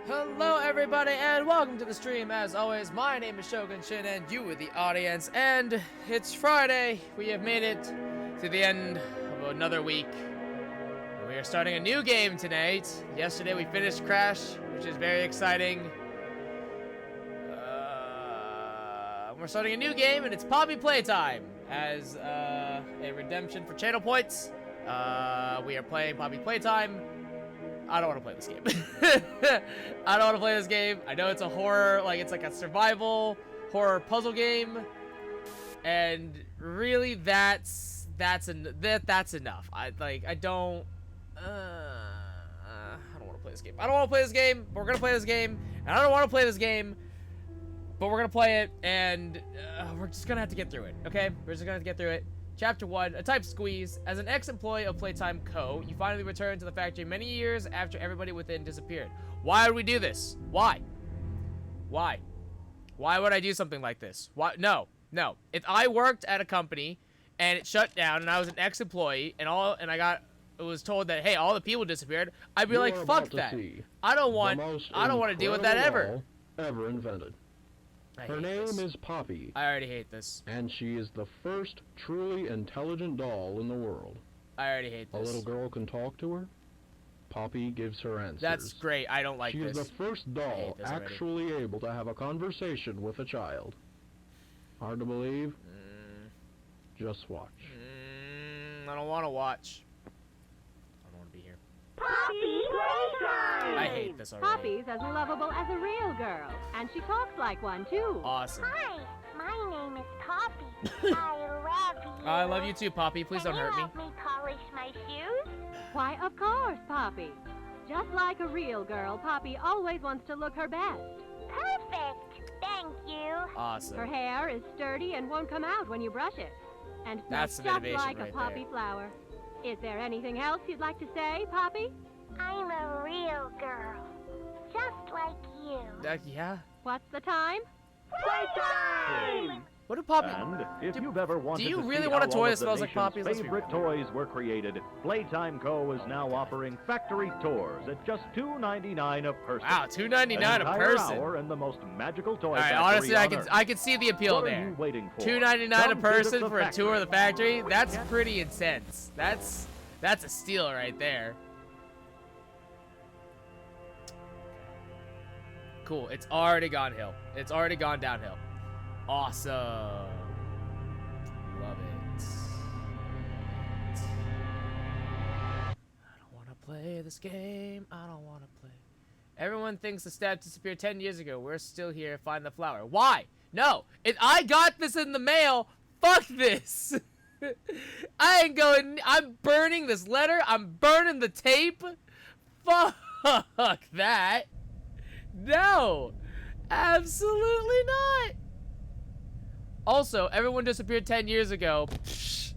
Hello everybody and welcome to the stream. As always, my name is Shogun Shin and you are the audience, and it's Friday. We have made it to the end of another week. We are starting a new game tonight. Yesterday we finished Crash, which is very exciting. We're starting a new game and it's Poppy Playtime as a redemption for channel points. We are playing Poppy Playtime. I don't want to play this game. I don't want to play this game. I know it's a horror, it's like a survival horror puzzle game, and really that's enough. I don't want to play this game. I don't want to play this game, but we're gonna play this game, and I don't want to play this game, but we're gonna play it, and we're just gonna have to get through it. Okay, we're just gonna have to get through it. Chapter 1, a type squeeze. As an ex-employee of Playtime Co., you finally return to the factory many years after everybody within disappeared. Why would we do this? Why? Why? Why would I do something like this? Why? No. If I worked at a company and it shut down and I was an ex-employee and it was told that, hey, all the people disappeared, I'd be like, fuck that. I don't want to deal with that ever. Ever invented. Her name is Poppy. I already hate this. And she is the first truly intelligent doll in the world. I already hate this. A little girl can talk to her. Poppy gives her answers. That's great. I don't like this. She is the first doll actually able to have a conversation with a child. Hard to believe? Just watch. I don't want to watch. I don't want to be here. Poppy Playtime! I hate this already. Poppy's as lovable as a real girl, and she talks like one, too. Awesome. Hi, my name is Poppy. I love you. I love you too, Poppy. Please don't hurt me. Can you help me polish my shoes? Why, of course, Poppy. Just like a real girl, Poppy always wants to look her best. Perfect. Thank you. Awesome. Her hair is sturdy and won't come out when you brush it. And That's smells some just innovation like right a poppy there. flower. Is there anything else you'd like to say, Poppy? I'm a real girl. Just like you. Yeah. What's the time? Playtime! What do Poppy? And if you've ever wanted do you to really see want a how toy all that of the smells like nation's poppies? Let's be favorite real. toys were created, Playtime Co. is now offering factory tours at just $2.99 a person. Wow, $2.99 a An entire person. hour in the most magical toy All right, factory honestly, on Earth. I can see the appeal What are there. you waiting for? $2.99 a Come visit person the for a tour of the factory. factory. That's pretty intense. That's a steal right there. Cool. It's already gone hill. It's already gone downhill. Awesome. Love it. I don't want to play this game. I don't want to play. Everyone thinks the stab disappeared 10 years ago. We're still here. Find the flower. Why? No. If I got this in the mail, fuck this. I ain't going. I'm burning this letter. I'm burning the tape. Fuck that. No. Absolutely not. Also, everyone disappeared 10 years ago. Psh,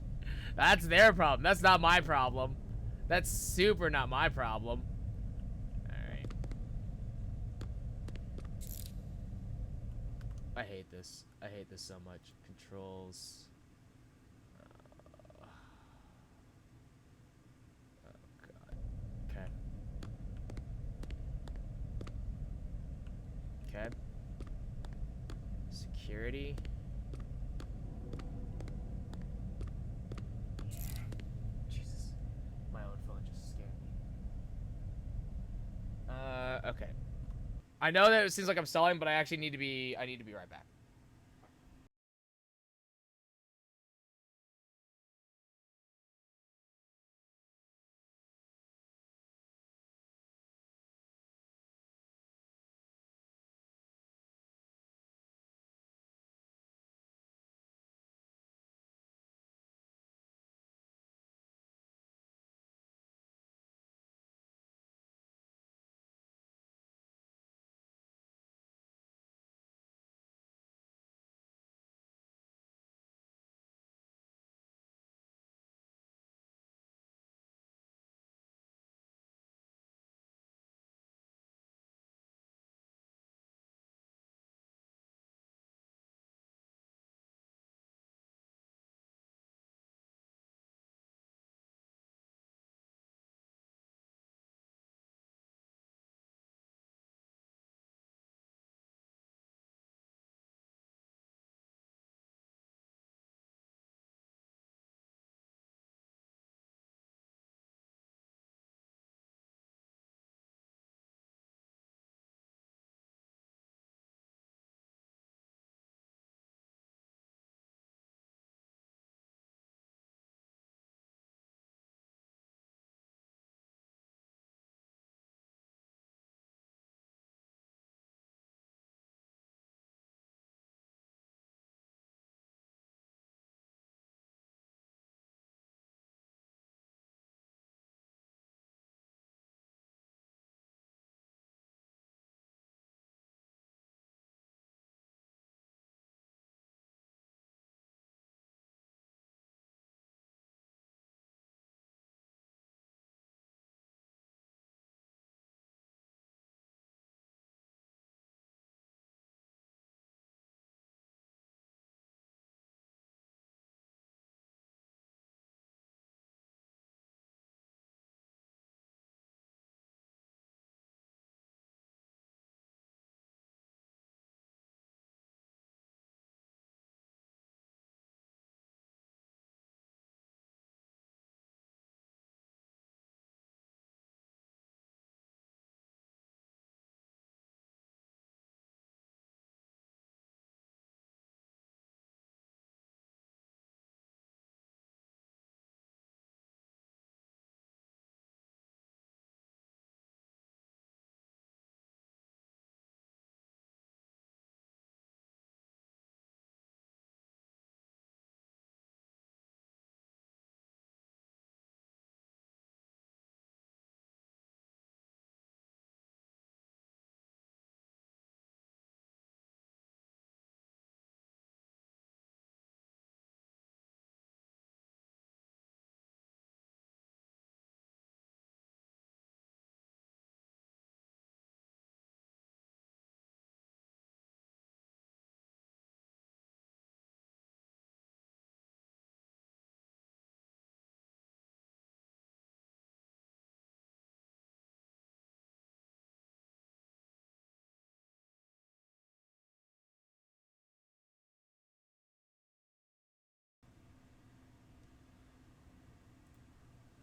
that's their problem. That's not my problem. That's super not my problem. Alright. I hate this. I hate this so much. Controls. Oh, God. Okay. Okay. Security. Jesus. My own phone just scared me. Okay. I know that it seems like I'm stalling, but I actually need to be right back.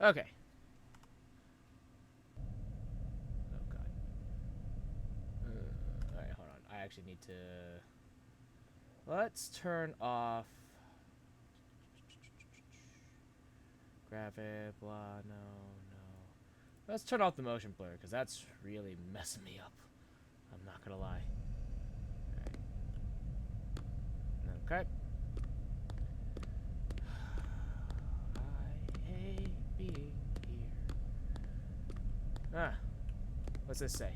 Okay. Oh god. Alright, hold on. I actually need to... Let's turn off... Graphic, blah, no. Let's turn off the motion blur, because that's really messing me up. I'm not gonna lie. Alright. Okay. I hate being here. Ah. What's this say?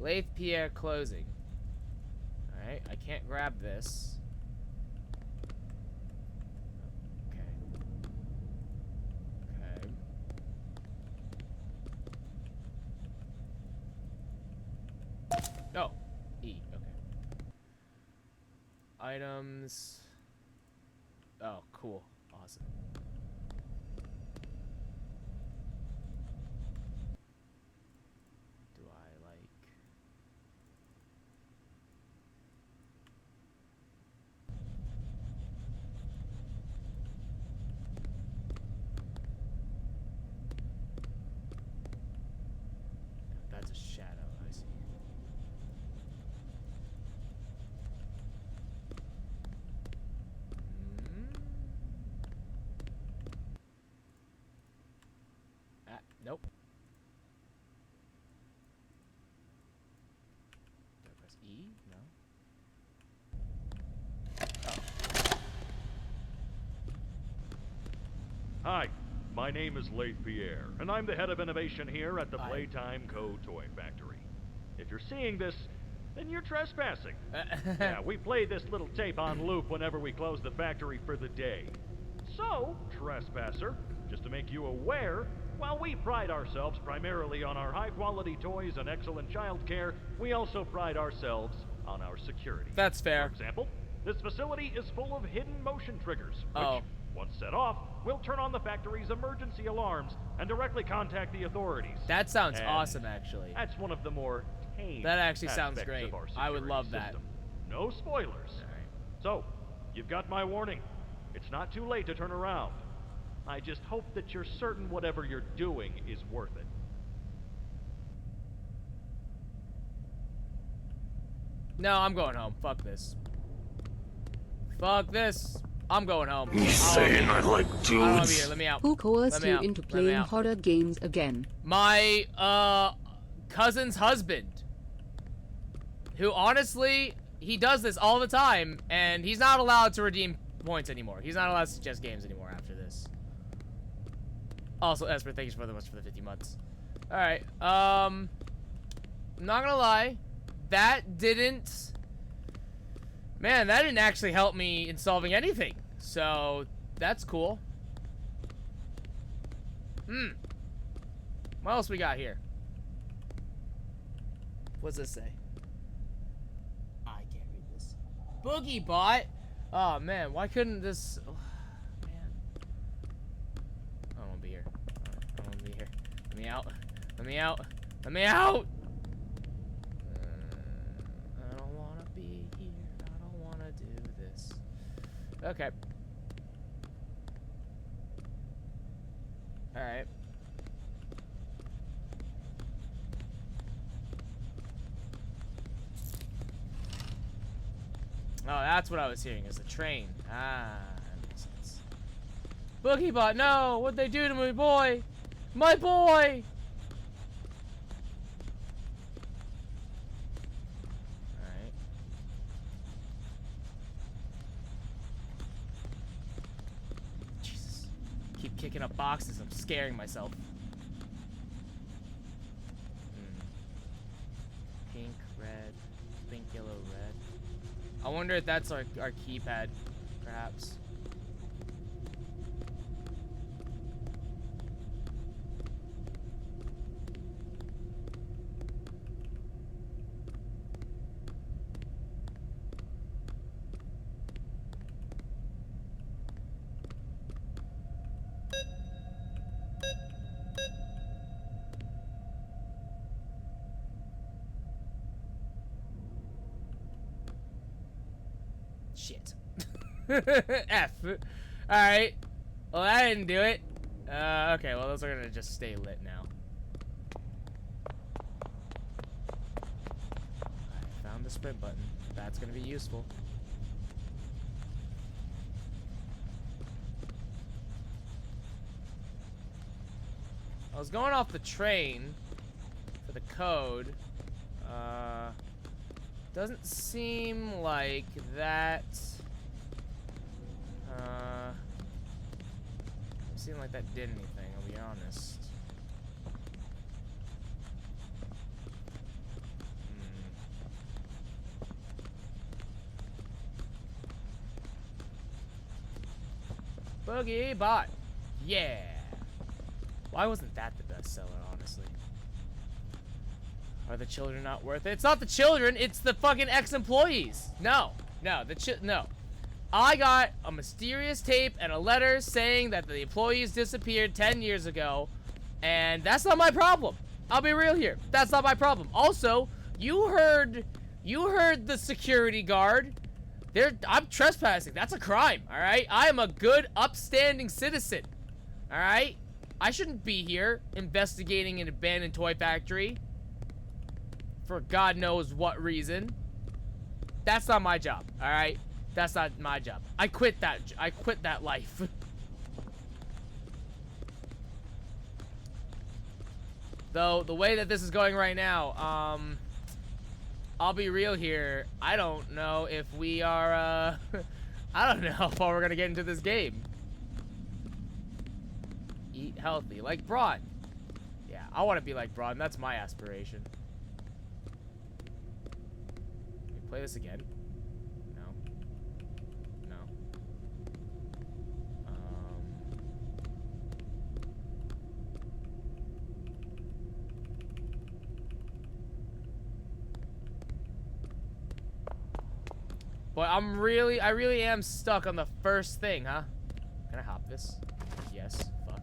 Lathe Pierre closing. Alright, I can't grab this. Oh, E, okay. Items. Oh, cool. Awesome. Do I like... That's a shadow, I see. Nope. Do I press E? No. Hi, my name is Lathe Pierre, and I'm the head of innovation here at the Playtime Co. Toy Factory. If you're seeing this, then you're trespassing. Yeah, we play this little tape on loop whenever we close the factory for the day. So, trespasser, just to make you aware, while we pride ourselves primarily on our high-quality toys and excellent child care, we also pride ourselves on our security. That's fair. For example, this facility is full of hidden motion triggers, which, Oh. once set off, will turn on the factory's emergency alarms and directly contact the authorities. That sounds And awesome, actually. That's one of the more tame That actually sounds aspects great. of our I would security love that. system. No spoilers. Alright. So, you've got my warning. It's not too late to turn around. I just hope that you're certain whatever you're doing is worth it. No, I'm going home. Fuck this. Fuck this. I'm going home. He's saying I like I don't want to be dudes. here. Let me out. Who coerced Let me you out. into Let me playing out. horror games again? My, cousin's husband. Who, honestly, he does this all the time, and he's not allowed to redeem points anymore. He's not allowed to suggest games anymore after this. Also, Esper, thank you so much for the 50 months. Alright, I'm not gonna lie. That didn't... Man, that didn't actually help me in solving anything. So, that's cool. What else we got here? What's this say? I can't read this. Boogie Bot? Oh, man, why couldn't this... Oh, man. I don't want to be here. I don't want to be here. Let me out. Let me out. Let me out! I don't want to be here. I don't want to do this. Okay. Alright. Oh, that's what I was hearing, is the train. Ah, that makes sense. Boogiebot, no! What'd they do to my boy? My boy! Alright. Jesus. Keep kicking up boxes, I'm scaring myself. Pink, red, pink, yellow, red. I wonder if that's our keypad, perhaps. Shit. F. Alright. Well, I didn't do it. Okay, well, those are gonna just stay lit now. I found the sprint button. That's gonna be useful. I was going off the train for the code. Doesn't seem like that. Doesn't seem like that did anything, I'll be honest. Boogie bot. Yeah. Why wasn't that the bestseller, honestly? Are the children not worth it? It's not the children, it's the fucking ex-employees. No. No. I got a mysterious tape and a letter saying that the employees disappeared 10 years ago, and that's not my problem. I'll be real here. That's not my problem. Also, you heard the security guard. I'm trespassing. That's a crime, all right? I am a good, upstanding citizen, all right? I shouldn't be here investigating an abandoned toy factory for God knows what reason. That's not my job, all right? That's not my job. I quit that life. Though, the way that this is going right now, I'll be real here. I don't know if we are, I don't know how far we're gonna get into this game. Eat healthy, like Braun. Yeah, I want to be like Braun. That's my aspiration. Can we play this again? No. Boy, I really am stuck on the first thing, huh? Can I hop this? Yes. Fuck.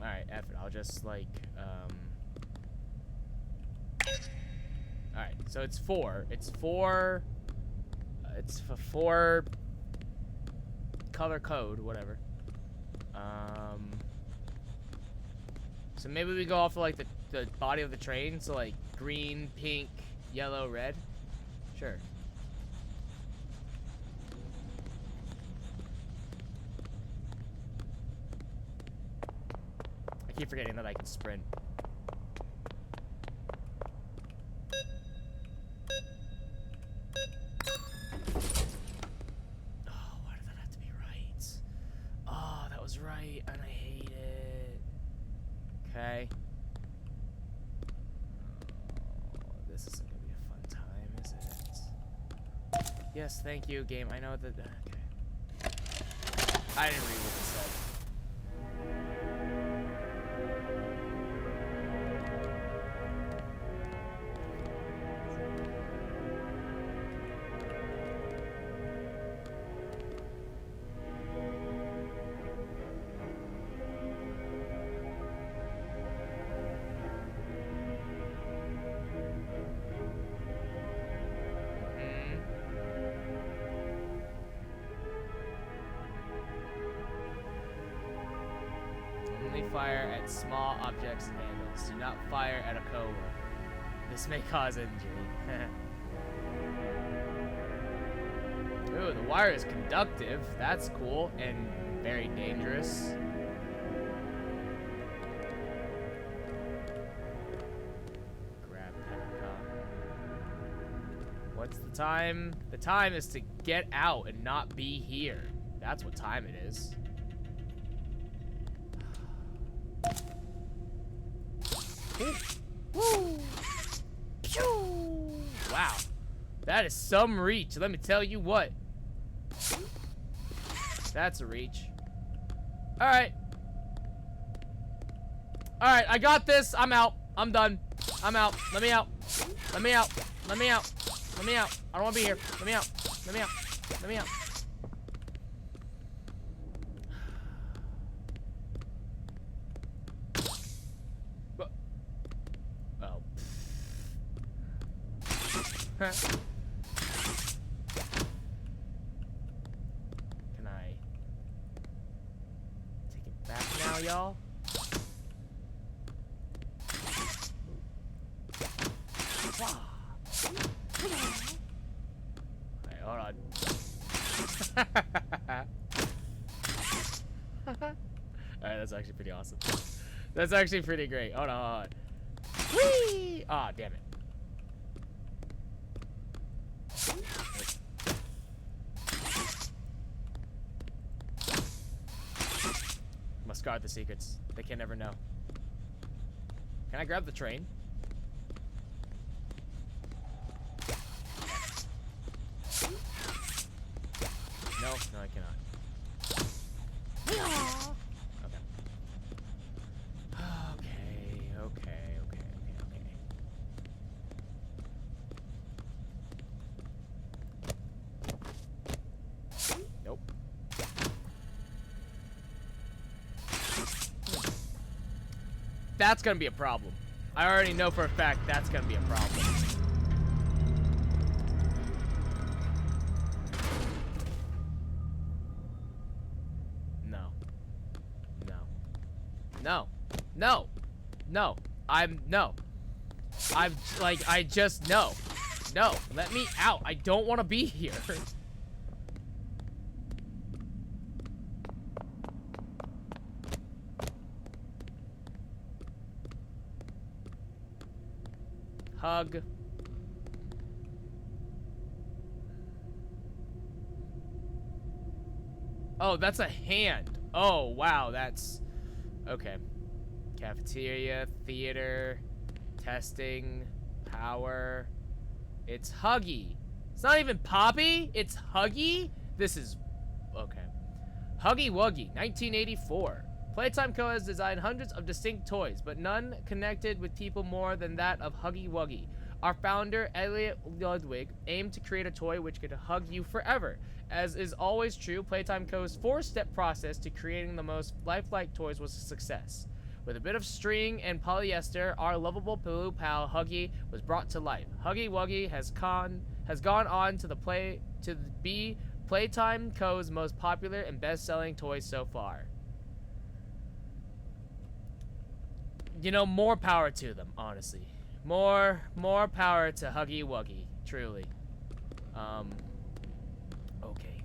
Alright, F it. I'll just, like, Alright, so it's 4. It's 4... It's a 4 color code, whatever. So maybe we go off of like the body of the train, so like green, pink, yellow, red. Sure. I keep forgetting that I can sprint. Right, and I hate it. Okay. Oh, this isn't gonna be a fun time, is it? Yes, thank you, game. I know that. Okay. I didn't read what it said. Fire at small objects and handles. Do not fire at a coworker. This may cause injury. Ooh, the wire is conductive. That's cool and very dangerous. Grab Peppercup. What's the time? The time is to get out and not be here. That's what time it is. Woo. Wow, that is some reach. Let me tell you what. That's a reach. All right, I got this. I'm out. I'm done. I'm out. Let me out. Let me out. Let me out. Let me out. I don't want to be here. Let me out. Let me out. Let me out. Can I take it back now, y'all? Alright, hold on. Alright, that's actually pretty awesome. That's actually pretty great. Hold on, hold on. Whee! Ah, damn it. Must guard the secrets. They can never know. Can I grab the train? No, no, I cannot. Okay. Okay. Nope. That's gonna be a problem. I already know for a fact that's gonna be a problem. No. I'm like, I just, no. No, let me out. I don't want to be here. Hug. Oh, that's a hand. Oh, wow, that's... Okay. Cafeteria, theater, testing, power. It's Huggy. It's not even Poppy. It's Huggy. This is okay. Huggy Wuggy, 1984. Playtime Co. has designed hundreds of distinct toys, but none connected with people more than that of Huggy Wuggy. Our founder, Elliot Ludwig, aimed to create a toy which could hug you forever. As is always true, Playtime Co.'s 4-step process to creating the most lifelike toys was a success. With a bit of string and polyester, our lovable blue pal Huggy was brought to life. Huggy Wuggy has gone on to be Playtime Co.'s most popular and best-selling toy so far. You know, more power to them, honestly. More power to Huggy Wuggy, truly. Okay.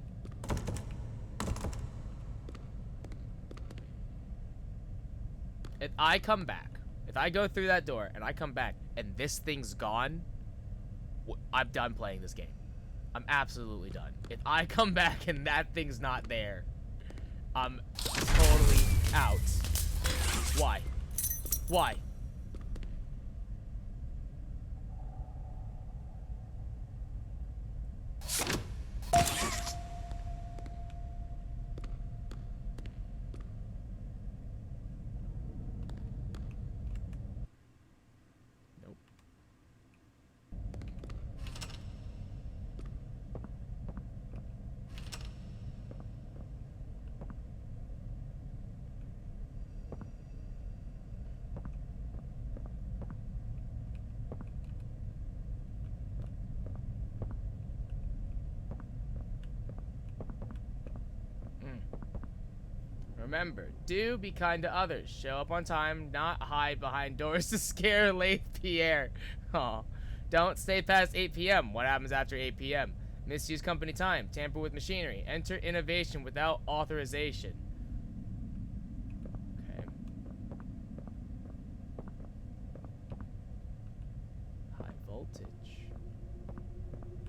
If I come back, if I go through that door and I come back and this thing's gone, I'm done playing this game. I'm absolutely done. If I come back and that thing's not there, I'm totally out. Why? Why? Nope. Remember, do be kind to others. Show up on time, not hide behind doors to scare late Pierre. Aw. Don't stay past 8 p.m. What happens after 8 p.m.? Misuse company time. Tamper with machinery. Enter innovation without authorization. Okay. High voltage.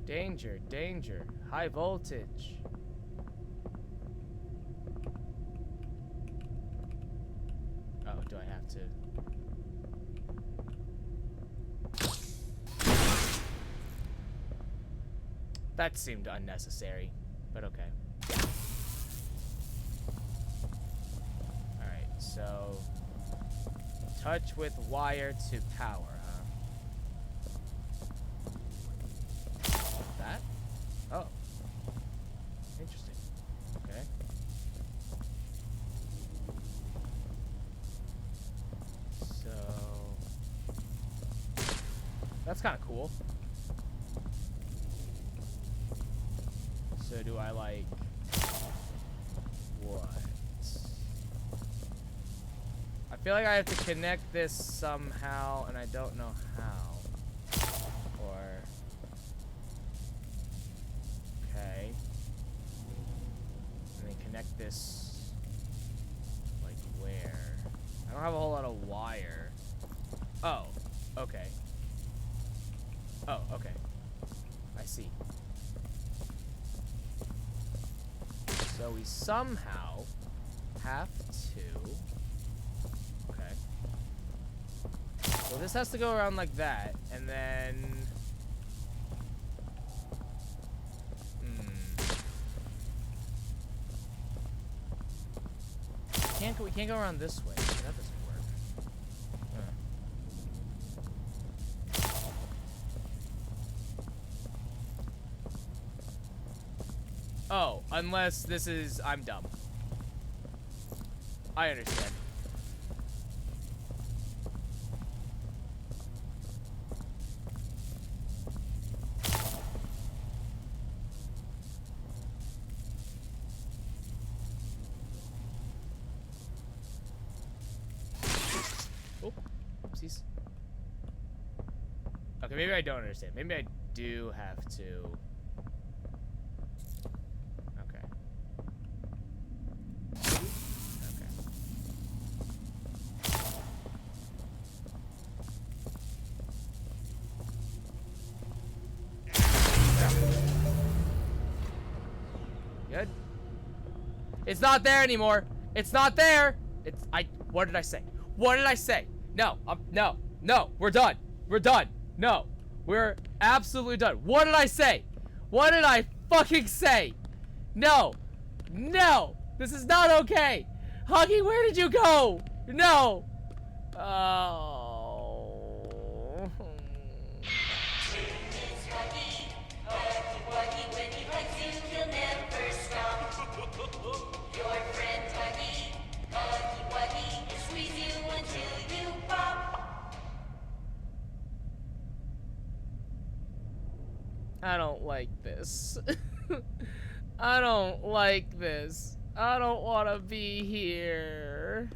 Danger, danger. High voltage. Oh, do I have to? That seemed unnecessary, but okay. Alright, so... touch with wire to power, huh? That? Oh. Interesting. Okay. That's kind of cool. So do I like what? I feel like I have to connect this somehow, and I don't know how. Or okay, and then connect this like where? I don't have a whole lot of wire. Oh, okay. Oh, okay. I see. So we somehow have to... Okay. So this has to go around like that, and then... We can't go around this way. That doesn't work. Oh, unless this is... I'm dumb. I understand. Oh, oopsies. Okay, maybe I don't understand. Maybe I do have to... Okay. Okay. Good. It's not there anymore. It's not there. What did I say? What did I say? No, no, we're done. We're done. No, we're absolutely done. What did I say? What did I fucking say? No, no, this is not okay. Huggy, where did you go? No. Oh. I don't like this. I don't like this. I don't want to be here.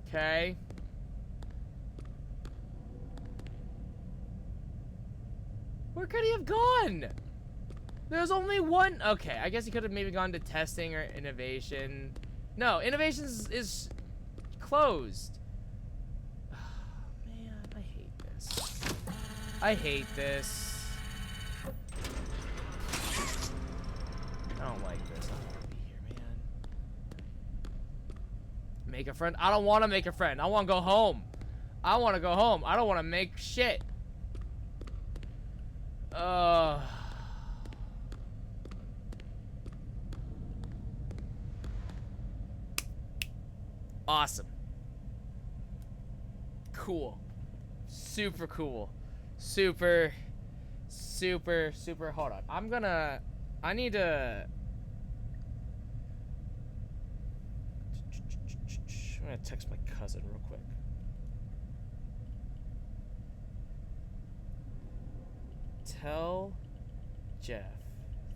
Okay. Where could he have gone? There's only one. Okay, I guess he could have maybe gone to testing or innovation. No, innovation is closed. I hate this. I don't like this. I don't want to be here, man. Make a friend? I don't want to make a friend. I want to go home. I want to go home. I don't want to make shit. Awesome. Cool. Super cool. Super, super, super. Hold on. I need to. I'm gonna text my cousin real quick. Tell Jeff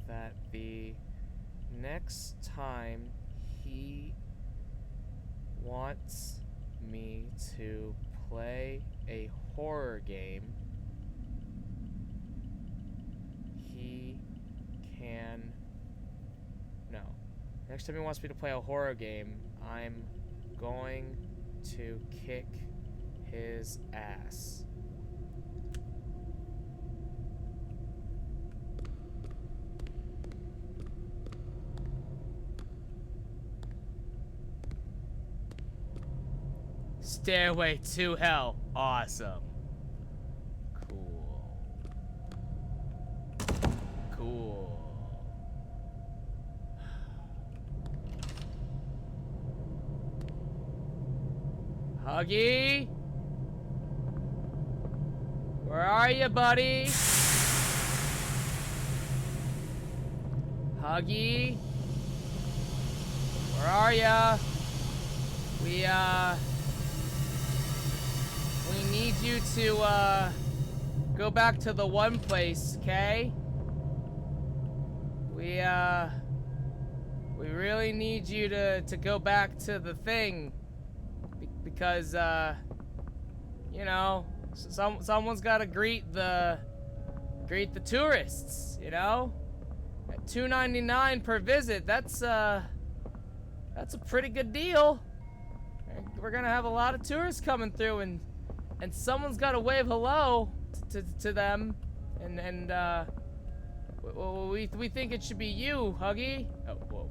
that the next time he wants me to play a horror game, he can... No. Next time he wants me to play a horror game, I'm going to kick his ass. Stairway to Hell. Awesome. Cool. Cool. Huggy? Where are you, buddy? Huggy? Where are ya? We need you to, go back to the one place, okay? We really need you to go back to the thing. Because, you know, someone's gotta greet the tourists, you know? At $2.99 per visit, that's a pretty good deal. We're gonna have a lot of tourists coming through, and someone's gotta wave hello to them, and we think it should be you, Huggy. Oh, whoa.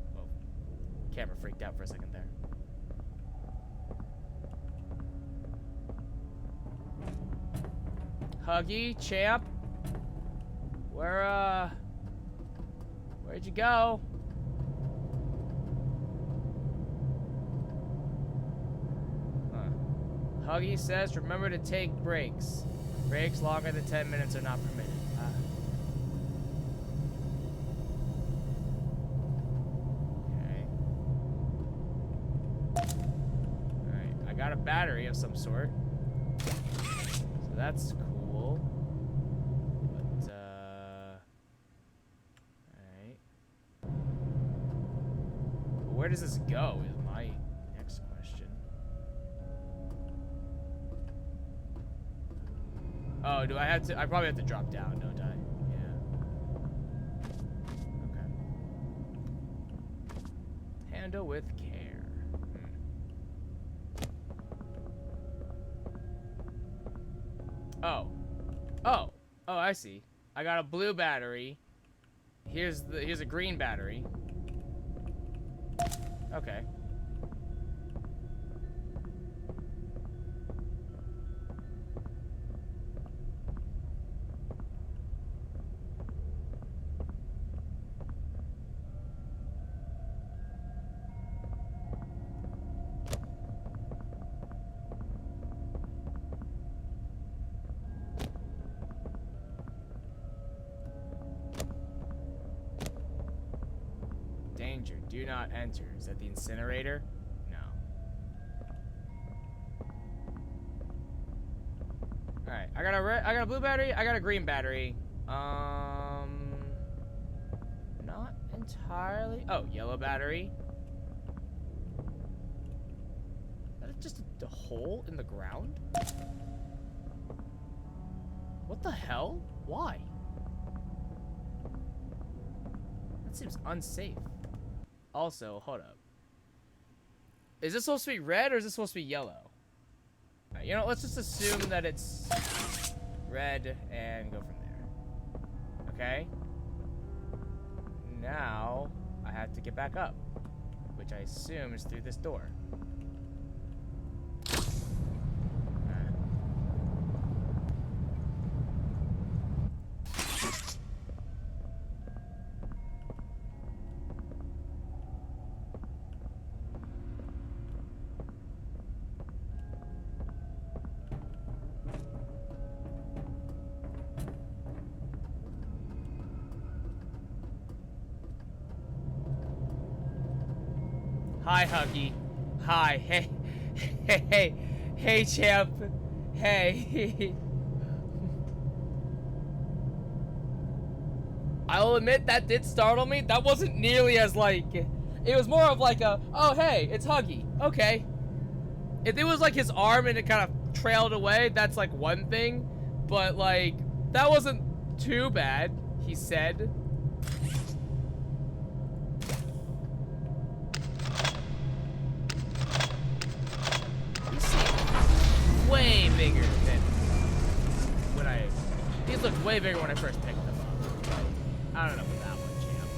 Camera freaked out for a second there. Huggy, champ. Where'd you go? Huggy says, remember to take breaks. Breaks longer than 10 minutes are not permitted. Okay. Alright, I got a battery of some sort. So that's cool. But, alright. Where does this go is my next question. Oh, do I have to? I probably have to drop down, don't I? Yeah. Okay. Handle with care. Oh, I see. I got a blue battery. Here's a green battery. Okay. Danger, do not enter. Is that the incinerator? No. Alright, I got a blue battery, I got a green battery. Not entirely. Oh, yellow battery. Is that just a hole in the ground? What the hell? Why? That seems unsafe. Also, hold up. Is this supposed to be red or is this supposed to be yellow? Right, you know, let's just assume that it's red and go from there. Okay? Now, I have to get back up, which I assume is through this door. Hi, Huggy. Hi. Hey, champ. Hey. I'll admit that did startle me. That wasn't nearly as like, it was more of like a, oh hey, it's Huggy. Okay. If it was like his arm and it kind of trailed away, that's like one thing. But like, that wasn't too bad, he said. Way bigger than when these looked way bigger when I first picked them up. But I don't know about that one, champ.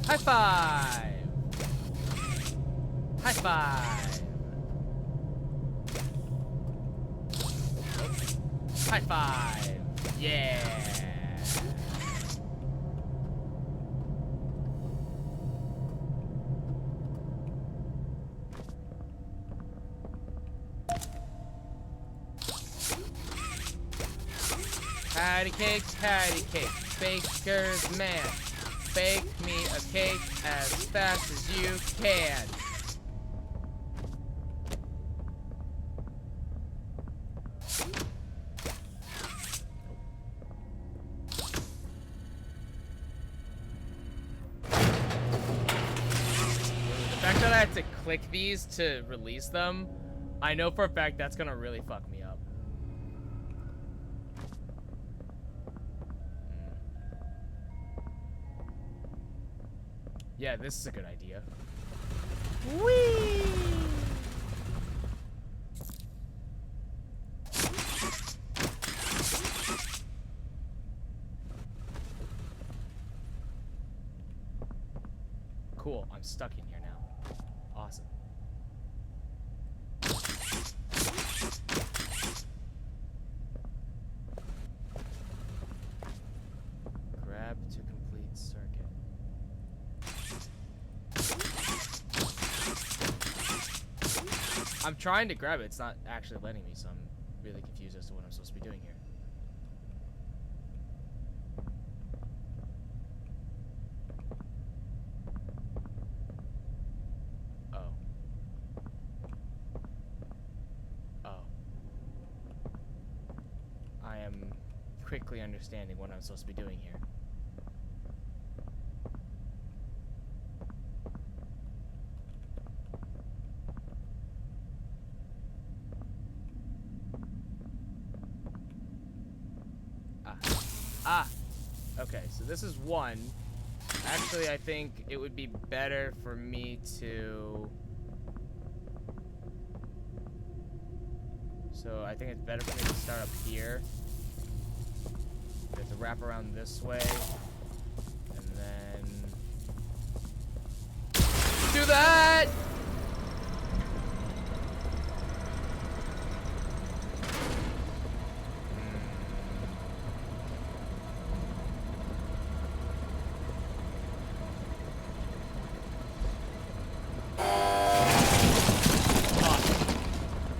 High five! High five! High five! Yeah! Patty cake, baker's man. Bake me a cake as fast as you can. The fact that I had to click these to release them, I know for a fact that's gonna really fuck me up. Yeah, this is a good idea. Whee! Cool, I'm stuck in here now. Awesome. Grab to complete circuit. I'm trying to grab it, it's not actually letting me, so I'm really confused as to what I'm supposed to be doing here. Oh. Oh. I am quickly understanding what I'm supposed to be doing here. Okay, so this is one. Actually, I think it would be better for me to... So I think it's better for me to start up here. We have to wrap around this way. And then... do that!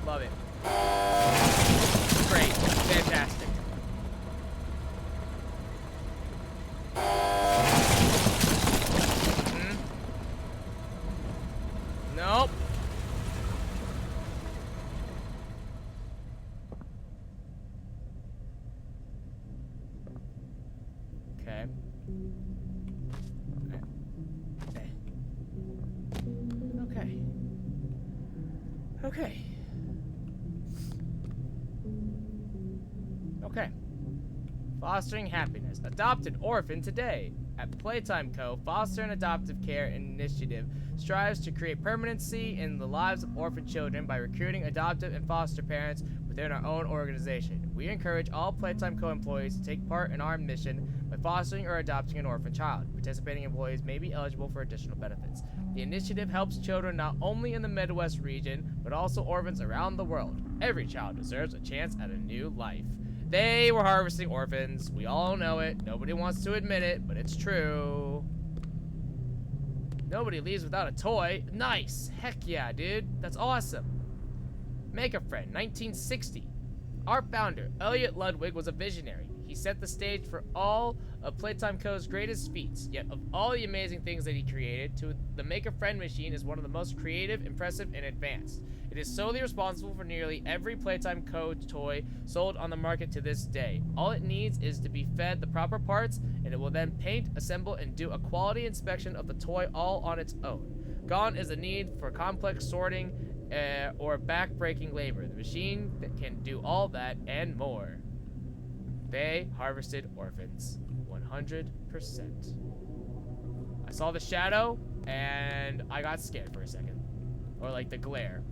Love it. Great. Fantastic. Nope. Okay. Okay. Okay. Okay. Fostering happiness. Adopt an orphan today. At Playtime Co., Foster and Adoptive Care Initiative strives to create permanency in the lives of orphan children by recruiting adoptive and foster parents within our own organization. We encourage all Playtime Co. employees to take part in our mission by fostering or adopting an orphan child. Participating employees may be eligible for additional benefits. The initiative helps children not only in the Midwest region, but also orphans around the world. Every child deserves a chance at a new life. They were harvesting orphans. We all know it. Nobody wants to admit it, but it's true. Nobody leaves without a toy. Nice. Heck yeah, dude. That's awesome. Make a Friend, 1960. Our founder, Elliot Ludwig, was a visionary. He set the stage for all of Playtime Co.'s greatest feats. Yet of all the amazing things that he created, the Make a Friend machine is one of the most creative, impressive, and advanced. It is solely responsible for nearly every Playtime Co. toy sold on the market to this day. All it needs is to be fed the proper parts, and it will then paint, assemble, and do a quality inspection of the toy all on its own. Gone is the need for complex sorting or back-breaking labor. The machine can do all that and more. They harvested orphans. 100%. I saw the shadow, and I got scared for a second. Or like the glare.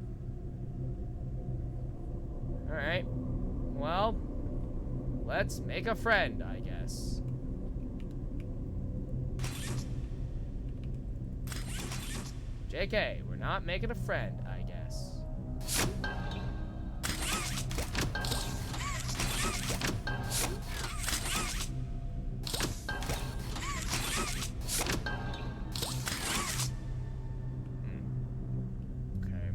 Alright. Well, let's make a friend, I guess. JK, we're not making a friend, I guess. Okay.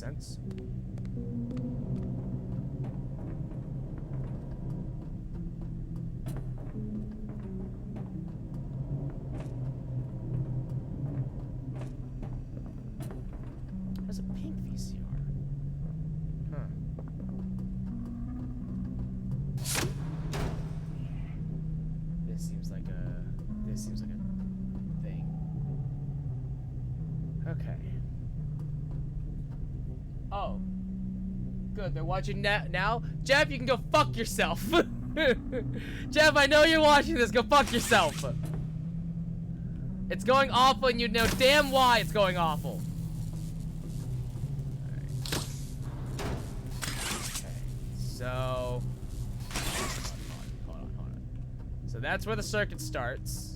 sense. There's a pink VCR. Huh. This seems like a thing. Okay. Oh. Good, they're watching now. Jeff, you can go fuck yourself. Jeff, I know you're watching this. Go fuck yourself. It's going awful and you know damn why it's going awful. Alright. Okay. So... Hold on. So that's where the circuit starts.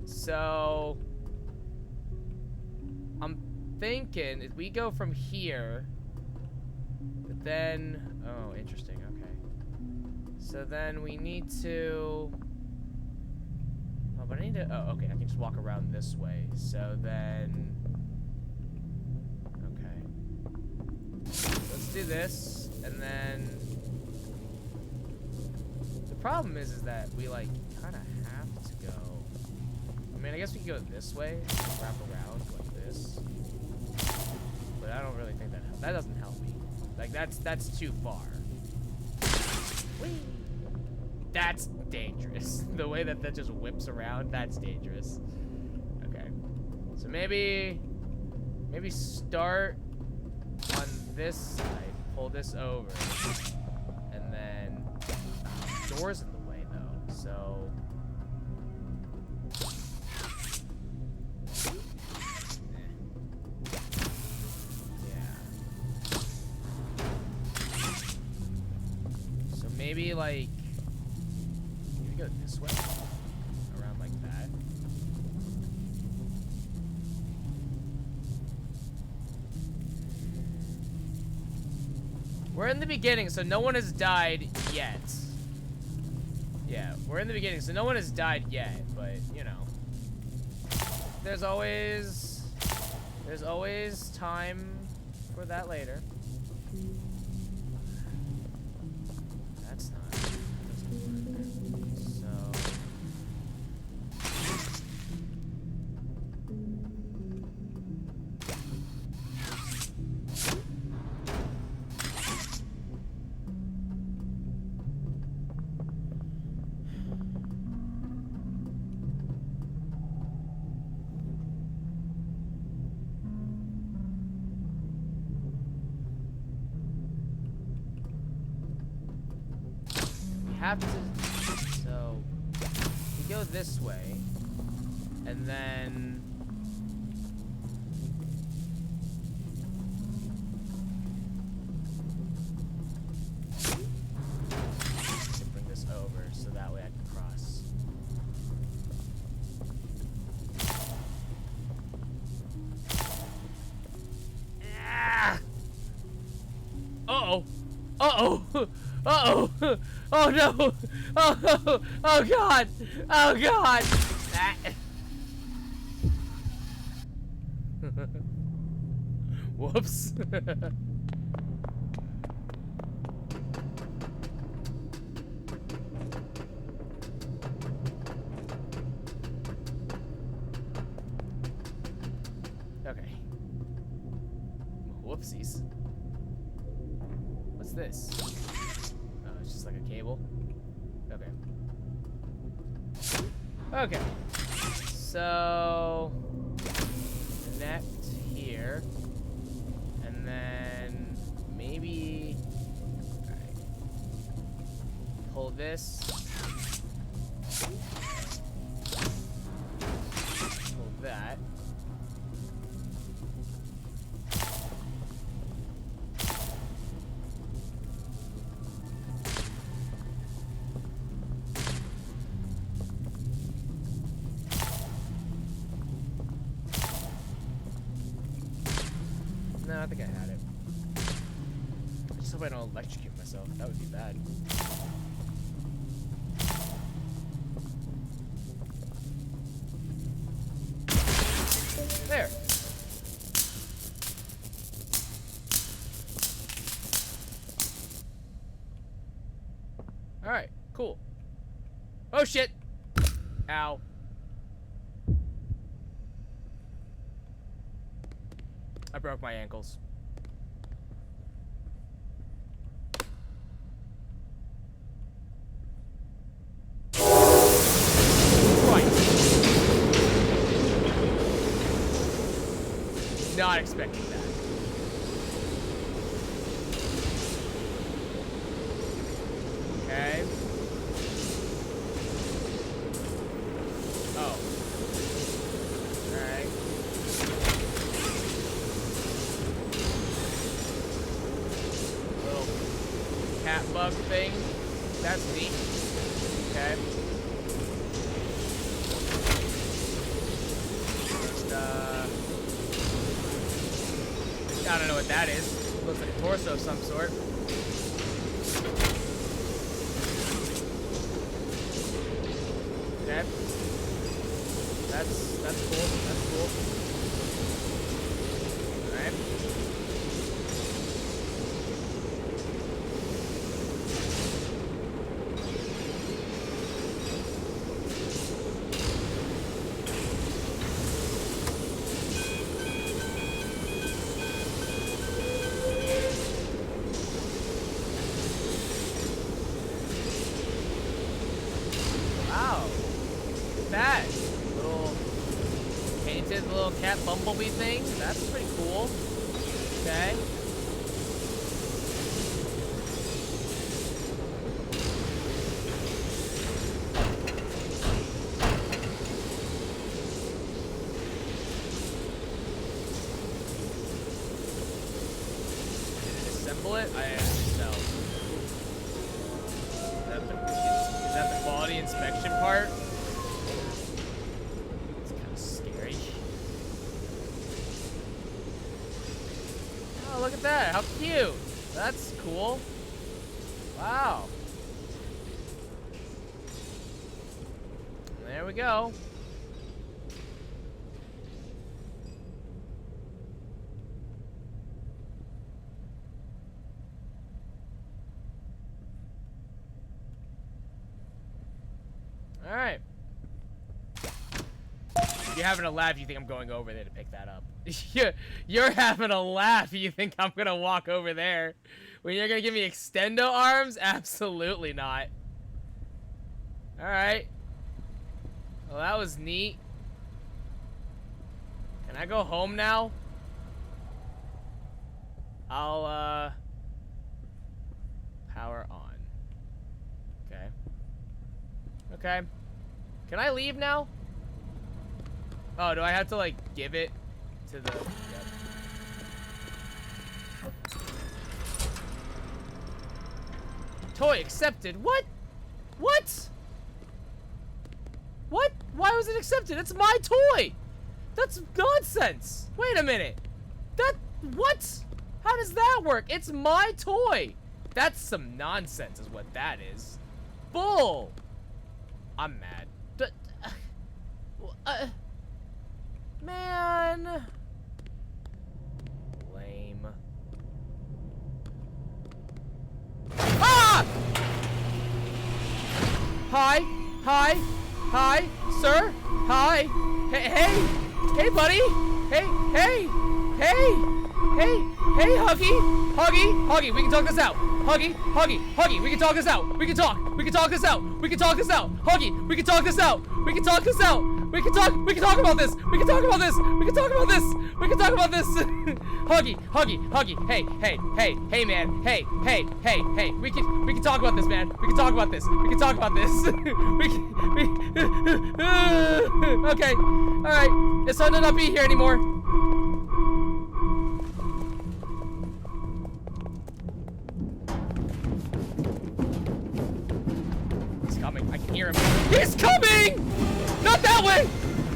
So... I'm thinking if we go from here, but then, oh, interesting. Okay. So then we need to. Oh, but I need to. Oh, okay. I can just walk around this way. So then. Okay. Let's do this, and then. The problem is that we like kind of have to go. I mean, I guess we can go this way, wrap around like this. But I don't really think that doesn't help me. Like that's too far. Whee! That's dangerous. The way that just whips around, that's dangerous. Okay. So maybe start on this side, pull this over, and then door's in the way though. So maybe like maybe go this way, around like that. We're in the beginning, so no one has died yet. Yeah, we're in the beginning, so no one has died yet. But you know, there's always time for that later. Have to, so we go this way, and then bring this over so that way I can cross. Ah! Uh-oh. Uh-oh. Uh-oh. Oh no! Oh no! Oh god! Oh god! Whoops. Okay. Whoopsies. What's this? It's just like a cable. Okay. Okay. So connect here, and then maybe pull this. Pull that. No, I think I had it. I just hope I don't electrocute myself. That would be bad. There. Cool. Oh, shit. Ow. I broke my ankles. Not expecting that. Okay. Oh. Alright. Little cat bug thing. That's neat. Okay. I don't know what that is. Looks like a torso of some sort. Okay. That's cool. That's cool. Alright. That little painted little cat bumblebee thing. That's pretty cool. Okay. Did it assemble it? I don't know. Is that the quality inspection part? Look at that. How cute. That's cool. Wow. There we go. All right. You're having a laugh. You think I'm going over there to pick that up? You're having a laugh. You think I'm gonna walk over there when you're gonna give me extendo arms? Absolutely not. All right. Well, that was neat. Can I go home now? I'll power on. Okay. Okay. Can I leave now? Oh, do I have to like give it to the... Yep. Toy accepted. What? What? What? Why was it accepted? It's my toy. That's nonsense. Wait a minute. What? How does that work? It's my toy. That's some nonsense is what that is. Bull. I'm mad. Man. Lame. Ah! Hi. Hi. Hi. Sir. Hi. Hey. Hey, buddy. Hey. Hey. Hey. Hey. Hey, Huggy. Huggy. We can talk this out. Huggy. We can talk this out. We can talk this out. We can talk this out. Huggy. We can talk this out. We can talk this out. We can talk about this. We can talk about this. We can talk about this. We can talk about this. Huggy. Hey, man. Hey. We can talk about this, man. We can talk about this. We can talk about this. Okay. All right. It's time to not be here anymore. He's coming. I can hear him. He's coming! Not that way!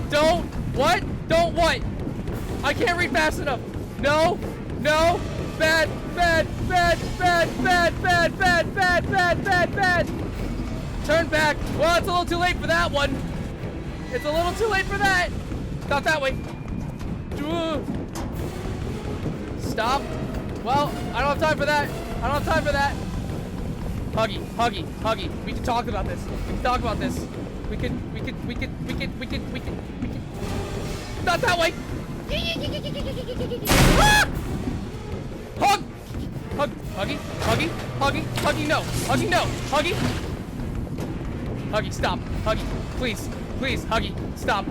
Don't. What? Don't what? I can't read fast enough. No. Bad. Turn back. Well, it's a little too late for that one. It's a little too late for that. Not that way. Stop. Well, I don't have time for that. Huggy. We can talk about this. We can. Not that way. Ah! Huggy, no. Huggy, stop. Huggy, please, Huggy, stop.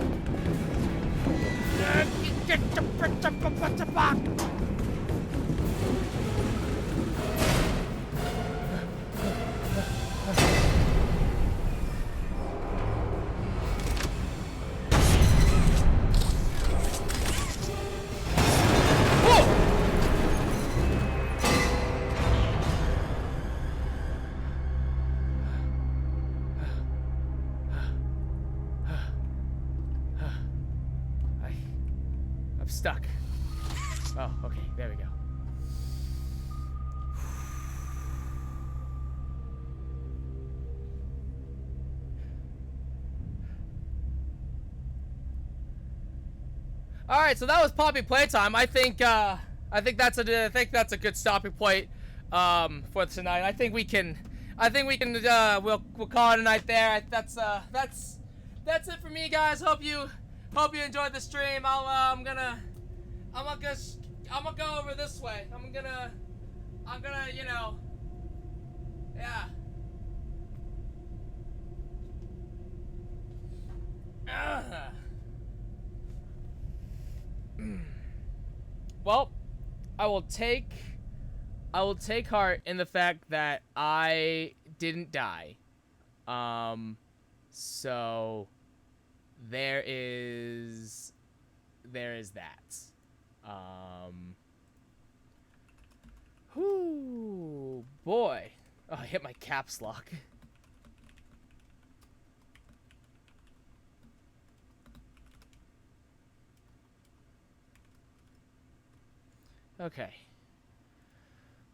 I'm stuck. Oh, okay, there we go. All right, so that was Poppy Playtime. I think that's a good stopping point for tonight. I think we can we'll call it a night there. That's it for me, guys. Hope you enjoyed the stream. I'm gonna go over this way. I'm gonna you know, yeah. Well, I will take heart in the fact that I didn't die. So there is that. Whoo, boy. Oh, I hit my caps lock. Okay.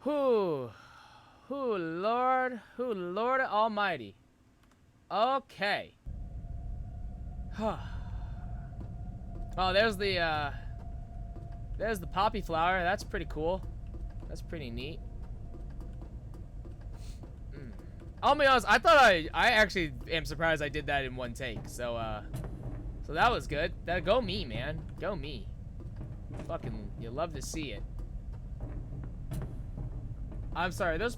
Whoo, Lord Almighty. Okay. Oh, there's the poppy flower. That's pretty cool. That's pretty neat. I'll be honest, I actually am surprised I did that in one take. So that was good. Go me, man. Go me. Fucking, you love to see it. I'm sorry, those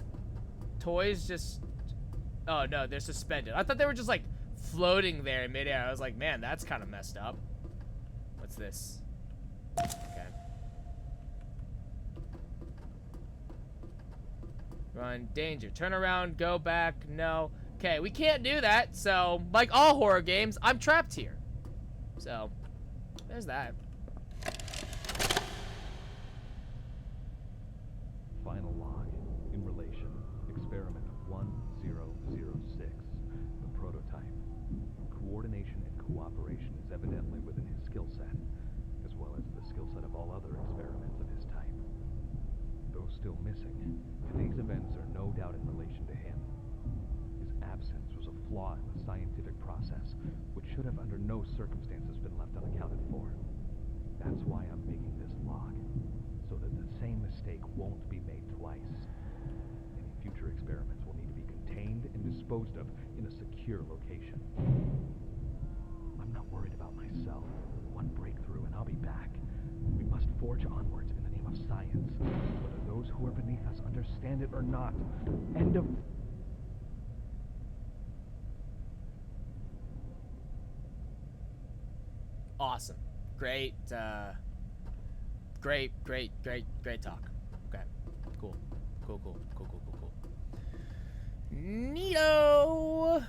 toys just... Oh, no, they're suspended. I thought they were just, like, floating there in midair. I was like, man, that's kind of messed up. What's this? Okay. Run, danger. Turn around, go back, no. Okay, we can't do that, so, like all horror games, I'm trapped here. So, there's that. Final log. In relation. Experiment 1006. The prototype. Coordination and cooperation is evidently within his skill set, as well as the skill set of all other experiments of his type. Though still missing, today's events are no doubt in relation to him. His absence was a flaw in the scientific process, which should have under no circumstances been left unaccounted for. That's why I'm making this log, so that the same mistake won't be made twice. Any future experiments will need to be contained and disposed of in a secure location. I'm not worried about myself. One breakthrough and I'll be back. We must forge onwards in the name of science, whether those who are beneath us understand it or not. End of... Awesome. Great, great talk. Okay. Cool. Neato!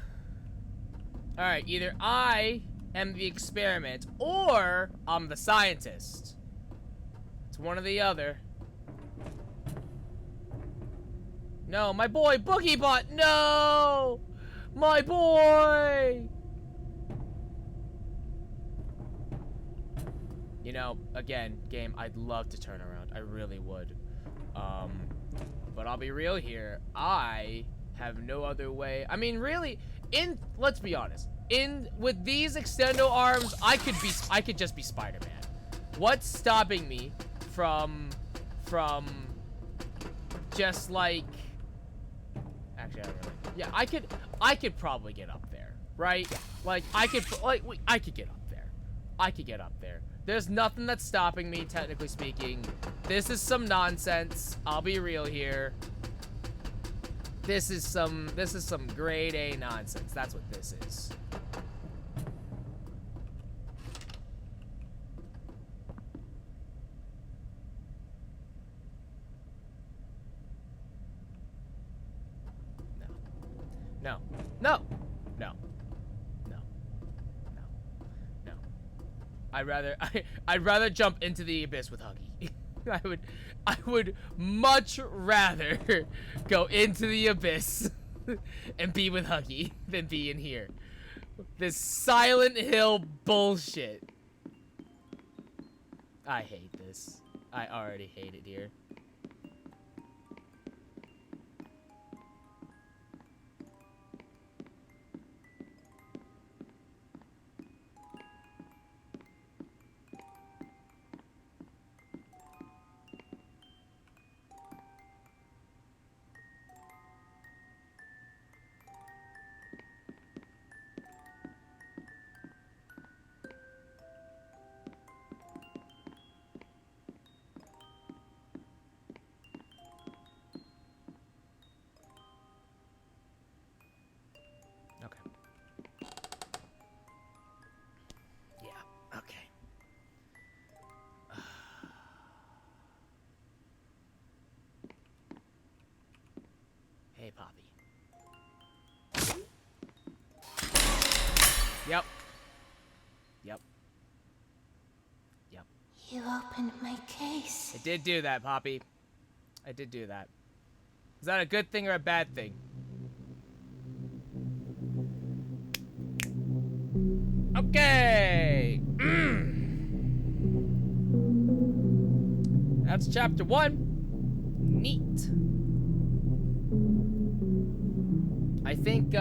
Alright, either I am the experiment, or I'm the scientist. It's one or the other. No, my boy, BoogieBot, no! My boy! You know, again, game, I'd love to turn around. I really would. But I'll be real here. I have no other way. I mean, really, let's be honest. With these extendo arms, I could just be Spider-Man. What's stopping me from just like... Actually, I don't really. Yeah, I could probably get up there, right? Like, I could get up there. I could get up there. There's nothing that's stopping me, technically speaking. This is some nonsense. I'll be real here. This is some grade A nonsense. That's what this is. No. No. No. No. No. No. I'd rather jump into the abyss with Huggy. I would much rather go into the abyss and be with Huggy than be in here. This Silent Hill bullshit. I hate this. I already hate it here. Hey, Poppy. Yep. Yep. Yep. You opened my case. I did do that, Poppy. I did do that. Is that a good thing or a bad thing? Okay. That's chapter 1. Neat. I think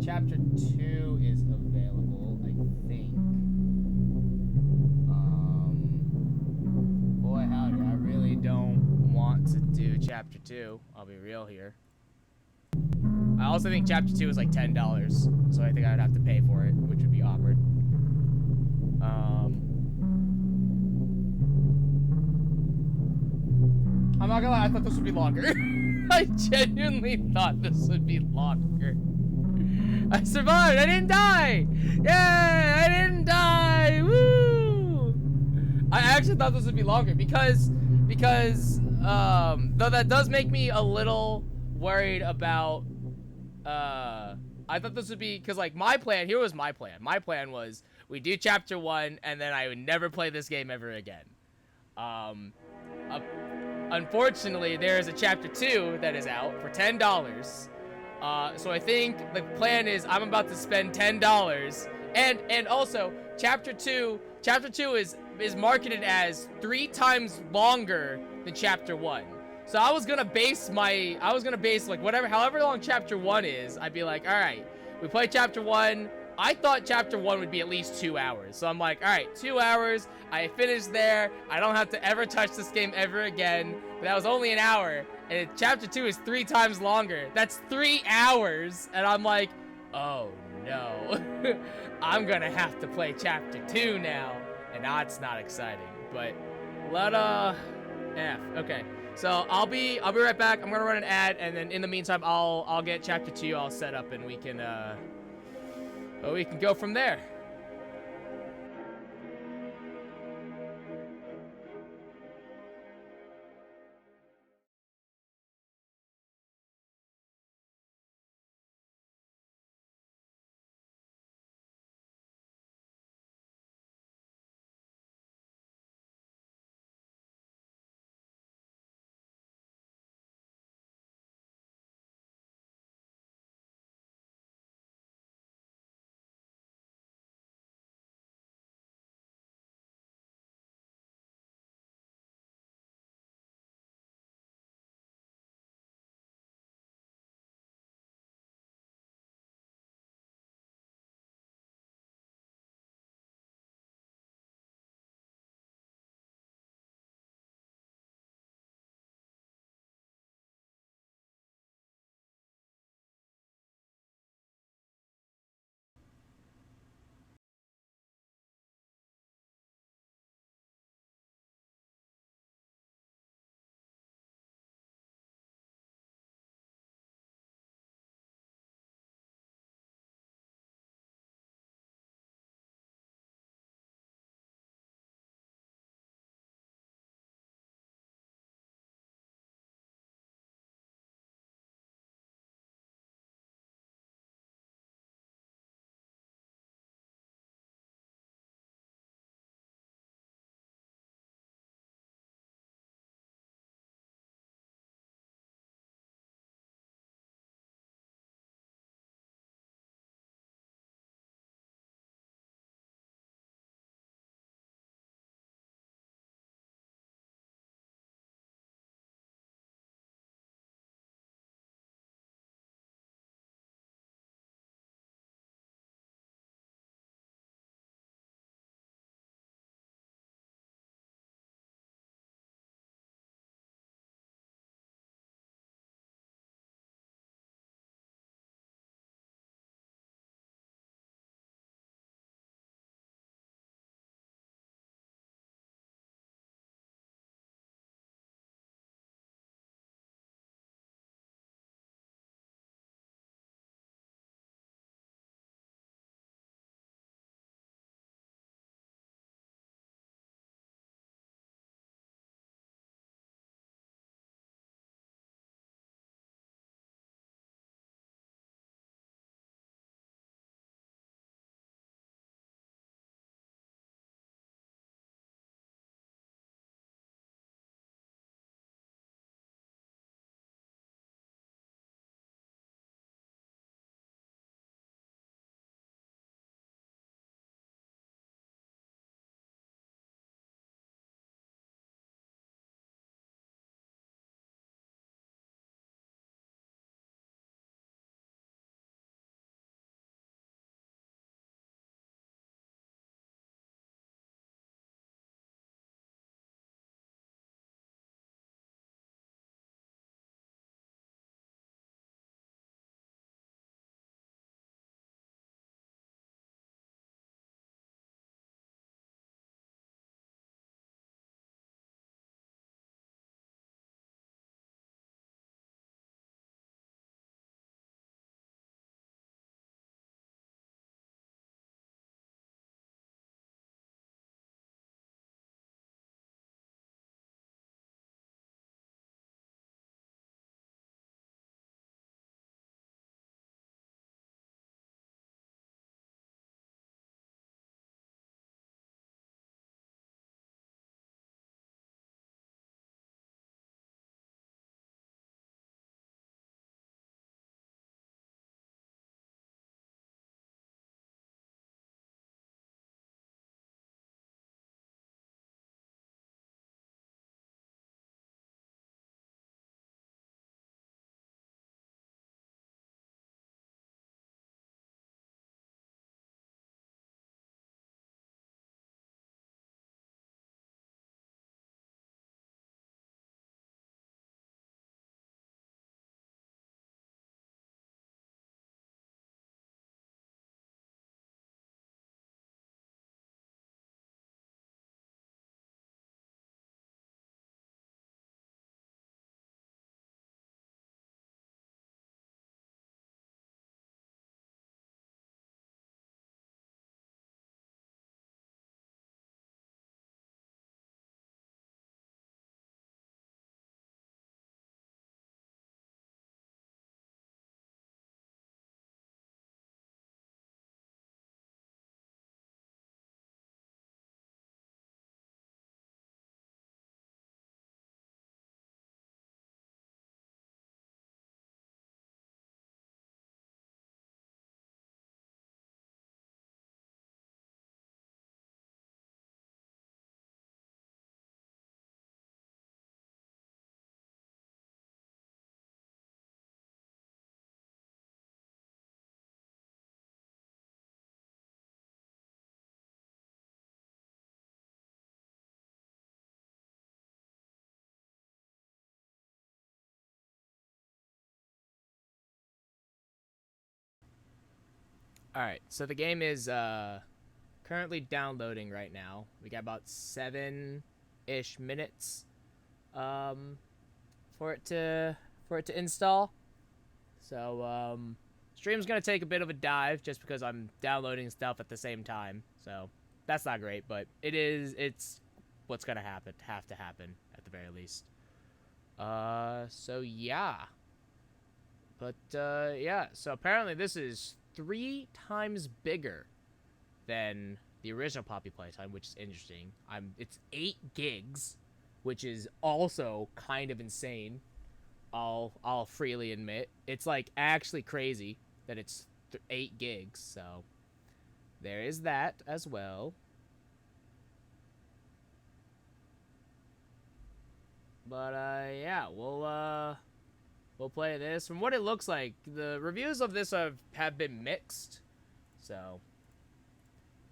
chapter 2 is available, I think. Boy howdy, I really don't want to do chapter 2. I'll be real here. I also think chapter 2 is like $10, so I think I would have to pay for it, which would be awkward. I'm not gonna lie, I thought this would be longer. I genuinely thought this would be longer. I survived! I didn't die! Yay! I didn't die! Woo! I actually thought this would be longer because though that does make me a little worried about I thought this would be, because like my plan, here was my plan. My plan was we do chapter 1 and then I would never play this game ever again. Unfortunately, there is a chapter 2 that is out for $10. So I think the plan is I'm about to spend $10, and also chapter 2 is marketed as 3 times longer than chapter 1. So I was gonna base like however long chapter 1 is. I'd be like, all right, we play chapter 1. I thought chapter 1 would be at least 2 hours. So I'm like, all right, 2 hours. I finished there. I don't have to ever touch this game ever again. But that was only an hour. And chapter 2 is 3 times longer. That's 3 hours. And I'm like, oh no. I'm gonna have to play chapter 2 now. And that's not exciting. But F. Okay. So I'll be right back. I'm gonna run an ad, and then in the meantime I'll get chapter 2 all set up, and we can go from there. All right, so the game is currently downloading right now. We got about 7-ish minutes for it to install. So stream's gonna take a bit of a dive just because I'm downloading stuff at the same time. So that's not great, but it's what's gonna have to happen at the very least. So yeah. But yeah, so apparently this is 3 times bigger than the original Poppy Playtime, which is interesting. It's 8 gigs, which is also kind of insane. I'll freely admit. It's like actually crazy that it's 8 gigs, so there is that as well. But yeah, we'll play this. From what it looks like, the reviews of this have been mixed. So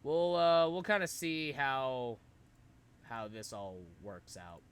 we'll kind of see how this all works out.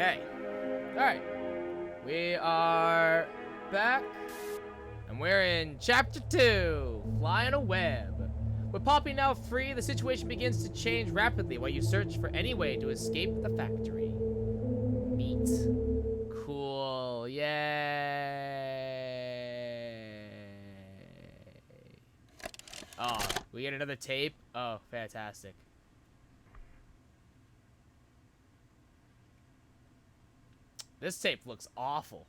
Okay. Alright. We are back. And we're in Chapter 2, Flying a Web. With Poppy now free, the situation begins to change rapidly while you search for any way to escape the factory. Neat. Cool. Yay. Oh, we get another tape? Oh, fantastic. This tape looks awful.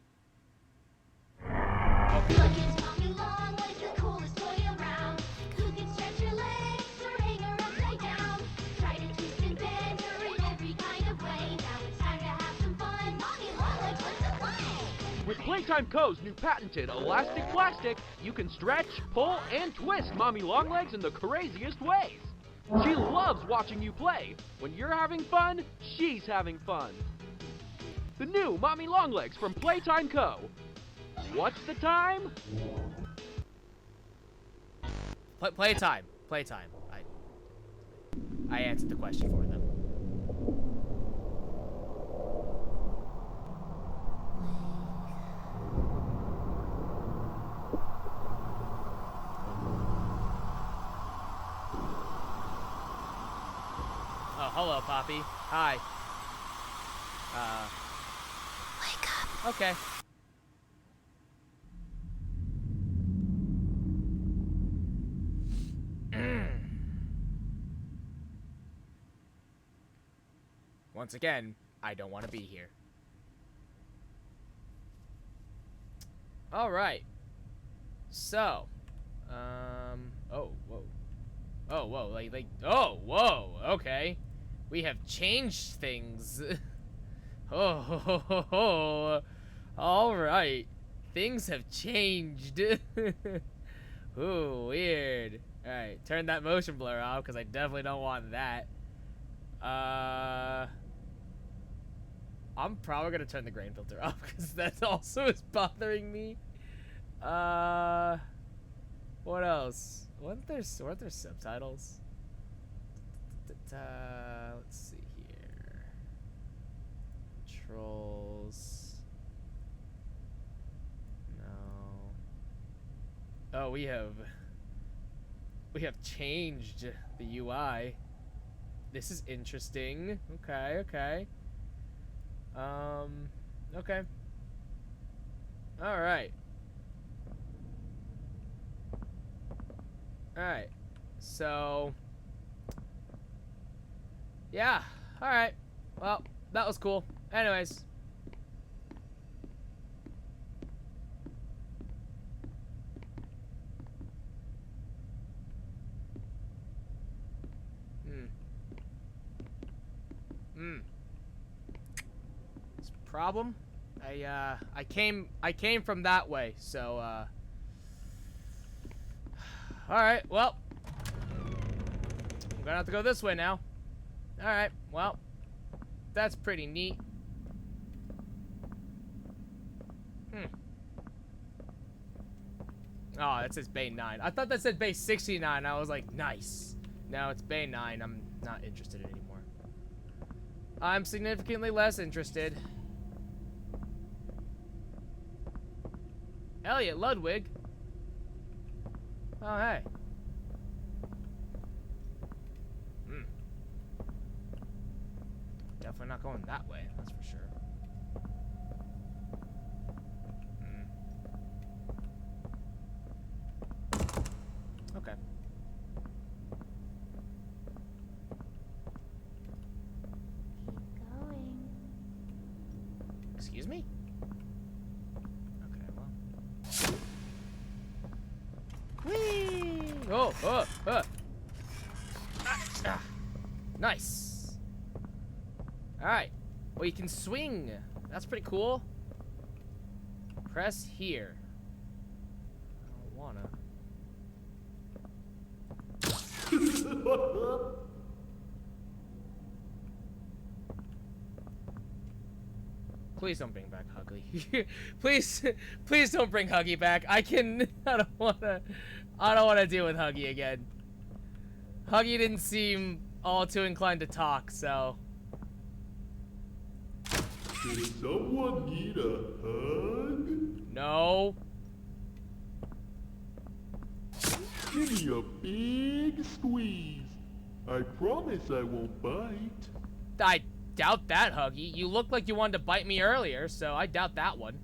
With Playtime Co.'s new patented elastic plastic, you can stretch, pull, and twist Mommy Longlegs in the craziest ways. She loves watching you play. When you're having fun, she's having fun. The new Mommy Longlegs from Playtime Co. What's the time? Playtime. Playtime. I answered the question for them. Oh, hello, Poppy. Hi. Wake up. Okay. Once again, I don't want to be here. All right. So, oh, whoa. Oh, whoa, oh, whoa, okay. We have changed things. Oh, all right. Things have changed. Ooh, weird. All right, turn that motion blur off because I definitely don't want that. I'm probably gonna turn the grain filter off because that also is bothering me. What else? Weren't there subtitles? Let's see here. Controls. No. Oh, we have changed the UI. This is interesting. Okay. Okay. Alright. Alright. So, yeah. Alright. Well, that was cool. Anyways. It's a problem. I came from that way, so alright, well, I'm gonna have to go this way now. Alright, well, that's pretty neat. Oh, it says Bay 9. I thought that said Bay 69. I was like, nice. No, it's Bay 9. I'm not interested anymore. I'm significantly less interested. Elliot Ludwig. Oh, hey. Definitely not going that way, that's for sure. Okay. Keep going. Excuse me? Okay, well. Whee! Oh. Nice. Alright. Well, you can swing. That's pretty cool. Press here. I don't wanna. Please don't bring back Huggy. please don't bring Huggy back. I don't wanna deal with Huggy again. Huggy didn't seem all too inclined to talk, so. Does someone need a hug? No. Give me a big squeeze. I promise I won't bite. I doubt that, Huggy. You looked like you wanted to bite me earlier, so I doubt that one.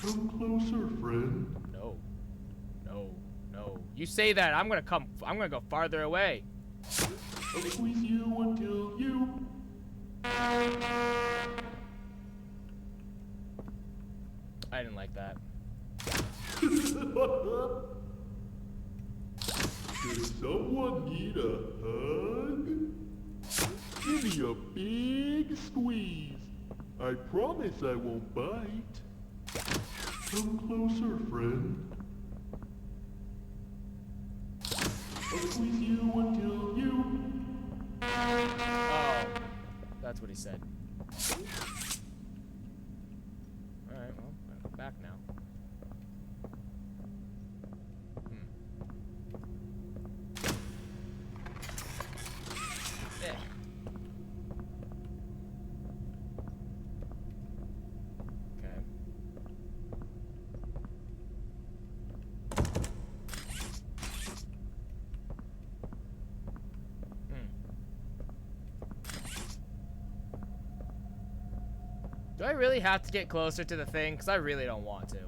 Come closer, friend. No. No. No. You say that, I'm gonna go farther away. I'll squeeze you until you... I didn't like that. Does someone need a hug? Give me a big squeeze. I promise I won't bite. Come closer, friend. I'll squeeze you until you... Oh. That's what he said. Alright, well, I'll go back now. Eh. Okay. Do I really have to get closer to the thing? Because I really don't want to.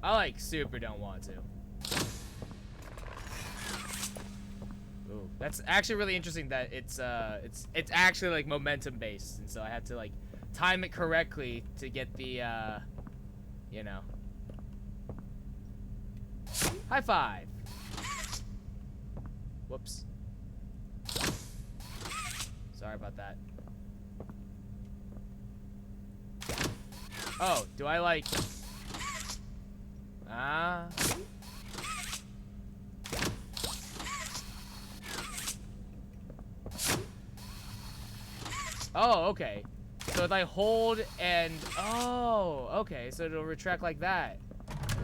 I like super don't want to. Ooh, that's actually really interesting that it's actually like momentum based, and so I have to like time it correctly to get the you know. High five. Whoops. Sorry about that. Oh, do I like... Ah. Oh, okay. So if I hold and... Oh, okay. So it'll retract like that.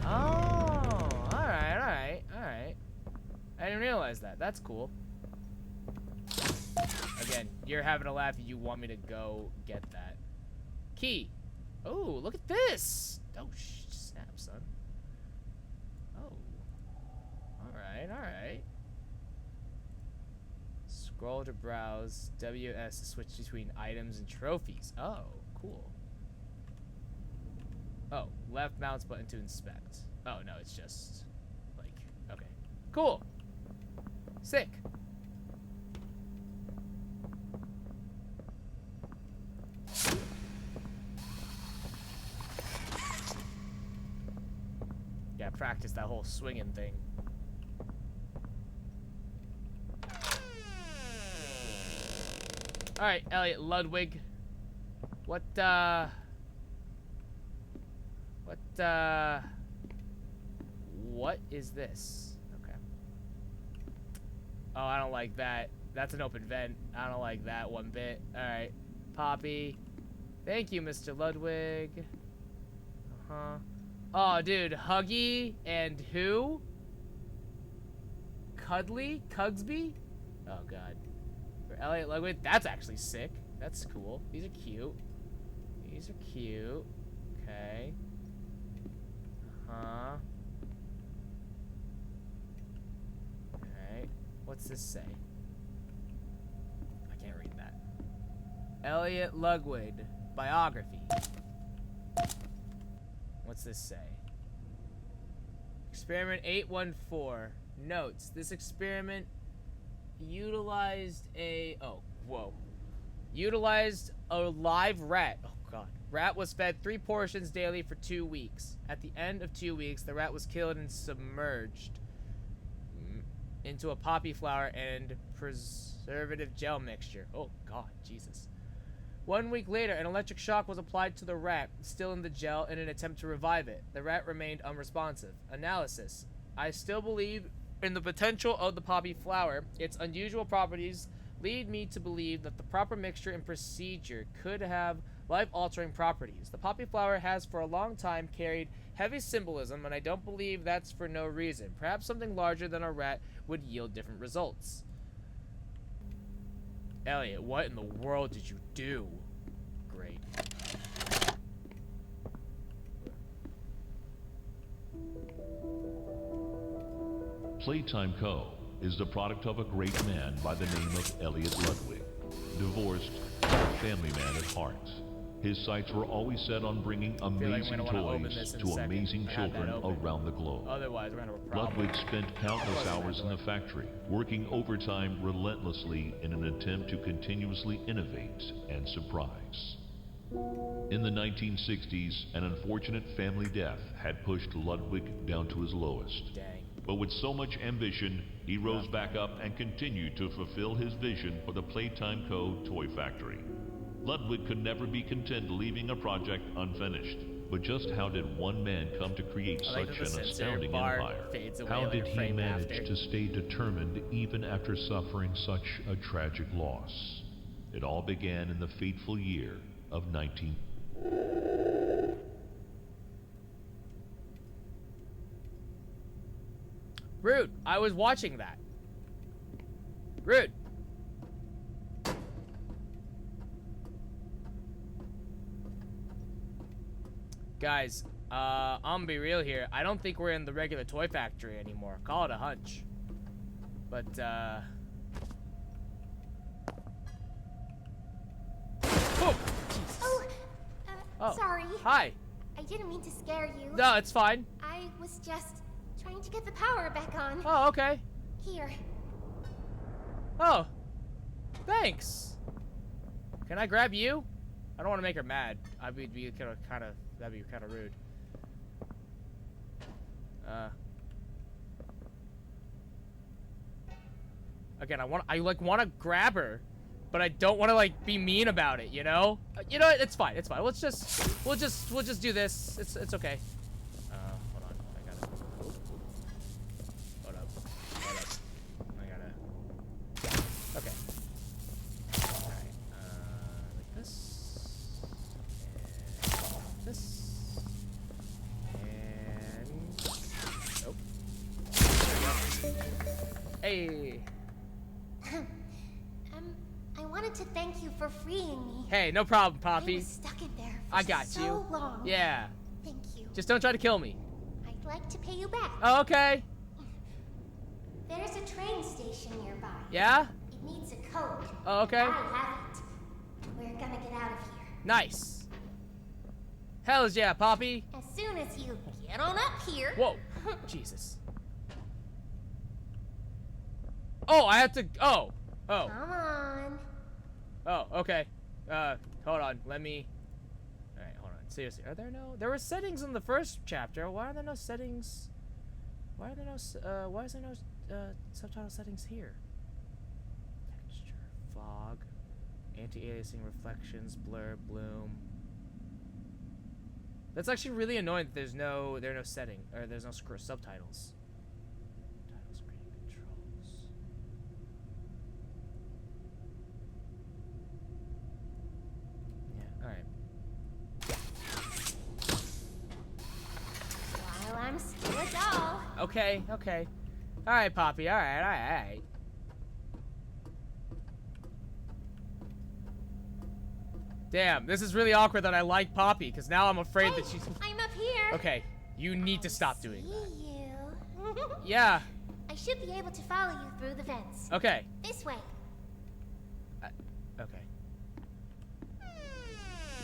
Oh, alright, alright, alright. I didn't realize that. That's cool. Again, you're having a laugh. You want me to go get that. Key. Oh, look at this! Oh, snap, son. Oh. Alright, alright. Scroll to browse. WS to switch between items and trophies. Oh, cool. Oh, left mouse button to inspect. Oh, no, it's just, like, okay. Cool. Sick. Yeah, practice that whole swinging thing. Alright, Elliot Ludwig. What is this? Okay. Oh, I don't like that. That's an open vent. I don't like that one bit. Alright. Poppy. Thank you, Mr. Ludwig. Uh-huh. Oh, dude, Huggy and who? Cuddly? Cugsby? Oh, God. For Elliot Ludwig, that's actually sick. That's cool. These are cute. These are cute. Okay. Uh-huh. Alright. What's this say? I can't read that. Elliot Ludwig. Biography. What's this say? Experiment 814. Notes. This experiment utilized a... Oh, whoa. Utilized a live rat. Oh, God. Rat was fed 3 portions daily for 2 weeks. At the end of 2 weeks, the rat was killed and submerged into a poppy flower and preservative gel mixture. Oh, God. Jesus. 1 week later, an electric shock was applied to the rat, still in the gel, in an attempt to revive it. The rat remained unresponsive. Analysis. I still believe in the potential of the poppy flower. Its unusual properties lead me to believe that the proper mixture and procedure could have life-altering properties. The poppy flower has for a long time carried heavy symbolism, and I don't believe that's for no reason. Perhaps something larger than a rat would yield different results. Elliot, what in the world did you do? great. Playtime Co. is the product of a great man by the name of Elliot Ludwig, divorced, but a family man at heart. His sights were always set on bringing amazing toys to amazing children around the globe. Otherwise, we're gonna have a problem. Ludwig spent countless hours in the factory, working overtime relentlessly in an attempt to continuously innovate and surprise. In the 1960s, an unfortunate family death had pushed Ludwig down to his lowest. Dang. But with so much ambition, he rose back up and continued to fulfill his vision for the Playtime Co. toy factory. Ludwig could never be content leaving a project unfinished. But just how did one man come to create such an astounding empire? How did he manage to stay determined even after suffering such a tragic loss? It all began in the fateful year of 19... Rude. I was watching that. Rude. Guys, I'm gonna be real here. I don't think we're in the regular toy factory anymore. Call it a hunch. But, Oh! Jesus. Oh, sorry. Hi. I didn't mean to scare you. No, it's fine. I was just trying to get the power back on. Oh, okay. Here. Oh. Thanks. Can I grab you? I don't want to make her mad. I'd be kind of that'd be kind of rude. Again, I want to grab her, but I don't want to like be mean about it, you know? You know what? It's fine. It's fine. We'll just do this. It's okay. Hold on. I gotta. Hold up. I gotta. Okay. All right. Like this. And this. And. Nope. There we go. Hey. I wanted to thank you for freeing me. Hey, no problem, Poppy. I was stuck in there for I got so you. long. Yeah. Thank you. Just don't try to kill me. I'd like to pay you back. Oh, okay. There's a train station nearby. Yeah? It needs a code. Oh, okay. I have it. We're gonna get out of here. Nice. Hells yeah, Poppy. As soon as you get on up here. Whoa. Jesus. Oh, I have to. Oh. Oh. Come on. Oh, okay. Hold on. Let me. Alright, hold on. Seriously, are there no. There were settings in the first chapter. Why are there no settings? Why are there no. Why is there no subtitle settings here? Texture, fog, anti-aliasing, reflections, blur, bloom. That's actually really annoying that there are no setting, or there's no subtitles. Title screen controls. Yeah, alright. While I'm still a doll. Okay, okay. Alright, Poppy, alright. Damn, this is really awkward that I like Poppy, because now I'm afraid that she's... I'm up here. Okay, you need to stop doing that. See you. Yeah. I should be able to follow you through the vents. Okay. This way. Okay.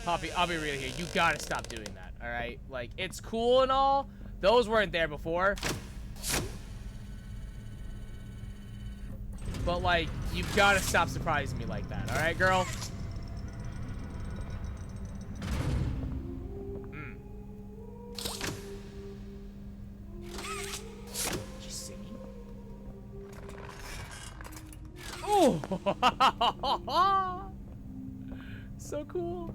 Poppy, I'll be real here. You gotta stop doing that, alright? Like, it's cool and all. Those weren't there before. But, like, you've gotta stop surprising me like that, alright, girl? She's singing. Oh! So cool.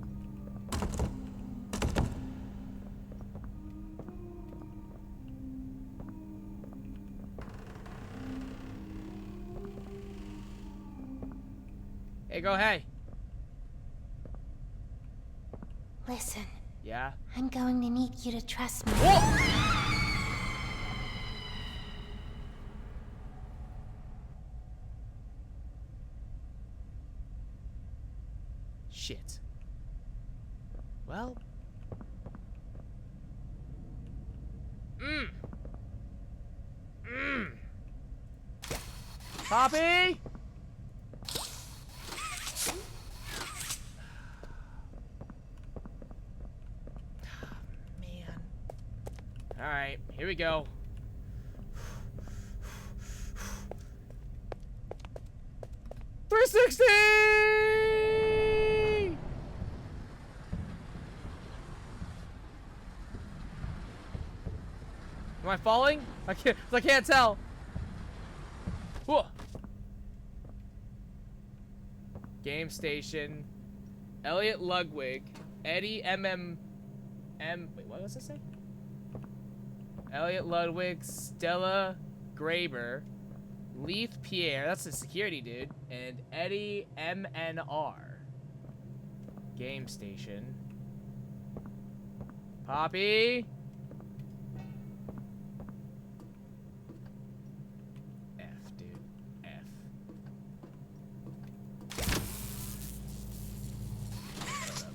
Hey, go, hey. Listen. Yeah? I'm going to need you to trust me. Whoa! Shit. Well. Mmm. Mmm. Poppy! Man. Alright, here we go. .360! Am I falling? I can't tell. Whoa. Game station. Elliot Ludwig. Eddie wait, what was I say? Elliot Ludwig, Stella Graber, Leith Pierre, that's the security dude, and Eddie MNR. Game station. Poppy. F, dude. F. Hold up.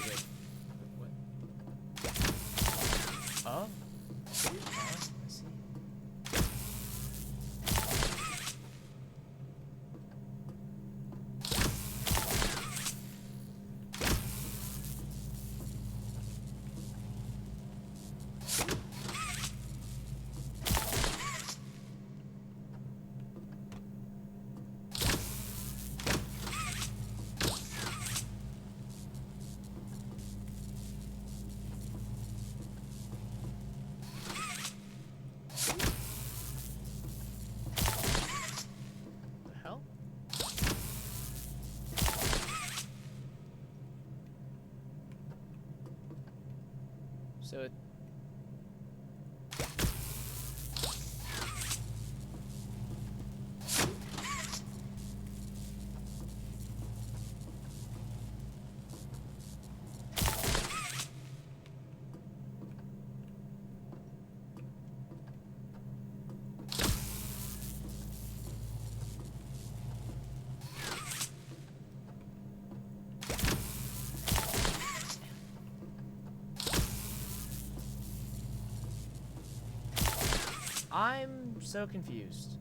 Wait. What? Oh? I see. The hell? So it... I'm so confused.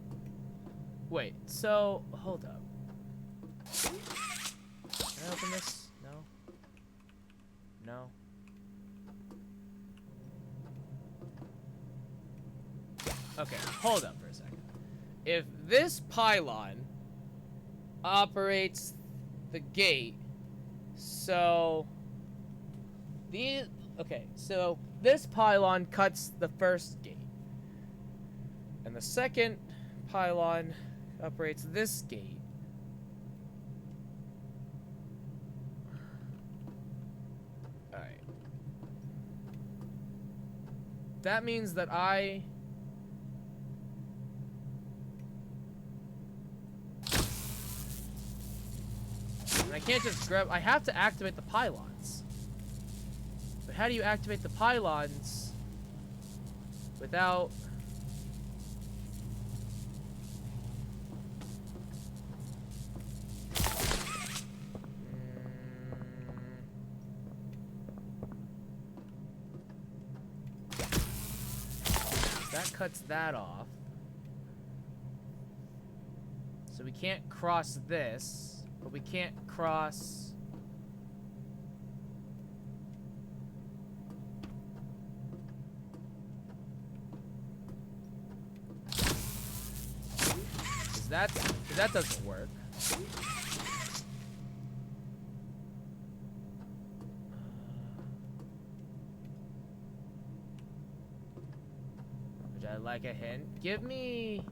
Wait, so hold up. Can I open this? No. No. Okay, hold up for a second. If this pylon operates the gate, so so this pylon cuts the first gate. And the second pylon operates this gate. Alright. That means that I can't just grab... I have to activate the pylons. But how do you activate the pylons without... That cuts that off. So we can't cross this, but we can't cross... That doesn't work. Would I like a hint? Give me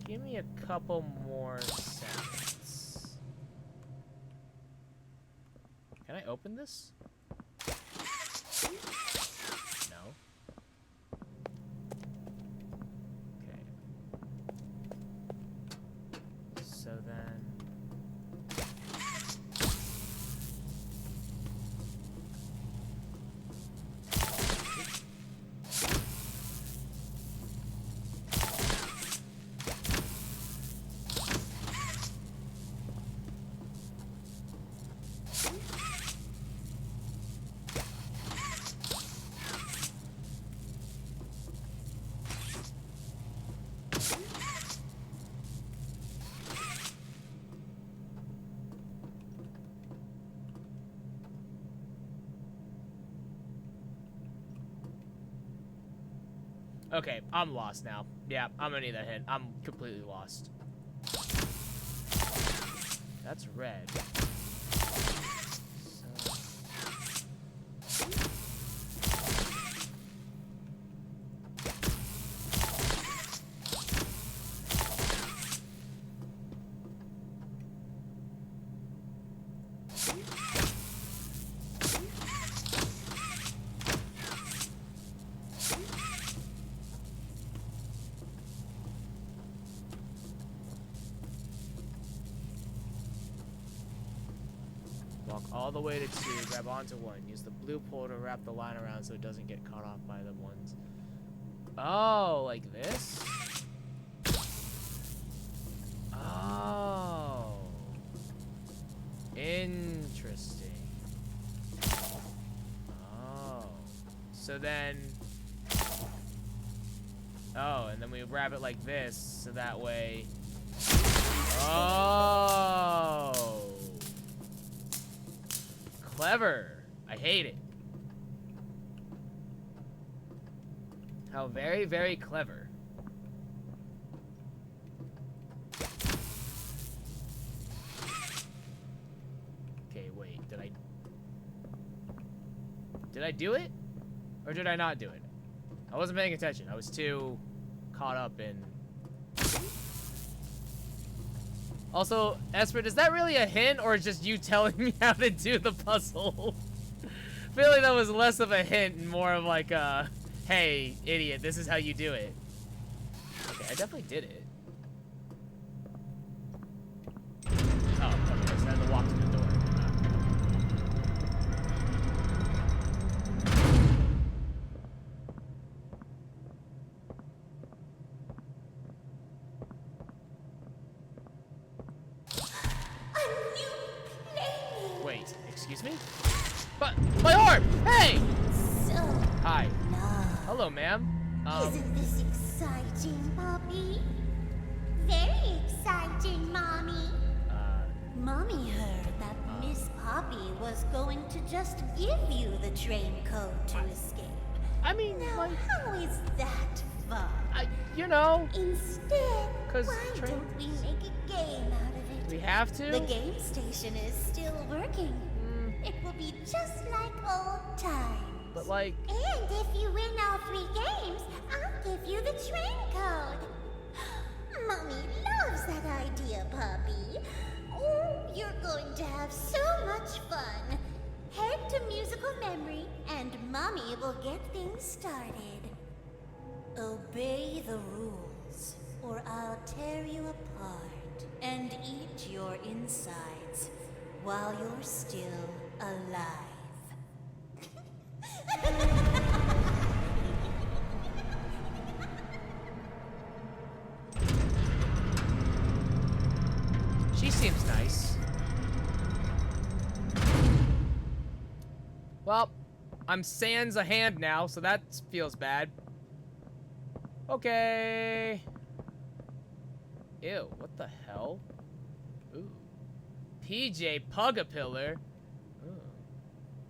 a couple more seconds. Can I open this? No. Okay. So then... Okay, I'm lost now. Yeah, I'm gonna need that hint. I'm completely lost. That's red. Walk all the way to 2, grab onto 1. Use the blue pole to wrap the line around so it doesn't get caught off by the ones. Oh, like this? Oh. Interesting. Oh. So then... Oh, and then we wrap it like this, so that way... Oh. Clever. I hate it. How very, very clever. Okay, wait. Did I do it? Or did I not do it? I wasn't paying attention. I was too caught up in... Also, Esprit, is that really a hint or just you telling me how to do the puzzle? I feel like that was less of a hint and more of like a, hey, idiot, this is how you do it. Okay, I definitely did it. Oh, okay, so I had to walk to the door. Wait, excuse me? But my arm! Hey! So, Hi. love. Hello, ma'am. Isn't this exciting, Poppy? Very exciting, Mommy. Mommy heard that Miss Poppy was going to just give you the train code to escape. I mean, Now, like, how is that fun? you know, Instead, 'cause why don't we make a game out of it? we have to. The game station is still working. It will be just like old times. But like, And if you win all 3 games, I'll give you the train code. Mommy loves that idea, Puppy. Oh, you're going to have so much fun. Head to musical memory, and Mommy will get things started. Obey the rules, or I'll tear you apart and eat your insides while you're still alive. she seems nice. Well, I'm sans a hand now, so that feels bad. Okay. Ew, what the hell? Ooh. PJ Pugapillar. Ooh.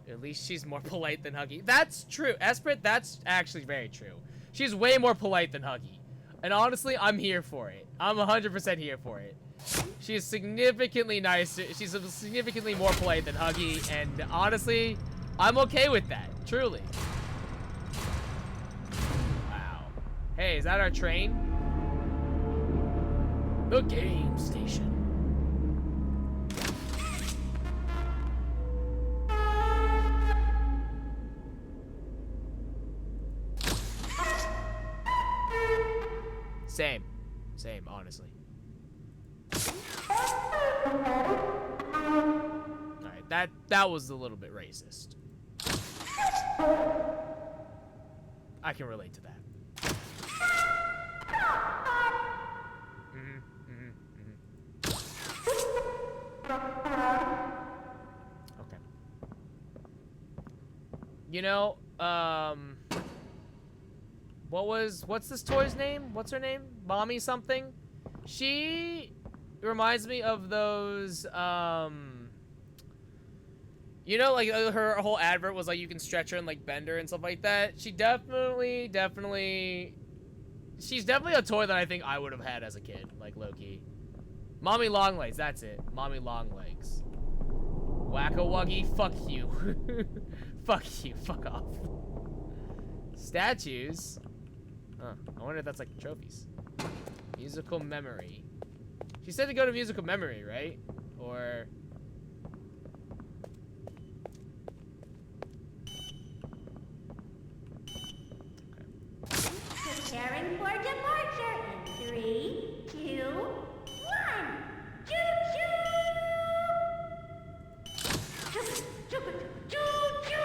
At least she's more polite than Huggy. That's true. Esprit, that's actually very true. She's way more polite than Huggy. And honestly, I'm here for it. I'm 100% here for it. She's significantly nicer. She's significantly more polite than Huggy. And honestly, I'm okay with that. Truly. Wow. Hey, is that our train? The game station. Same. Same, honestly. Alright, that was a little bit racist. I can relate to that. Okay. You know, what's this toy's name? What's her name? Mommy something? She reminds me of those, you know, like her whole advert was like you can stretch her and like bend her and stuff like that. She definitely She's definitely a toy that I think I would have had as a kid, like low-key. Mommy Longlegs, that's it. Mommy Longlegs. Whack-a-wuggy, fuck you. Fuck you, fuck off. Statues? Huh, I wonder if that's like trophies. Musical memory. She said to go to musical memory, right? Or... Preparing for departure in 3, 2, 1. Choo choo! Choo choo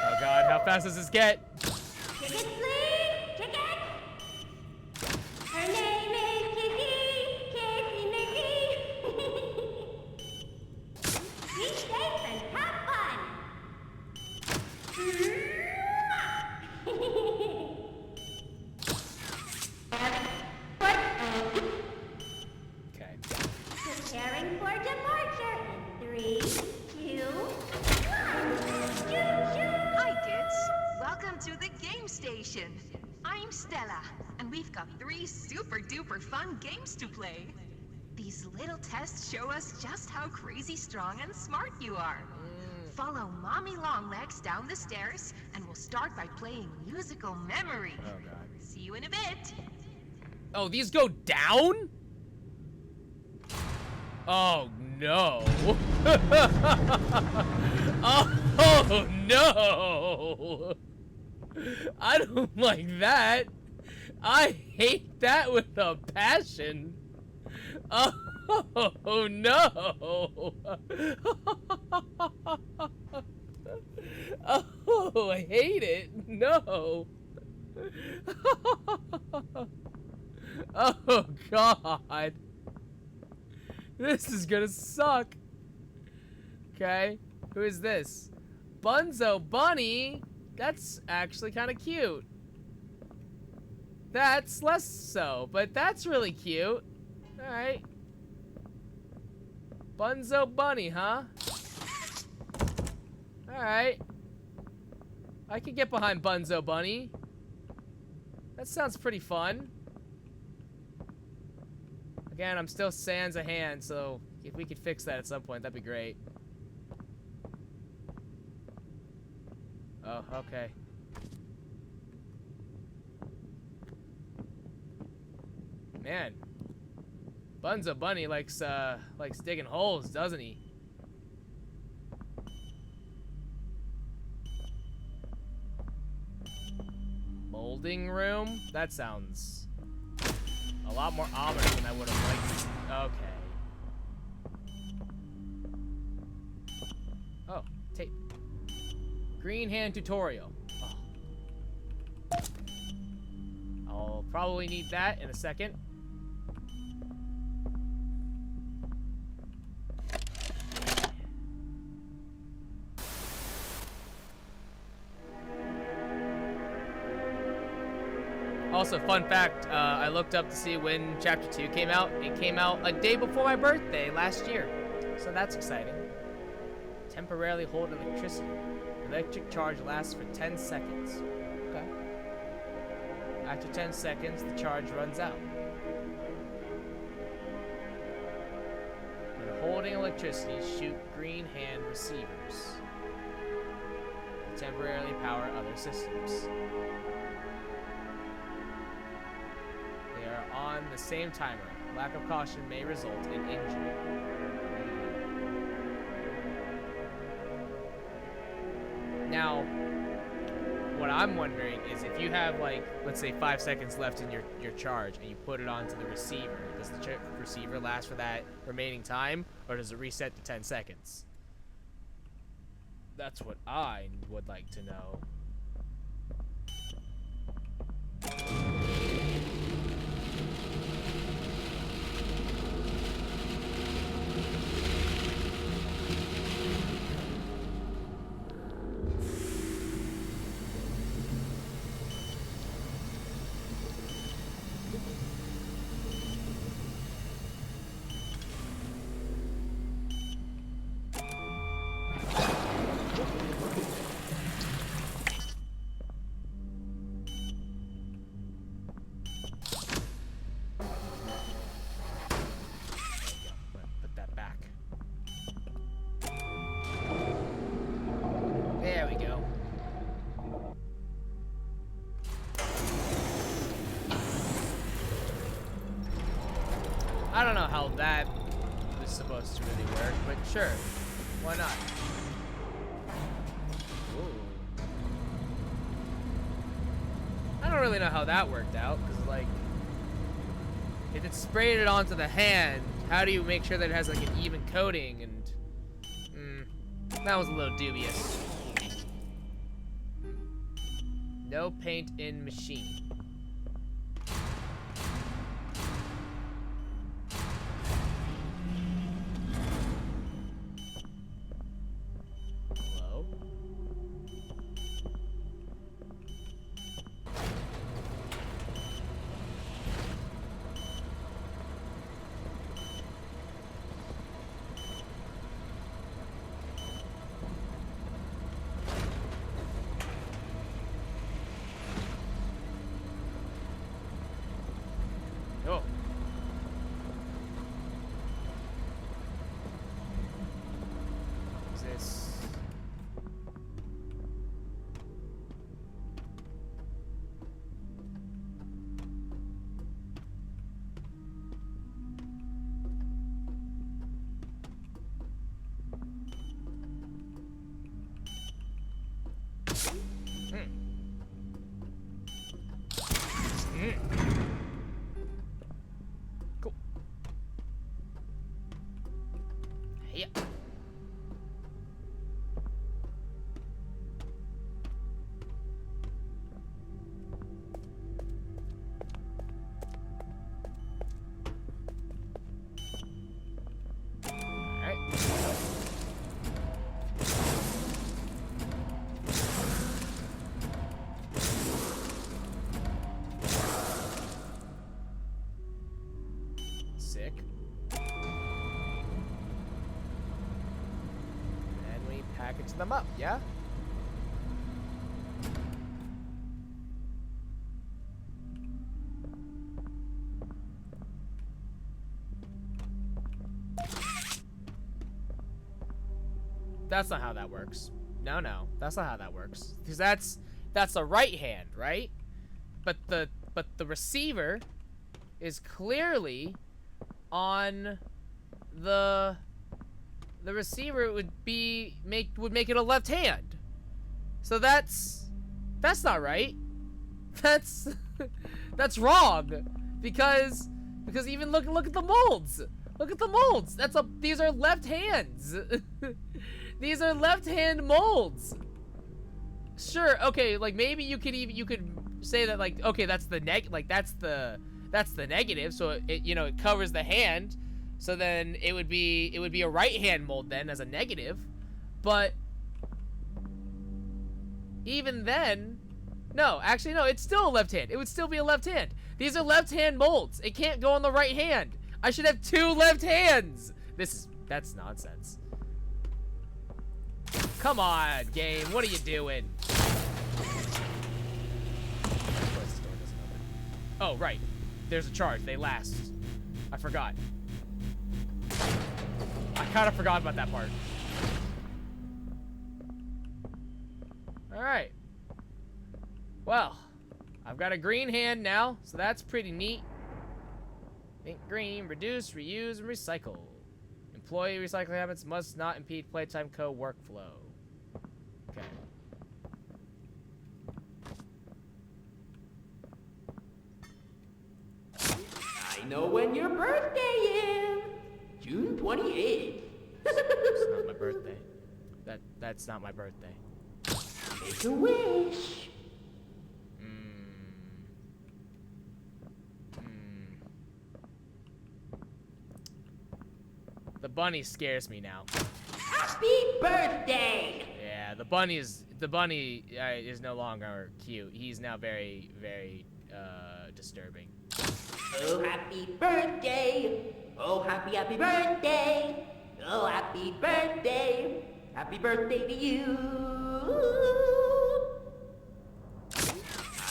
Oh god, how fast does this get? Tickets, please! Tickets! Her name is Kitty! Kitty Mickey! Be safe and have fun! Okay. Preparing for departure in 3, 2, 1. Hi, kids. Welcome to the game station. I'm Stella, and we've got 3 super-duper fun games to play. These little tests show us just how crazy strong and smart you are. Follow Mommy Longlegs down the stairs, and we'll start by playing Musical Memory. Oh god. See you in a bit. Oh, these go down? Oh no. Oh no. I don't like that. I hate that with a passion. Oh no. Oh, I hate it. No. Oh god. This is gonna suck. Okay, who is this? Bunzo Bunny? That's actually kind of cute. That's less so, but that's really cute. Alright. Bunzo Bunny, huh? Alright. I can get behind Bunzo Bunny. That sounds pretty fun. Again, I'm still sans a hand, so if we could fix that at some point, that'd be great. Oh, okay. Man, Bunzo Bunny likes digging holes, doesn't he? Molding room? That sounds a lot more ominous than I would have liked. Okay. Oh, tape. Green hand tutorial. Oh. I'll probably need that in a second. Also, fun fact, I looked up to see when Chapter 2 came out. It came out a day before my birthday last year. So that's exciting. Temporarily hold electricity. Electric charge lasts for 10 seconds. Okay. After 10 seconds, the charge runs out. When holding electricity, shoot green hand receivers. Temporarily power other systems. They are on the same timer. Lack of caution may result in injury. Now, what I'm wondering is if you have, like, let's say 5 seconds left in your charge and you put it onto the receiver, does the receiver last for that remaining time, or does it reset to 10 seconds? That's what I would like to know. I don't know how that was supposed to really work, but sure. Why not? Ooh. I don't really know how that worked out, because, like, if it sprayed it onto the hand, how do you make sure that it has, like, an even coating? And that was a little dubious. No paint in machine. Hello? Oh. What's this? Cool. Yeah. Alright. Sick. And we package them up, yeah? That's not how that works. No, that's not how that works. Because that's a right hand, right? But the receiver is clearly on the receiver would make it a left hand. So that's not right. That's wrong. Because even look at the molds. Look at the molds. These are left hands. These are left hand molds. Sure, okay, like maybe you could say that, like, okay, that's the negative, so it covers the hand, so then it would be a right hand mold then as a negative. But even then, no, actually no, it's still a left hand. It would still be a left hand. These are left hand molds. It can't go on the right hand. I should have two left hands. That's nonsense. Come on, game. What are you doing? Oh, right. There's a charge. They last. I forgot. I kind of forgot about that part. Alright. Well, I've got a green hand now, so that's pretty neat. Think green, reduce, reuse, and recycle. Employee recycling habits must not impede Playtime Co. workflow. Okay. I know when your birthday is. June 28th. It's not my birthday. That's not my birthday. Make a wish. The bunny scares me now. Happy birthday! Yeah, the bunny is no longer cute. He's now very, very disturbing. Oh, happy birthday! Oh, happy birthday! Oh, happy birthday! Happy birthday to you!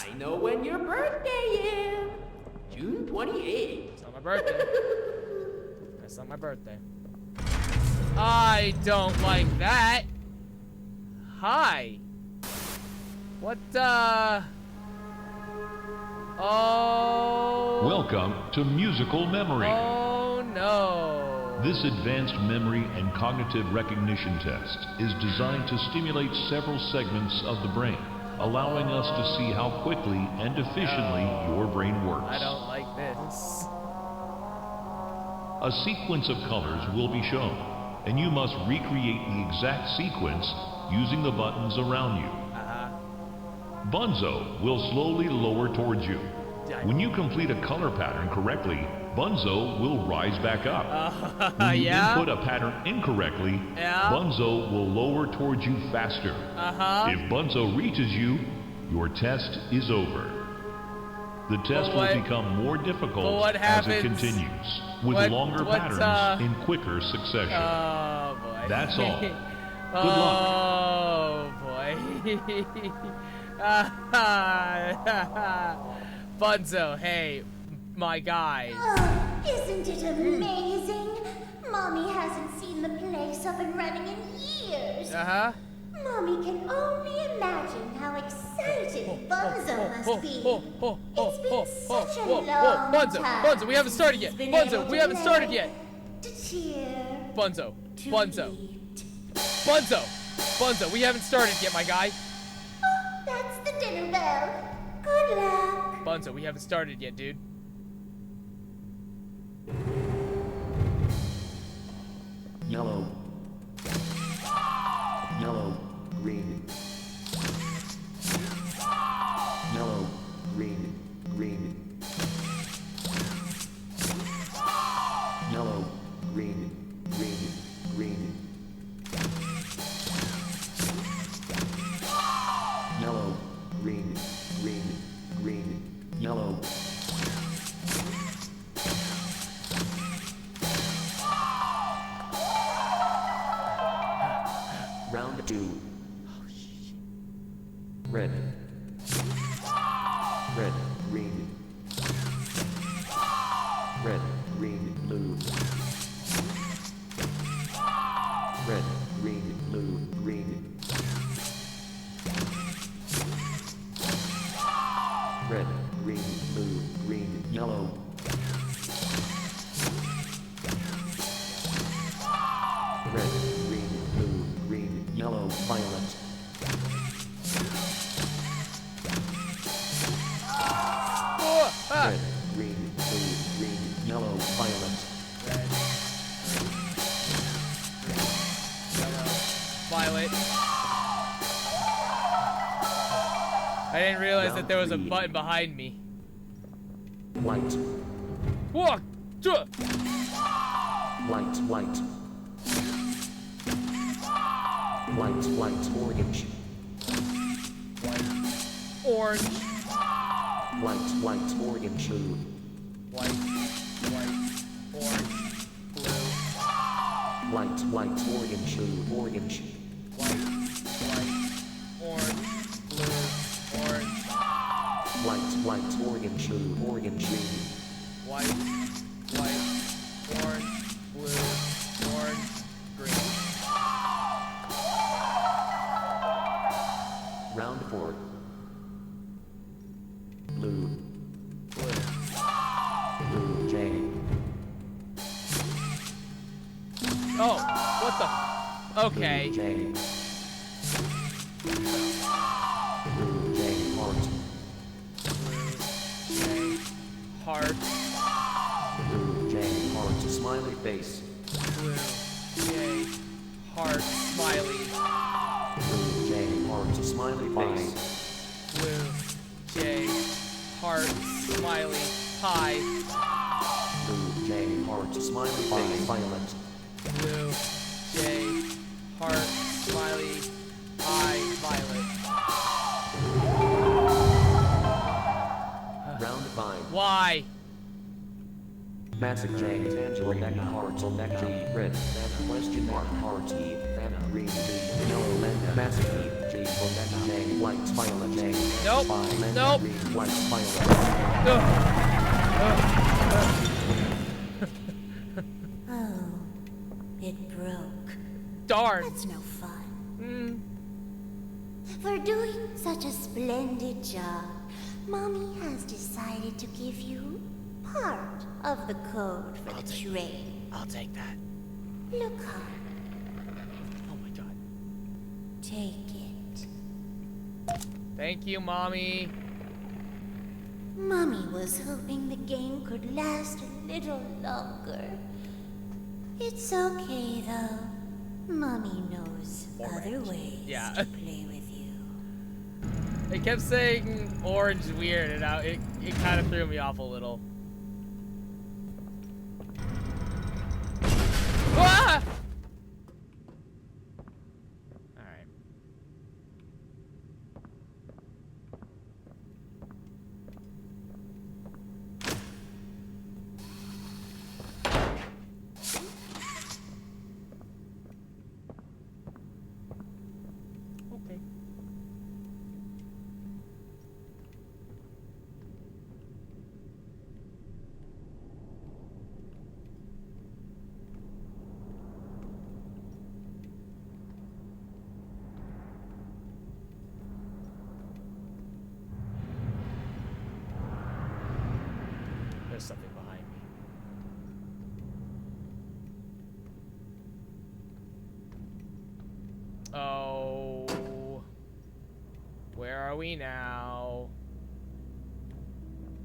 I know when your birthday is. June 28th. It's not my birthday. That's not my birthday. I don't like that. Hi. What Welcome to Musical Memory. Oh no. This advanced memory and cognitive recognition test is designed to stimulate several segments of the brain, allowing us to see how quickly and efficiently your brain works. I don't like this. A sequence of colors will be shown, and you must recreate the exact sequence using the buttons around you. Bunzo will slowly lower towards you. When you complete a color pattern correctly, Bunzo will rise back up. When you input a pattern incorrectly, Bunzo will lower towards you faster. If Bunzo reaches you, your test is over. The test will become more difficult as it continues, with longer patterns in quicker succession. Oh boy. That's all. Good luck. Oh boy. Bunzo, hey, my guy. Oh, isn't it amazing? Mommy hasn't seen the place up and running in years. Mommy can only imagine how excited Bunzo must be. It's been such a long time. Bunzo, we haven't started yet. Bunzo, we haven't started yet. To cheer. Bunzo, we haven't started yet, my guy. Oh, that's the dinner bell. Good luck. Bunzo, we haven't started yet, dude. Yellow. Yellow, green. Yellow, green, green. Yellow, green, green, green. Yellow, green, green, green. Yellow. Round 2. Red. Red, green. Red, green, blue. Red, green, blue, green. Red, green, blue, green, yellow. Red, green, blue, green, yellow, violet. Red, green, blue, green, yellow, violet. Red, yellow, violet. I didn't realize that there was a button behind me. White. What? White, white. White, white, orange. White, orange. White, white, orange, blue. White, orange, blue. White, white, orange, blue, orange. White, orange, blue, orange. White, white, orange, blue, orange, green. White, orange, blue, orange, green. Round 4. Blue. Blue, J. Oh, what the? Okay. Blue, J. Blue, J, heart. Blue, J, heart. Blue, J, heart, smiley face. Blue, J, heart, smiley. Blue, J, heart, smiley face. Blue, J, heart, smiley, pie. Blue, J, heart, smiley face. Violet. Blue, J, heart, smiley, pie, violet. Round 5. Why? Magic J, Angela, Becca, heart, Becca, G, red, Anna, question mark, heart, E, Anna, green, G, yellow, Linda, Magic E, G, Becca, J, white, violet, J, Nope. Linda, Nope. green, white, violet. Oh, it broke. Darn. That's no fun. For doing such a splendid job, Mommy has decided to give you part of the code for the train. I'll take that. Look up. Oh my god. Take it. Thank you, Mommy. Mommy was hoping the game could last a little longer. It's okay, though. Mommy knows other ways to play with you. It kept saying orange weird, and it kind of threw me off a little. Ah! Alright. Okay. There's something behind me. Oh. Where are we now?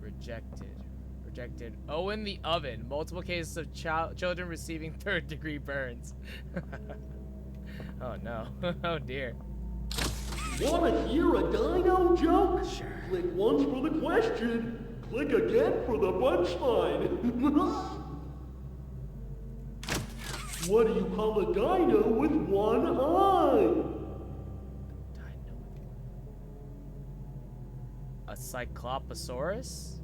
Rejected. Rejected. Oh, in the oven. Multiple cases of children receiving third-degree burns. Oh, no. Oh, dear. Wanna hear a dino joke? Sure. Click once for the question. Click again for the punchline. What do you call a dino with one eye? Dino. A Cycloposaurus?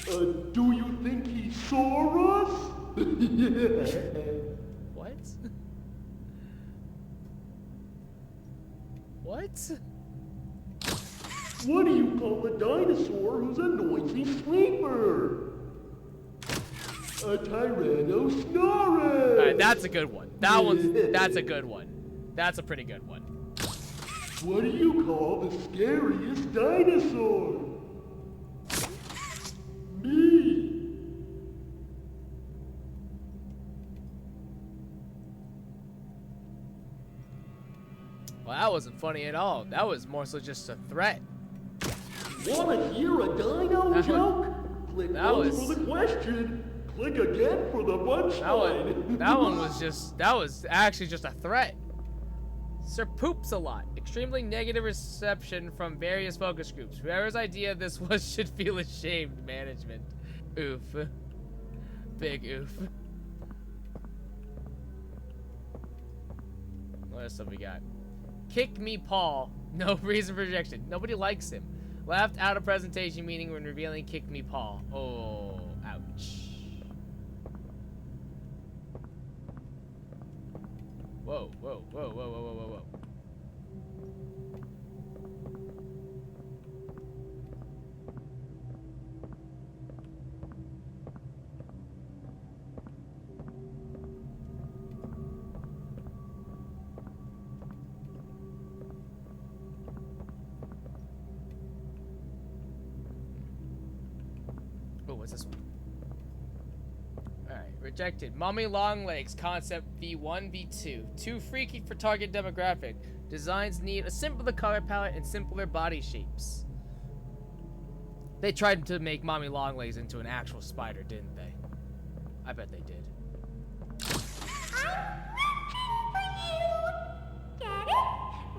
Do you think he saw us? What? What? What do you call a dinosaur who's a noisy sleeper? A Tyrannosaurus! Alright, that's a good one. That's a good one. That's a pretty good one. What do you call the scariest dinosaur? Me! Well, that wasn't funny at all. That was more so just a threat. Wanna hear a dino joke? Click once for the question. Click again for the punchline. That was actually just a threat. Sir Poops a lot. Extremely negative reception from various focus groups. Whoever's idea this was should feel ashamed. Management. Oof. Big oof. What else have we got? Kick me, Paul. No reason for rejection. Nobody likes him. Laughed out of presentation meeting when revealing Kick me, Paul. Oh, ouch. Whoa, whoa, whoa, whoa, whoa, whoa, whoa, whoa. Oh, what's this one? Alright, rejected. Mommy Longlegs concept V1, V2. Too freaky for target demographic. Designs need a simpler color palette and simpler body shapes. They tried to make Mommy Longlegs into an actual spider, didn't they? I bet they did. Get it?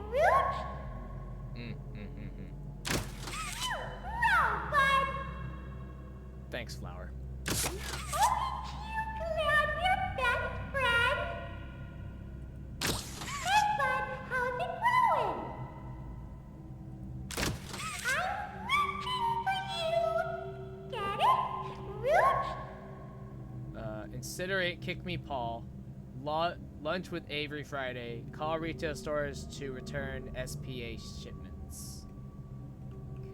Root? Robot! Thanks, Flower. Aren't you glad your best friend? Hey, bud, how's it going? I'm rooting for you. Get it? Root? Incinerate, Kick Me, Paul. Lunch with Avery Friday. Call retail stores to return SPA shipments.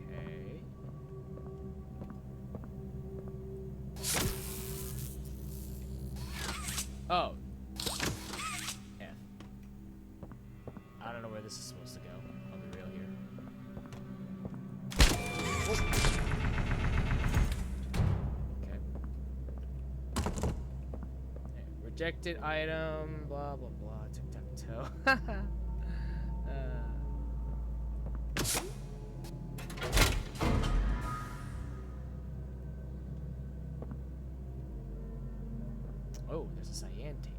Okay. Oh. Yeah. I don't know where this is supposed to go. I'll be real here. Okay. Rejected item, blah, blah, blah, tic-tac-toe. Oh, there's a cyan tape.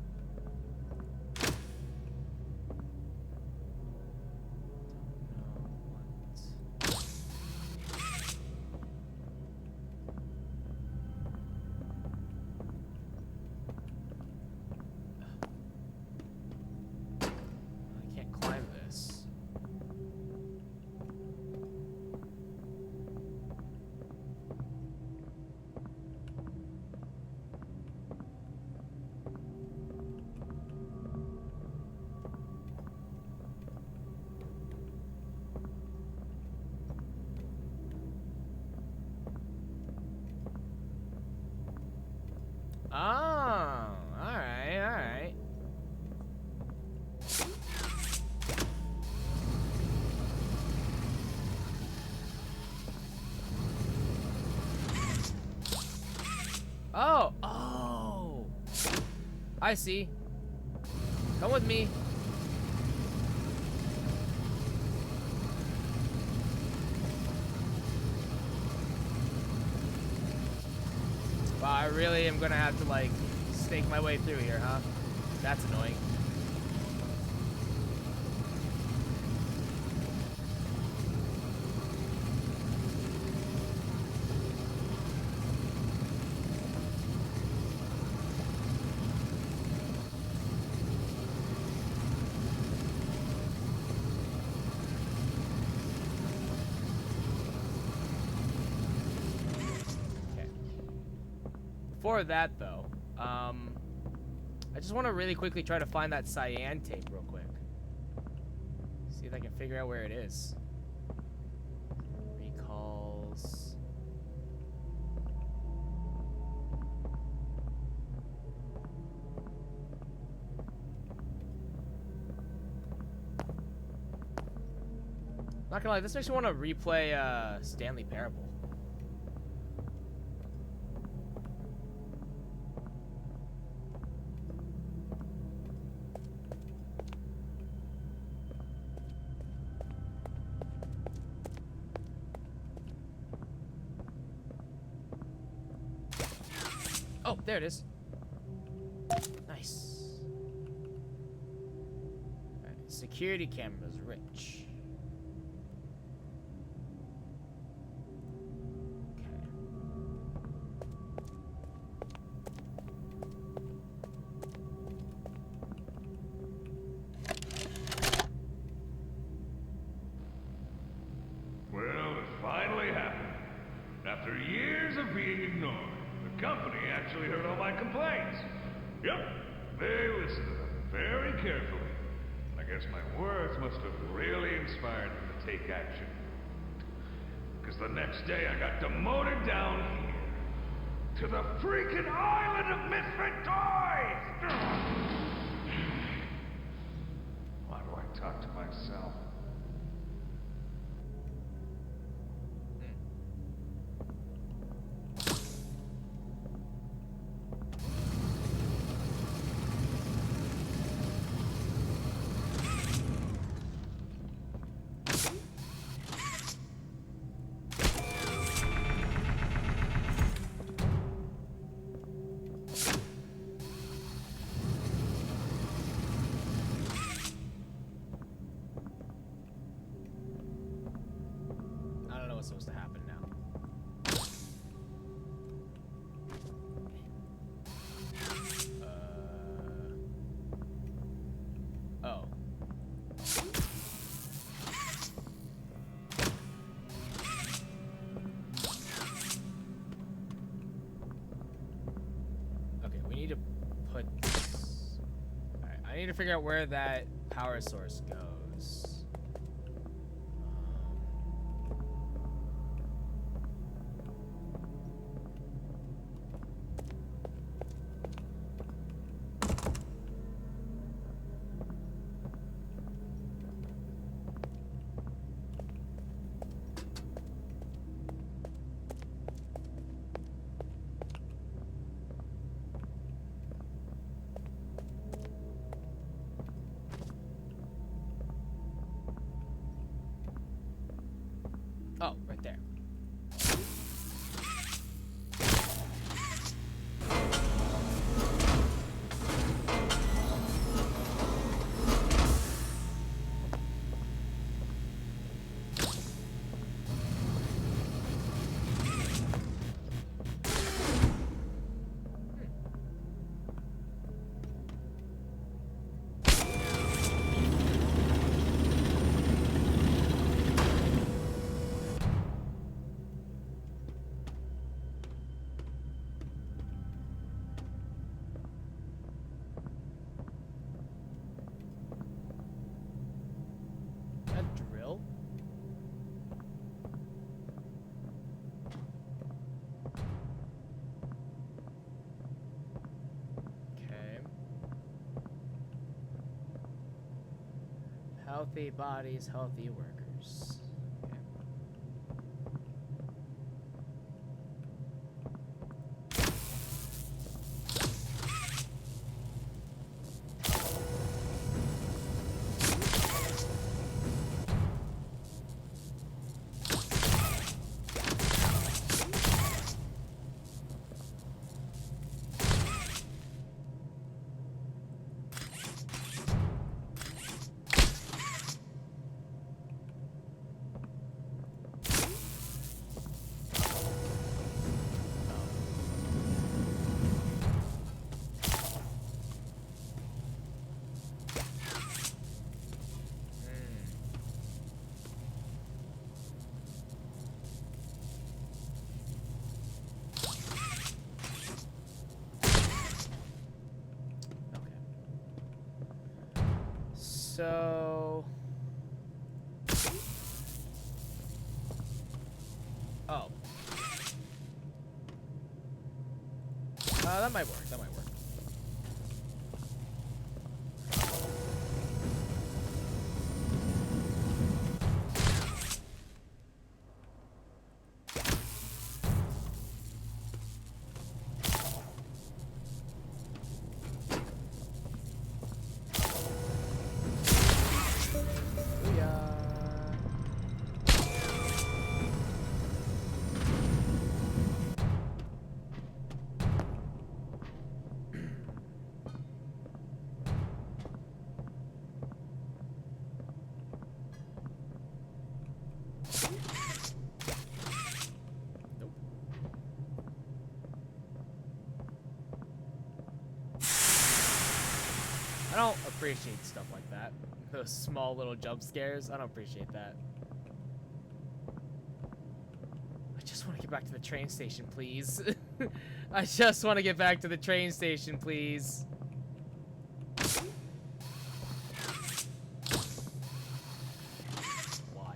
I can't climb this. Oh, alright, alright. Oh, oh. I see. Come with me. Wow, I really am gonna have to, like, snake my way through here, huh? That's annoying. Before that, though, I just want to really quickly try to find that cyan tape real quick. See if I can figure out where it is. Recalls. Not gonna lie, this makes me want to replay Stanley Parable. Oh, there it is. Nice. Alright, security cameras, rich. Okay. Well, it finally happened. After years of being ignored, the company actually heard all my complaints. Yep, they listened to them very carefully. I guess my words must have really inspired them to take action. Because the next day I got demoted down here. To the freaking island of misfit toys! Why do I talk to myself? What's supposed to happen now? Oh. Okay, we need to put this. Alright, I need to figure out where that power source goes. Oh, right there. Healthy bodies, healthy workers. Okay. So... Oh. That might work, that might work. I don't appreciate stuff like that. Those small little jump scares. I don't appreciate that. I just want to get back to the train station, please. I just want to get back to the train station, please. Why?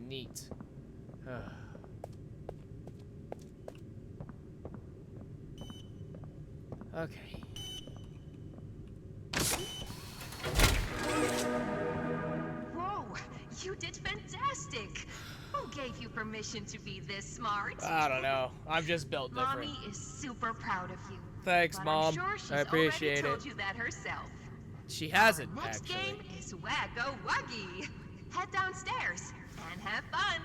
Neat. Okay. Whoa, you did fantastic. Who gave you permission to be this smart? I don't know. I'm just built different. Mommy is super proud of you. Thanks, but Mom. I'm sure she's I appreciate already told it. you that herself. She hasn't, Our next actually. game is Wacko Wuggy. Head downstairs and have fun.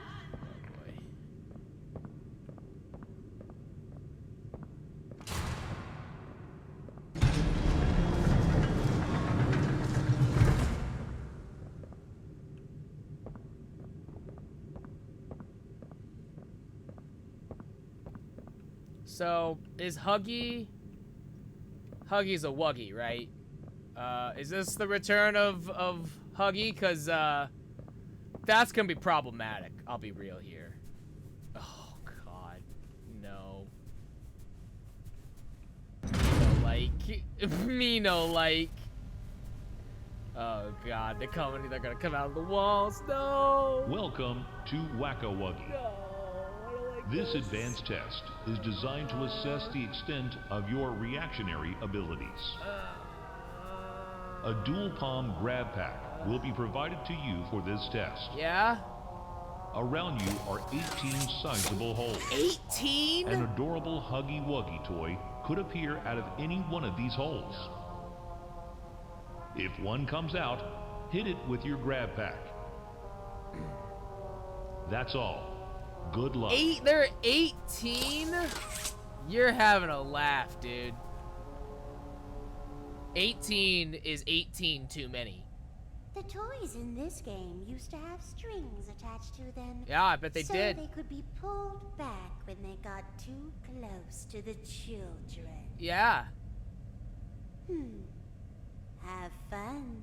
So, is Huggy... Huggy's a Wuggy, right? Is this the return of Huggy? Because, that's gonna be problematic. I'll be real here. Oh, God. No. Me no like. Oh, God. They're coming. They're gonna come out of the walls. No! Welcome to Whack-A-Wuggy. No. This advanced test is designed to assess the extent of your reactionary abilities. A dual palm grab pack will be provided to you for this test. Yeah? Around you are 18 sizable holes. 18? An adorable Huggy Wuggy toy could appear out of any one of these holes. If one comes out, hit it with your grab pack. That's all. Good luck. They're 18? You're having a laugh, dude. 18 is 18 too many. The toys in this game used to have strings attached to them. Yeah, I bet they did. So they could be pulled back when they got too close to the children. Yeah. Have fun.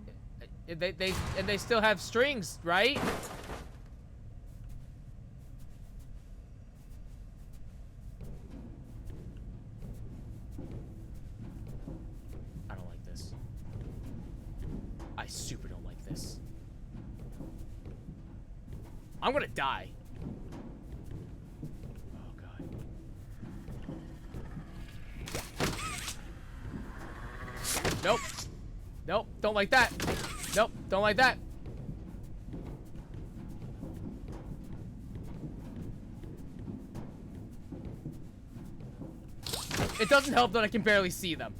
They still have strings, right? I don't like this. I super don't like this. I'm gonna die. Oh god. Nope. Nope, don't like that. Nope, don't like that. It doesn't help that I can barely see them.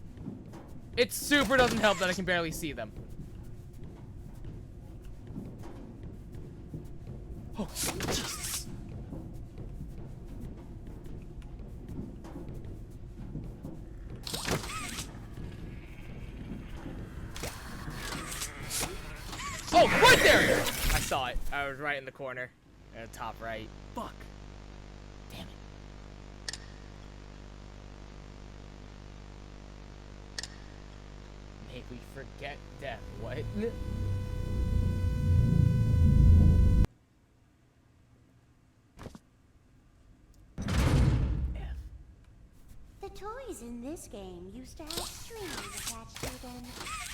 It super doesn't help that I can barely see them. Oh, Jesus. Oh, right there! I saw it. I was right in the corner. At the top right. Fuck. Damn it. Make we forget death. What? The toys in this game used to have strings attached to them,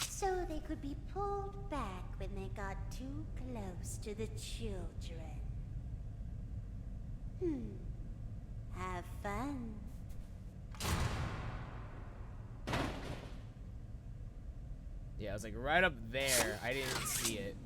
so they could be pulled back when they got too close to the children. Have fun. Yeah, I was like right up there. I didn't see it.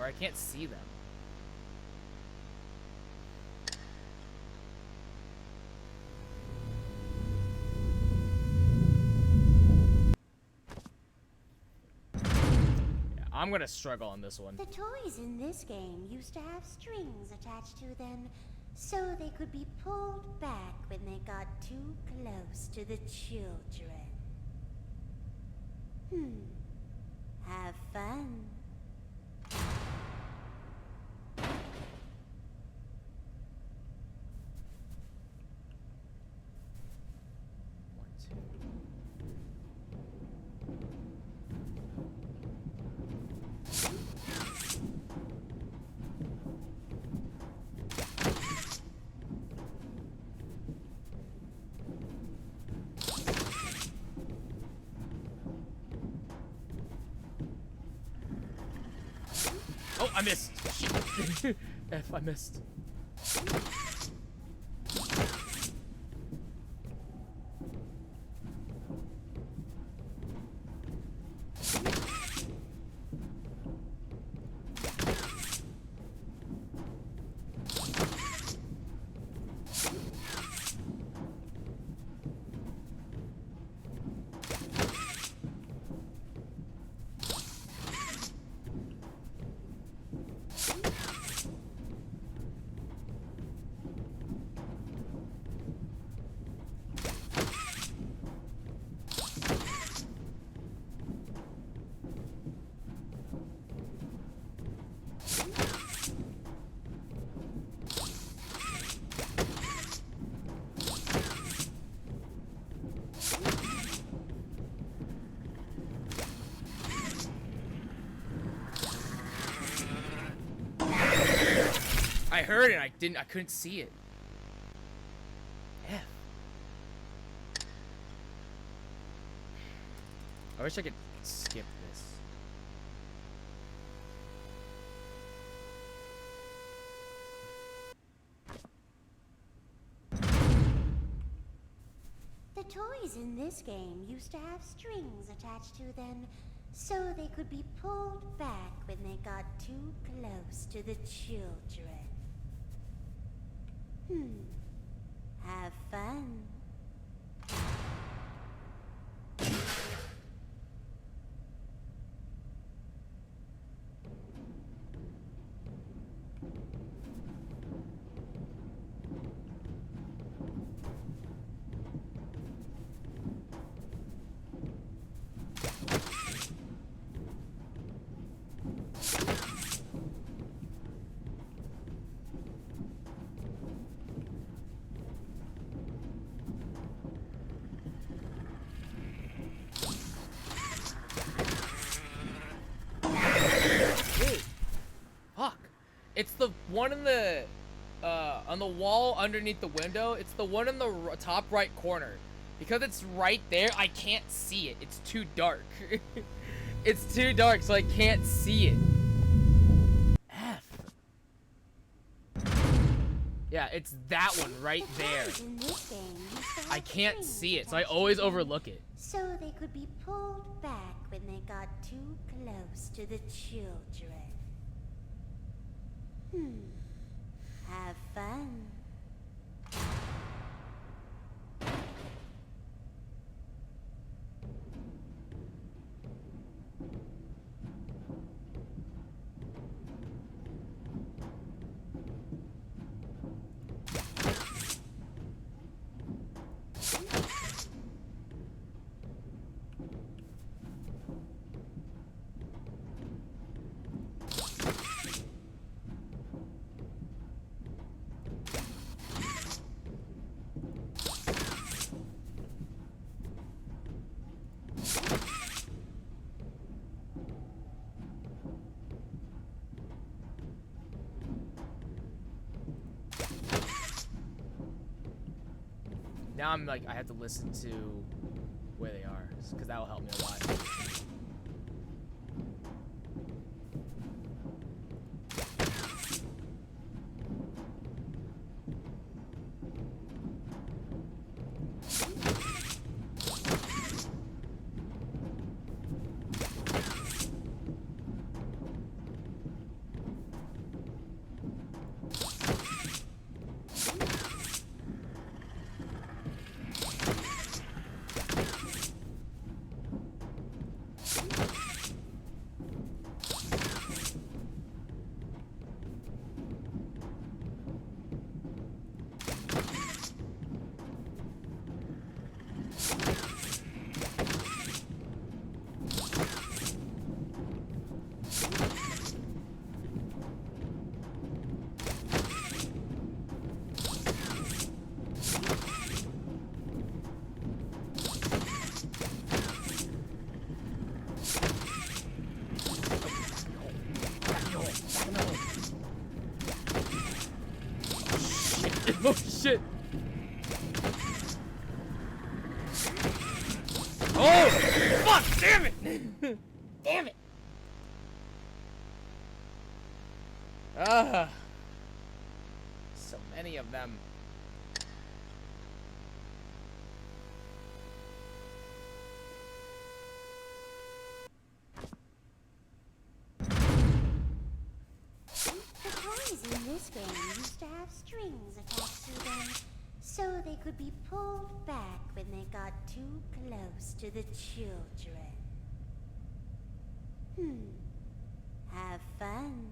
I can't see them. Yeah, I'm gonna struggle on this one. The toys in this game used to have strings attached to them, so they could be pulled back when they got too close to the children. Have fun. Oh, I missed. F, I missed. I heard it, I couldn't see it. F. I wish I could skip this. The toys in this game used to have strings attached to them so they could be pulled back when they got too close to the children. Have fun. It's the one in the, on the wall underneath the window. It's the one in the top right corner. Because it's right there, I can't see it. It's too dark. It's too dark, so I can't see it. F. Yeah, it's that one right there. I can't see it, so I always overlook it. So they could be pulled back when they got too close to the children. Have fun. Now I'm like, I have to listen to where they are, because that will help me a lot. Oh shit! Oh! Fuck! Damn it! Damn it! So many of them. In this game used to have strings attached to them so they could be pulled back when they got too close to the children. Have fun.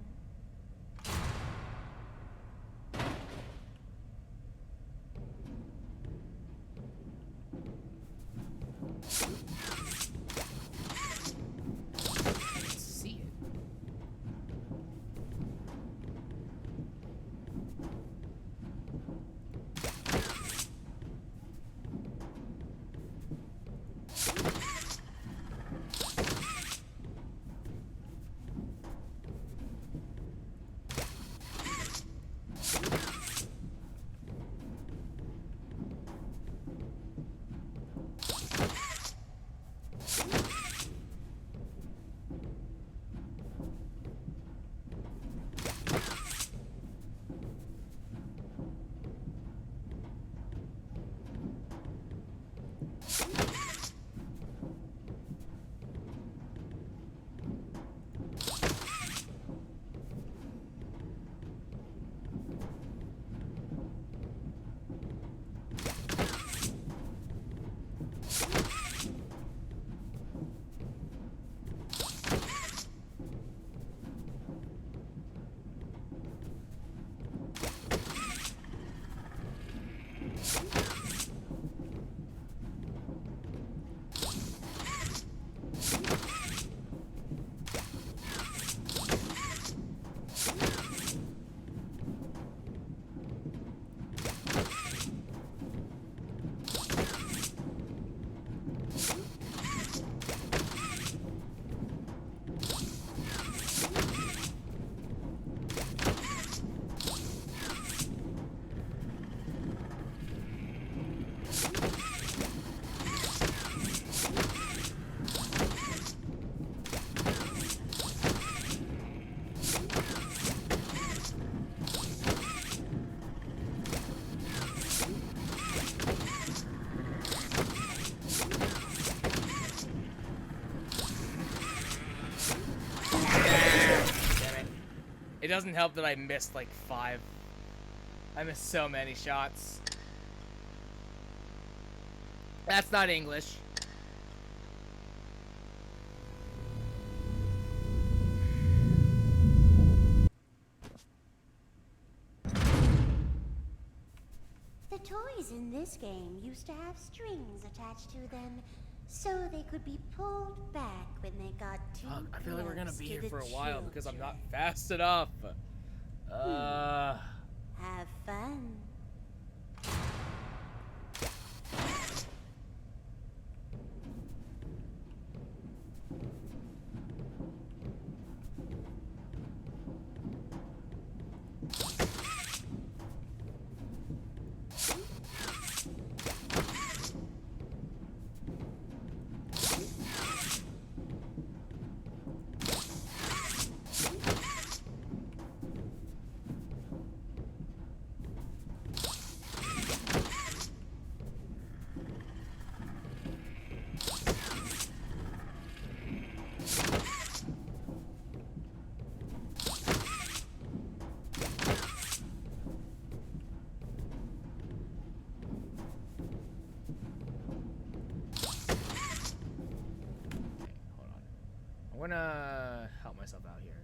doesn't help that I missed like 5. I missed so many shots. That's not English. The toys in this game used to have strings attached to them so they could be pulled back when they got too close. I feel like we're gonna be to here the for a while children. because I'm not fast enough. Have fun. I'm gonna help myself out here.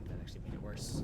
That actually made it worse.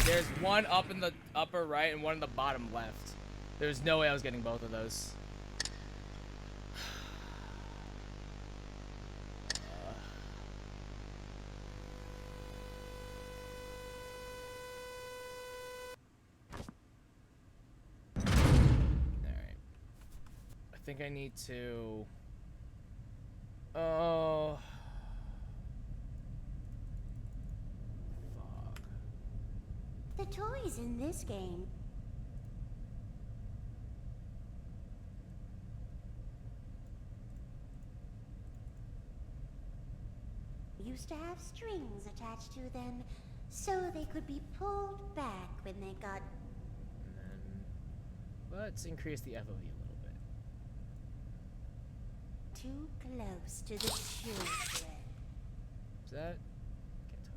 There's one up in the upper right and one in the bottom left. There's no way I was getting both of those. Alright. I think I need to... Oh... The toys in this game used to have strings attached to them so they could be pulled back when they got... And then... Let's increase the FOV a little bit. too close to the children. Is that... Can't tell if that's...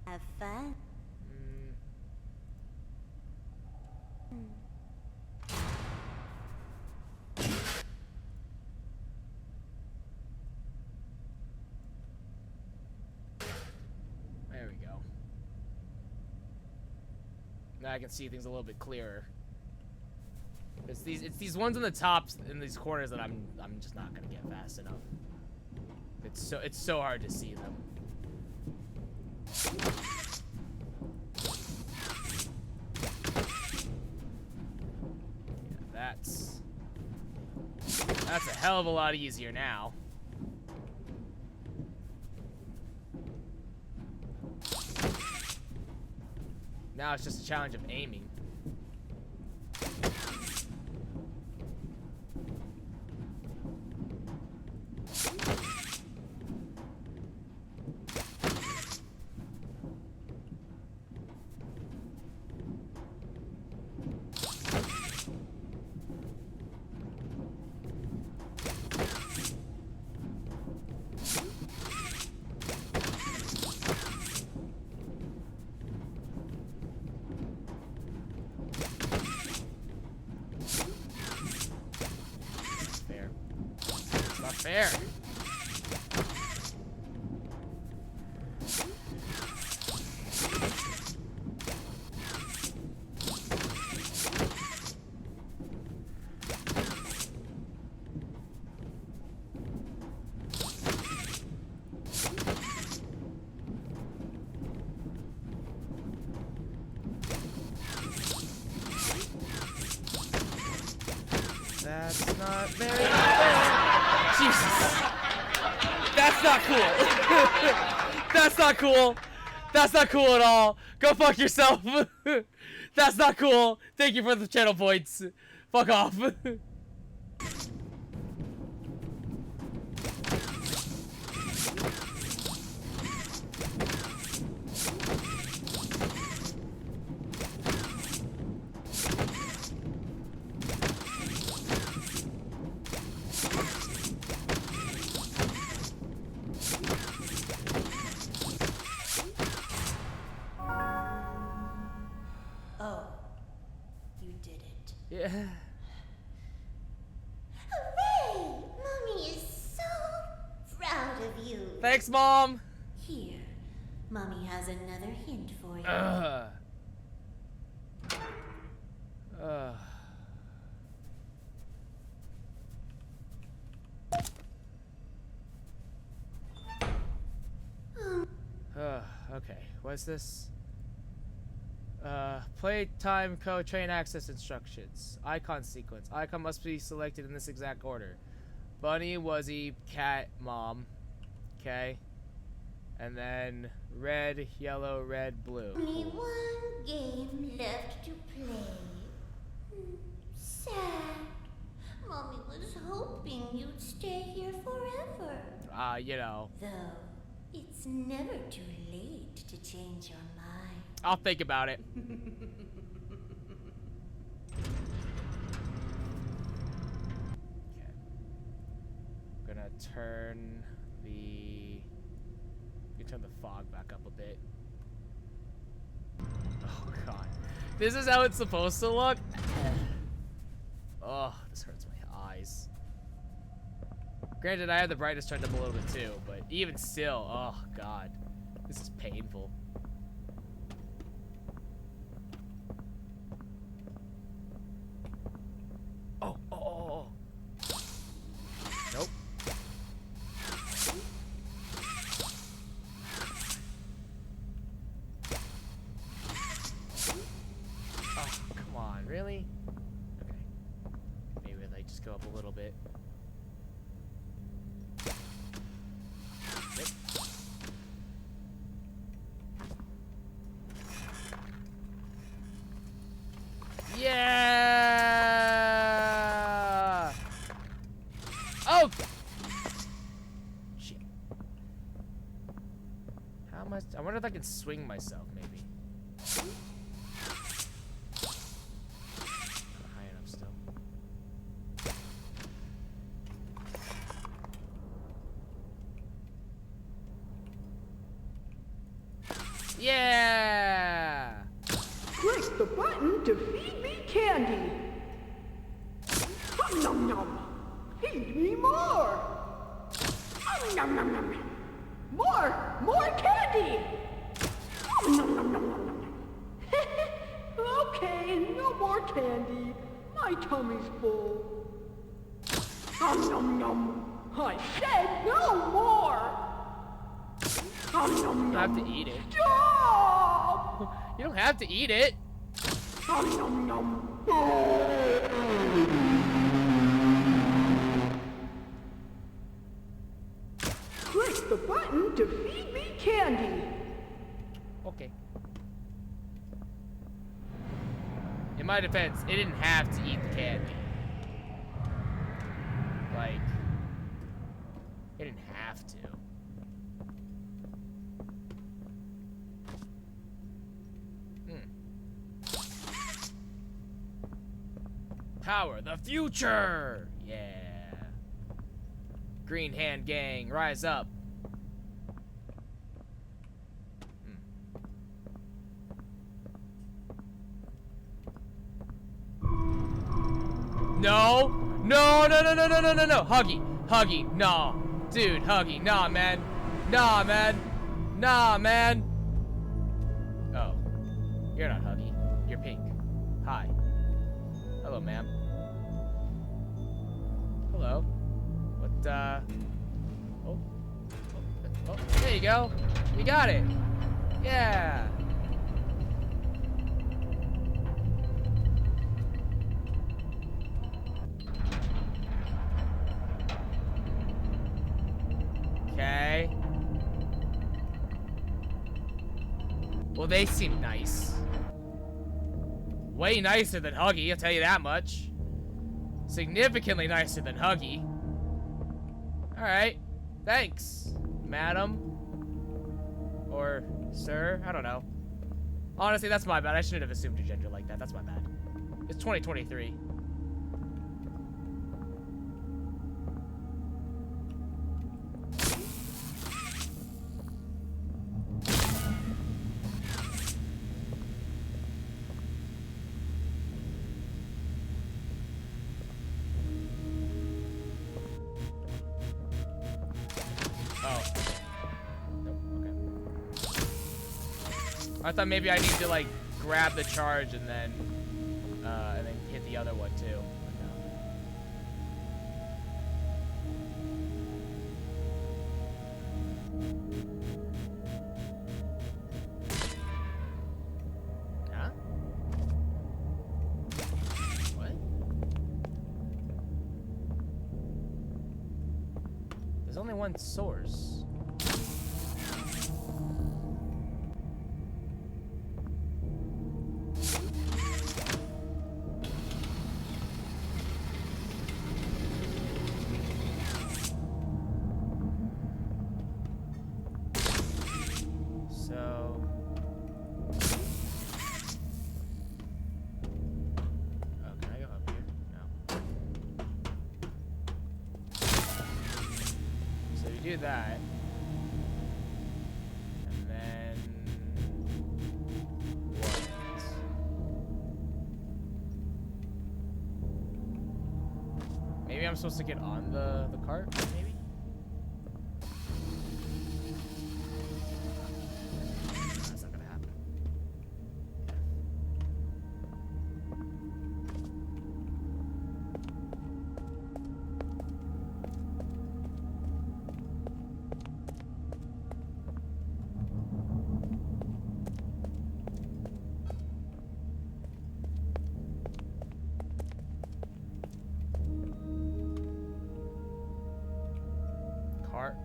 Have fun. There we go. Now I can see things a little bit clearer. It's these ones on the tops in these corners that I'm just not gonna get fast enough. It's so hard to see them. Yeah, that's a hell of a lot easier now. Now it's just a challenge of aiming. fair. That's not very fair. Jesus. That's not cool. That's not cool. That's not cool at all. Go fuck yourself. That's not cool. Thank you for the channel points. Fuck off. Oh, you did it. Yeah. Hooray! Mommy is so proud of you. Thanks, Mom. Here, Mommy has another hint for you. Okay, what's this? Playtime code train access instructions. Icon sequence. Icon must be selected in this exact order. Bunny, Wuzzy, Cat, Mom. Okay. And then red, yellow, red, blue. Only one game left to play. Sad. Mommy was hoping you'd stay here forever. You know. Though, it's never too late to change your mind. I'll think about it. Okay. I'm gonna turn the... You turn the fog back up a bit. Oh god. This is how it's supposed to look? Oh, this hurts my eyes. Granted, I have the brightness turned up a little bit too, but even still, oh god. This is painful. Oh. Nope. Oh, come on, really? Okay. Maybe I just go up a little bit. Yep. Yeah! Oh! Shit. How much? I wonder if I can swing myself, maybe. Not high enough still. Yeah! Click the button to feed me candy. Nom nom. Feed me more. Nom nom nom. More candy. Nom nom nom nom. Okay, no more candy. My tummy's full. Nom nom. I said no more. Nom nom nom. You don't have to eat it. Stop! You don't have to eat it. Nom nom nom. Click the button to feed me candy. Okay. In my defense, it didn't have to eat the candy. Like, it didn't have to. Power the future! Yeah. Green Hand Gang, rise up. No! No, no, no, no, no, no, no, no! Huggy! Huggy, no. Dude, Huggy, nah, man. Nah, man. Nah, man. Oh. You're not Huggy. You're pink. Hi. Hello, ma'am. Hello. What, Oh. Oh, there you go. You got it. Yeah. Okay. Well, they seem nice. Way nicer than Huggy, I'll tell you that much. Significantly nicer than Huggy. Alright. Thanks, madam. Or sir, I don't know. Honestly, that's my bad. I shouldn't have assumed your gender like that. That's my bad. It's 2023. I thought maybe I need to like grab the charge and then hit the other one too. But no. Huh? What? There's only one source. Do that, and then what? Maybe I'm supposed to get on the cart. Maybe. That's not gonna happen.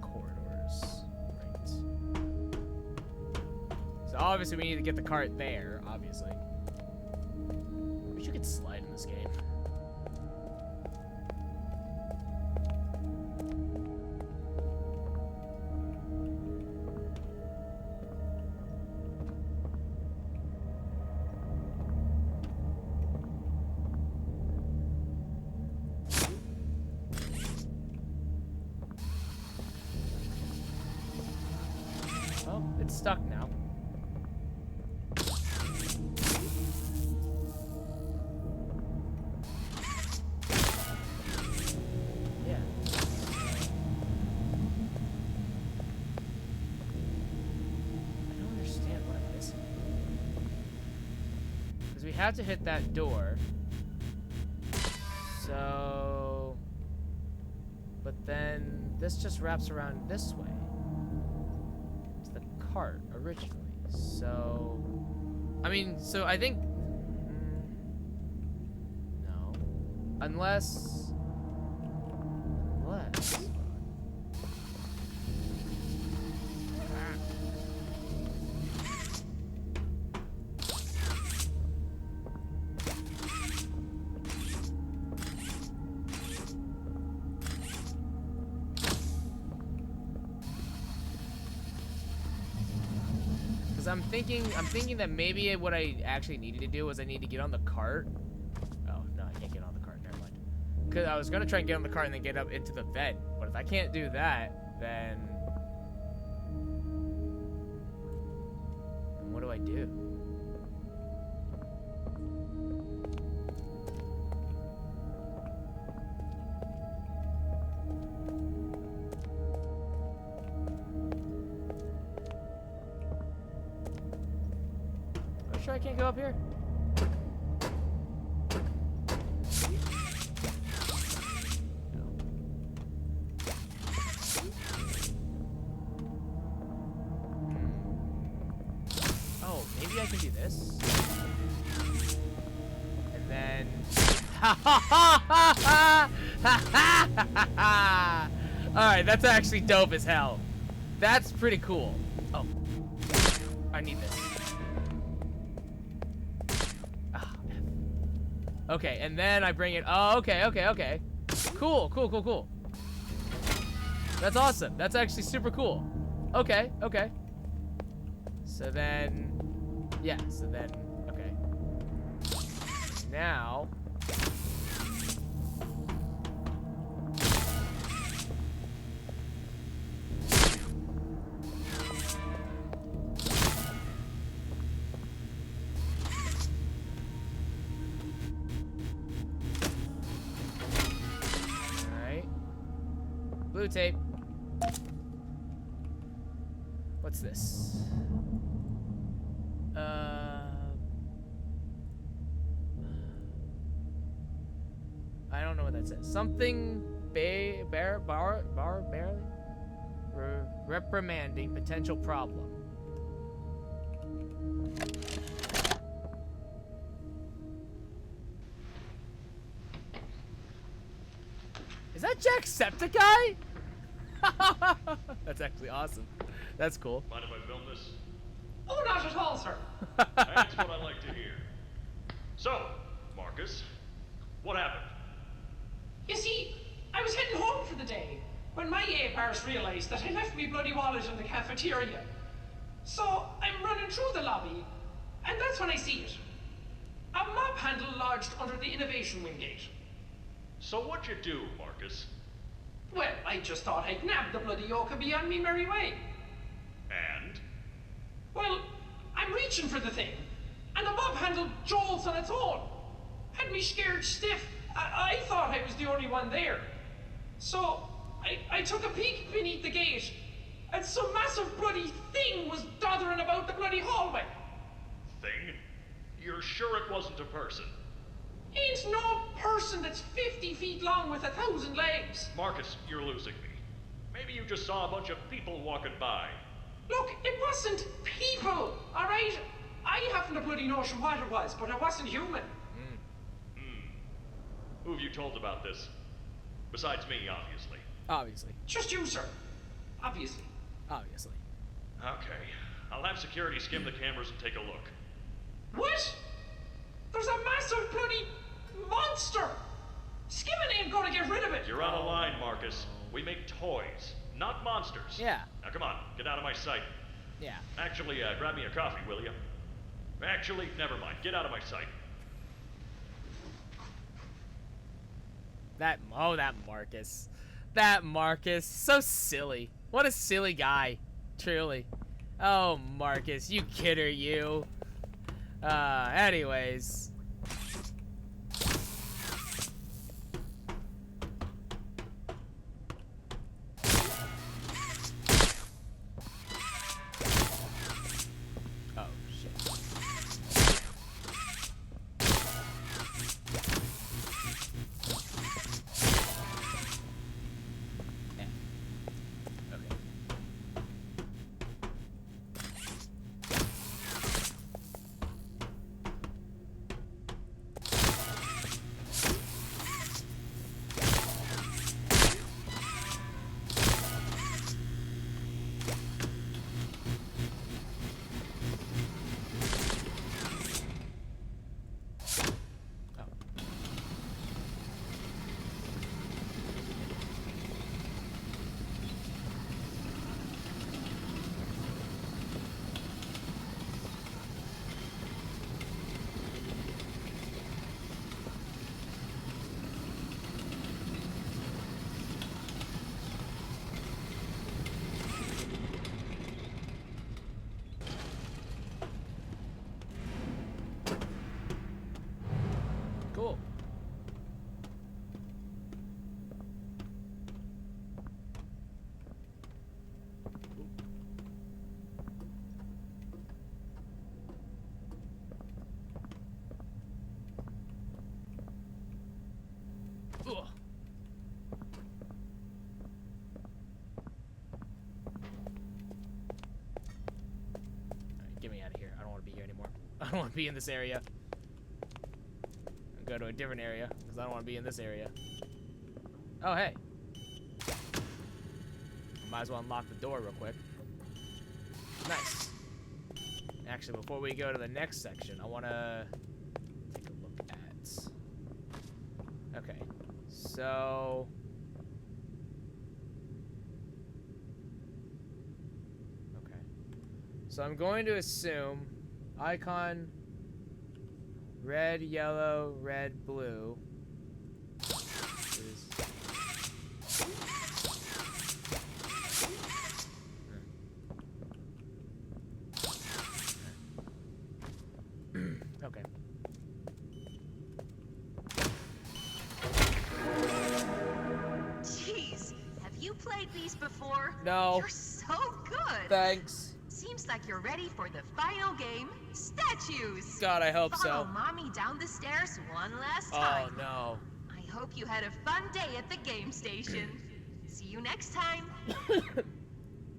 Corridors. Right. So obviously we need to get the cart there, obviously. I wish you could slide in this game. It's stuck now. Yeah. I don't understand what I'm missing. Because we had to hit that door. So... But then this just wraps around this way. Cart originally, so I mean, so I think no, unless I'm thinking that maybe what I actually needed to do was I need to get on the cart. Oh, no, I can't get on the cart. Never mind. Because I was going to try and get on the cart and then get up into the vent. But if I can't do that, then what do I do? sure I can't go up here? Oh, maybe I can do this. And then... Alright, that's actually dope as hell. That's pretty cool. Oh. I need this. Oh, okay, and then I bring it... Oh, okay. Cool. That's awesome. That's actually super cool. Okay. So then... Yeah, okay. Now... Blue tape. What's this? I don't know what that says. Something barely reprimanding potential problem. Is that Jacksepticeye? That's actually awesome. That's cool. Mind if I film this? Oh, not at all, sir. That's what I like to hear. So, Marcus, what happened? You see, I was heading home for the day when my A-Pars realized that I left me bloody wallet in the cafeteria. So, I'm running through the lobby, and that's when I see it. A mop handle lodged under the Innovation Wing gate. So what'd you do, Marcus? Well, I just thought I'd nab the bloody yoke and be on me merry way. And? Well, I'm reaching for the thing, and the mob handle jolts on its own. Had me scared stiff. I thought I was the only one there. So, I took a peek beneath the gate, and some massive bloody thing was doddering about the bloody hallway. Thing? You're sure it wasn't a person? Ain't no person that's 50 feet long with 1,000 legs. Marcus, you're losing me. Maybe you just saw a bunch of people walking by. Look, it wasn't people, alright? I haven't a bloody notion what it was, but it wasn't human. Who have you told about this? Besides me, obviously. Obviously. Just you, sir. Obviously. Obviously. Okay. I'll have security skim the cameras and take a look. What? There's a massive bloody monster! Skimming ain't gonna get rid of it! You're out of line, Marcus. We make toys, not monsters. Yeah. Now come on, get out of my sight. Yeah. Actually, grab me a coffee, will you? Actually, never mind. Get out of my sight. That Marcus. That Marcus. So silly. What a silly guy. Truly. Oh, Marcus, you kidder, you. Anyways. Oh, shit. Yeah. Okay. don't want to be in this area. I'll go to a different area, because I don't want to be in this area. Oh, hey. Might as well unlock the door real quick. Nice. Actually, before we go to the next section, I want to take a look at... Okay. So... Okay. So I'm going to assume icon red, yellow, red, blue is... Okay. Jeez, have you played these before? No. You're so good. Thanks. Seems like you're ready for the final game, statues. God, I hope Follow so. Mommy down the stairs one last time. Oh, no. I hope you had a fun day at the game station. See you next time.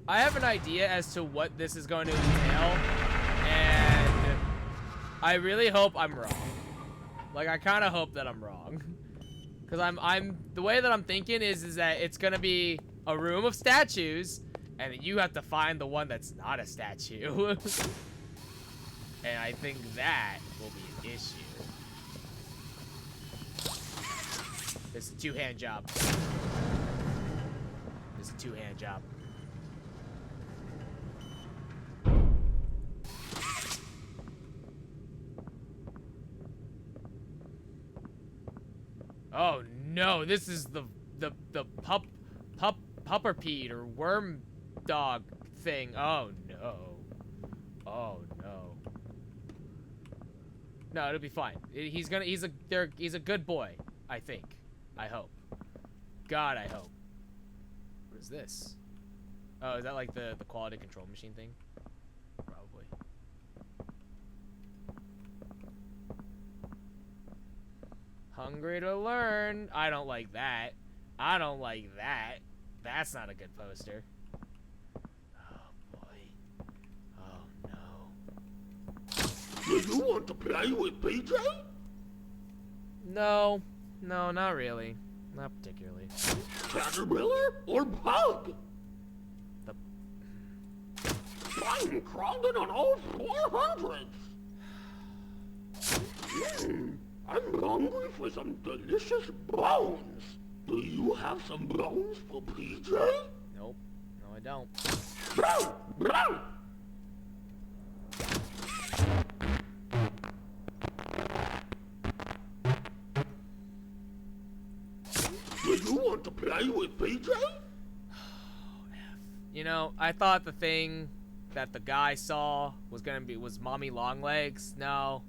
I have an idea as to what this is going to entail, and I really hope I'm wrong. Like, I kind of hope that I'm wrong. Because the way that I'm thinking is that it's going to be a room of statues, and you have to find the one that's not a statue. And I think that will be an issue. It's a two-hand job. It's a two-hand job. Oh no, this is the pupperpede or worm dog thing. Oh no. Oh no. No, it'll be fine. He's a good boy, I think. I hope. God, I hope. What is this? Oh, is that like the quality control machine thing? Probably. Hungry to learn. I don't like that. I don't like that. That's not a good poster. Oh boy. Oh no. Do you want to play with PJ? No. No, not really. Not particularly. Caterpillar or bug? I'm crawling on all 400s. I'm hungry for some delicious bones. Do you have some bones for PJ? Nope. No, I don't. Brown! Brown! Do you want to play with PJ? You know, I thought the thing that the guy saw was Mommy Longlegs. No,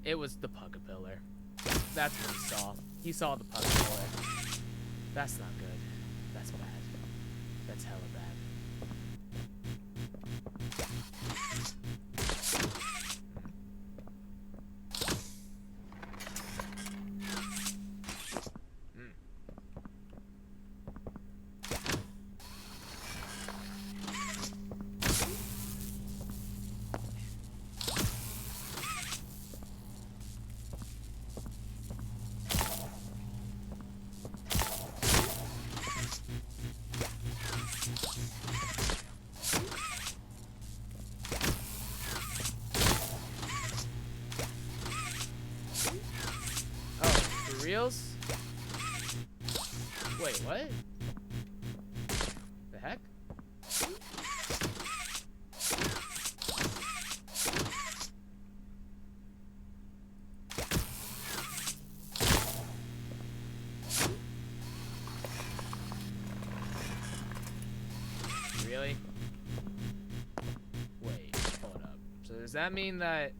it was the Pugapillar. That's what he saw. He saw the Pugapillar. That's not good. That's bad. That's hella bad. Reals? Wait, what? The heck? Really? Wait, hold up. So does that mean that...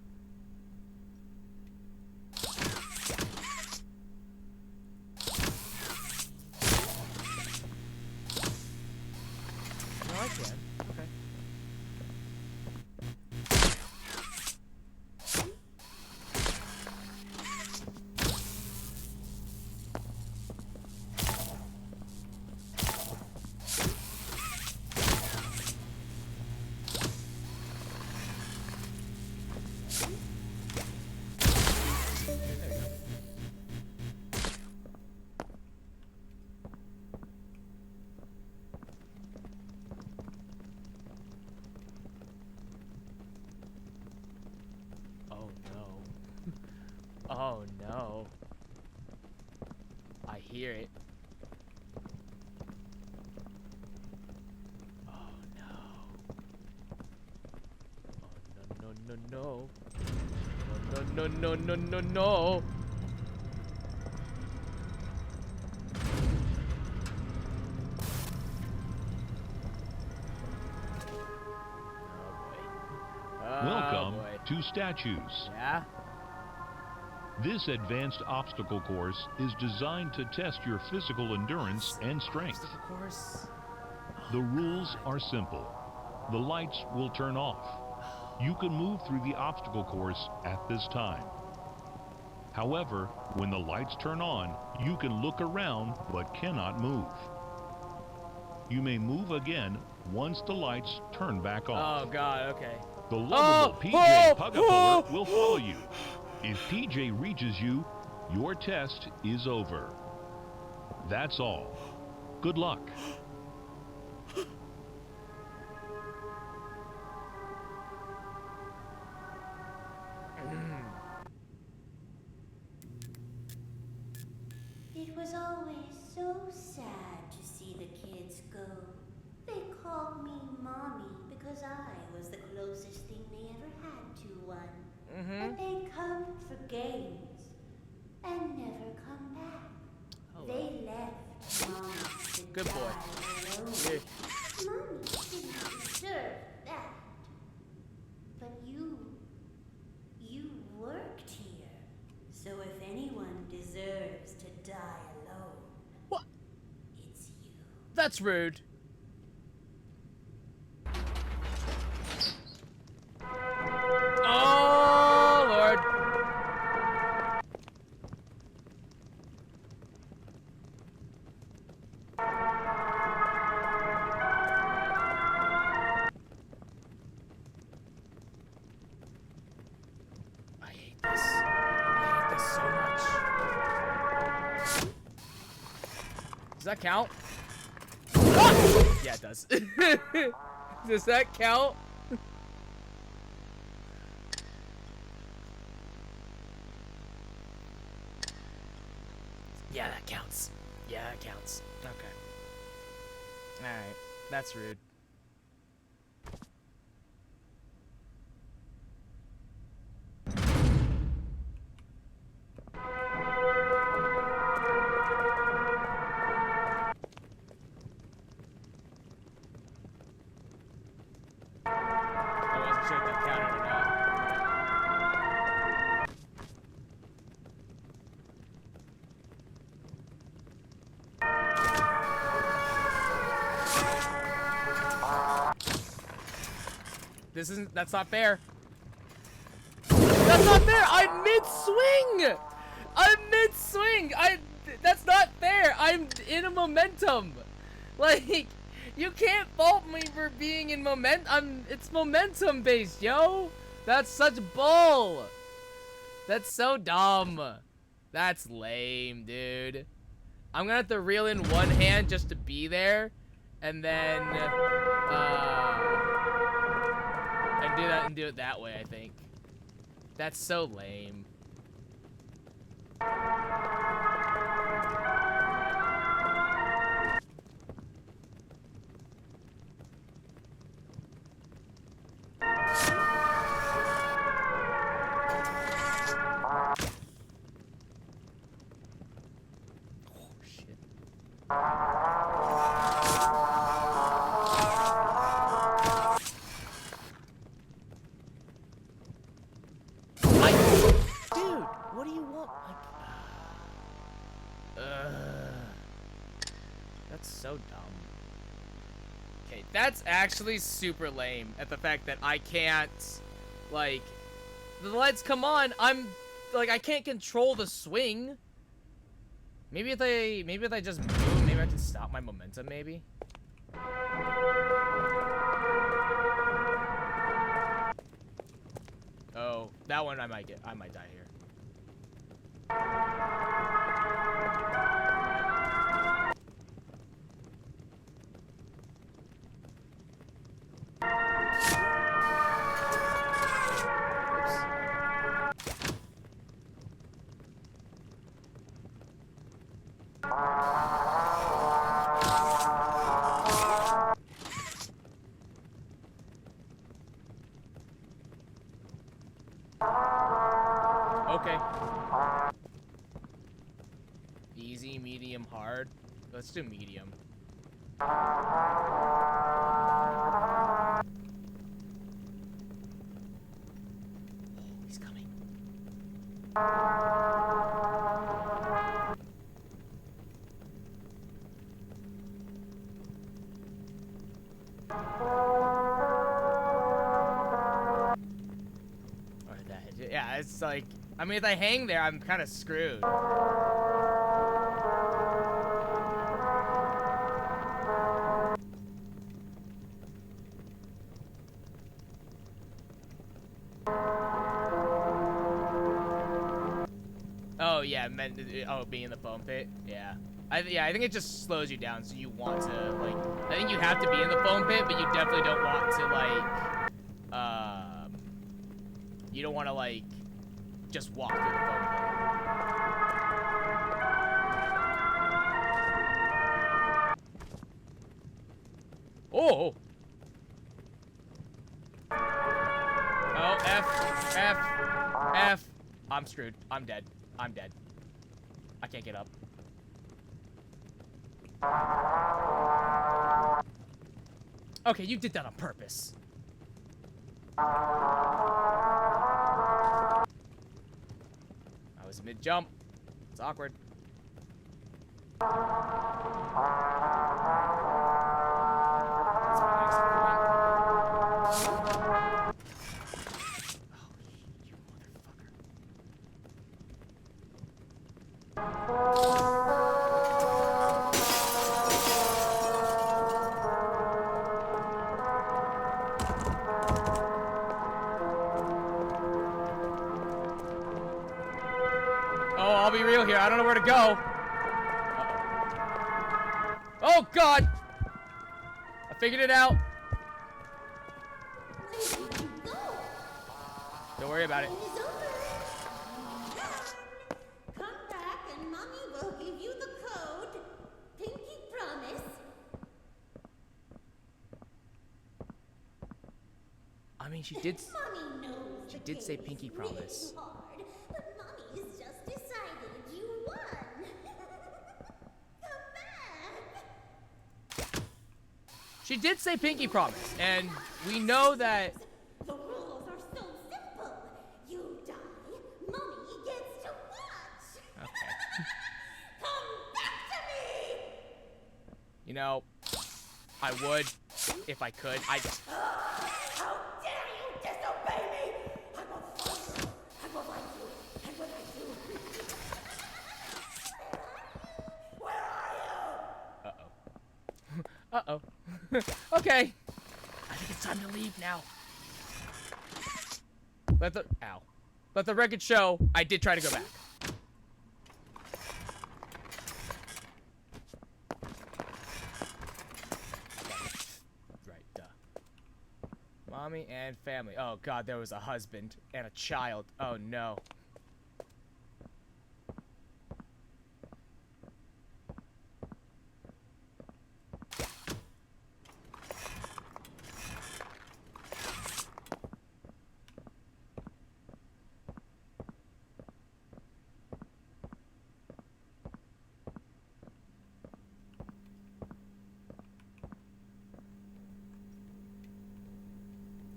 Oh no. I hear it. Oh no. Oh no no no no. No no no no no no. Welcome to Statues. Yeah? This advanced obstacle course is designed to test your physical endurance and strength. The rules are simple. The lights will turn off. You can move through the obstacle course at this time. However, when the lights turn on, you can look around but cannot move. You may move again once the lights turn back on. Oh god, okay. The lovable PJ Pugapuller will follow you. If PJ reaches you, your test is over. That's all. Good luck. It was always so sad to see the kids go. They called me Mommy because I was the closest thing they ever had to one. But they'd come for games and never come back. They left Mommy to Good die boy. alone. Yeah. Mommy didn't deserve that. But you worked here. So if anyone deserves to die alone, what? It's you. That's rude. Oh, Lord. I hate this. I hate this so much. Does that count? Ah! Yeah, it does. Does that count? Yeah, that counts. Yeah, that counts. Okay. Alright. That's rude. I wasn't sure if that counted or not. That's not fair. That's not fair! I'm mid-swing! That's not fair! I'm in a momentum! Like, you can't fault me for being in it's momentum based, yo! That's such bull! That's so dumb. That's lame, dude. I'm gonna have to reel in one hand just to be there, and then, and do it that way, I think. That's so lame. Dude, what do you want? That's so dumb. Okay, that's actually super lame at the fact that I can't, like, the lights come on, I can't control the swing. Maybe if I just move, maybe I can stop my momentum, maybe? Oh, that one I might die here. Okay. Easy, medium, hard. Let's do medium. He's coming. Or that. Yeah, it's like, I mean, if I hang there, I'm kind of screwed. Oh yeah, being in the foam pit. Yeah, I think it just slows you down. So you want to like, I think you have to be in the foam pit, but you definitely don't want to like, you don't want to like, just walk through the foam pit. Oh. Oh, F. I'm screwed. I'm dead. I'm dead. I can't get up. Okay, you did that on purpose. I was mid-jump. It's awkward. That's my next point. I'll be real here. I don't know where to go. Oh, God! I figured it out. Don't worry about it. Come back and Mommy will give you the code. Pinky promise. I mean, she did. Mommy knows She did say pinky promise. hard, but Mommy's just decided you won. Come back. She did say pinky promise, and we know that. The rules are so simple. You die, Mommy gets to watch. Okay. Come back to me. You know, I would if I could. How dare you disobey me! I will find you. I will find you. And when I do, where are you? Uh-oh. Okay. I think it's time to leave now. Let the record show I did try to go back. Right, duh. Mommy and family. Oh God, there was a husband and a child. Oh no.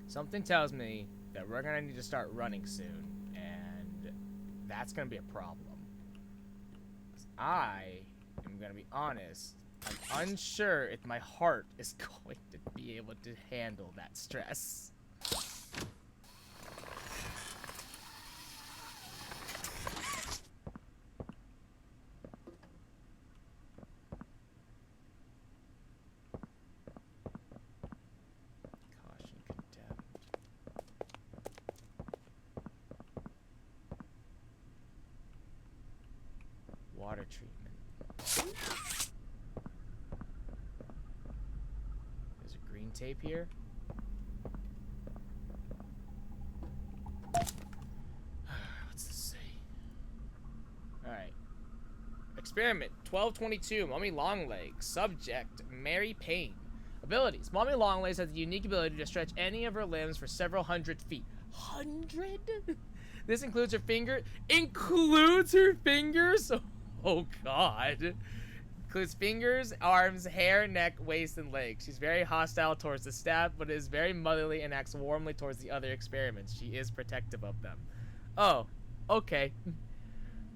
Something tells me that we're gonna need to start running soon, and that's gonna be a problem. 'Cause I am gonna be honest, I'm unsure if my heart is going to be able to handle that stress. Water treatment. There's a green tape here. What's this say? Alright. Experiment 1222, Mommy Longlegs. Subject, Mary Payne. Abilities. Mommy Longlegs has the unique ability to stretch any of her limbs for several hundred feet. 100? This includes her finger. Includes her fingers? Oh, God. Includes fingers, arms, hair, neck, waist, and legs. She's very hostile towards the staff, but is very motherly and acts warmly towards the other experiments. She is protective of them. Oh, okay.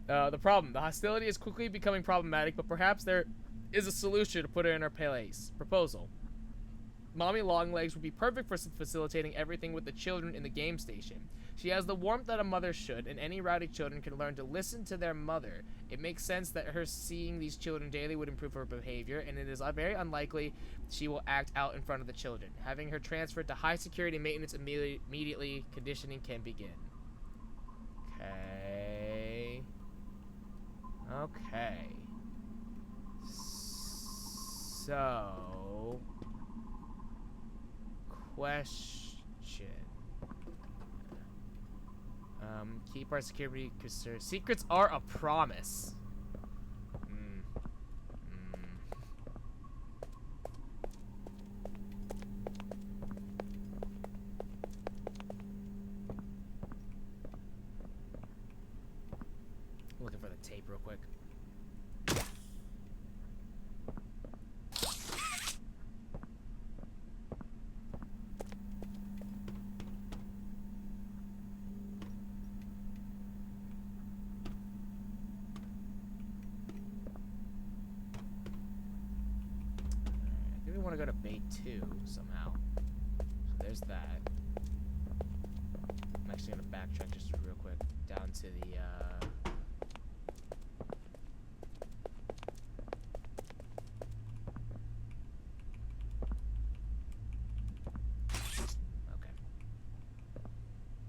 The problem. The hostility is quickly becoming problematic, but perhaps there is a solution to put her in her place. Proposal. Mommy Longlegs would be perfect for facilitating everything with the children in the game station. She has the warmth that a mother should, and any rowdy children can learn to listen to their mother. It makes sense that her seeing these children daily would improve her behavior, and it is very unlikely she will act out in front of the children. Having her transferred to high security maintenance immediately, conditioning can begin. Okay. Okay. So... Question. Keep our security concerned. Secrets are a promise. Looking for the tape real quick. Want to go to Bay 2 somehow. So there's that. I'm actually going to backtrack just real quick down to the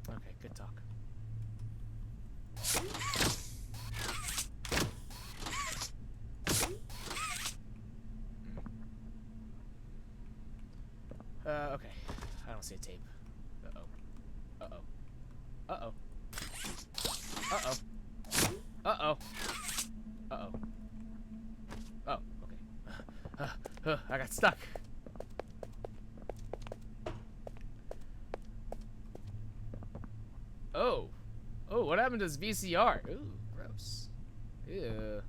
Okay, good talk. Okay. I don't see a tape. Uh-oh. Uh-oh. Uh-oh. Uh-oh. Uh-oh. Uh-oh. Oh, okay. I got stuck. Oh. Oh, what happened to this VCR? Ooh, gross. Ew.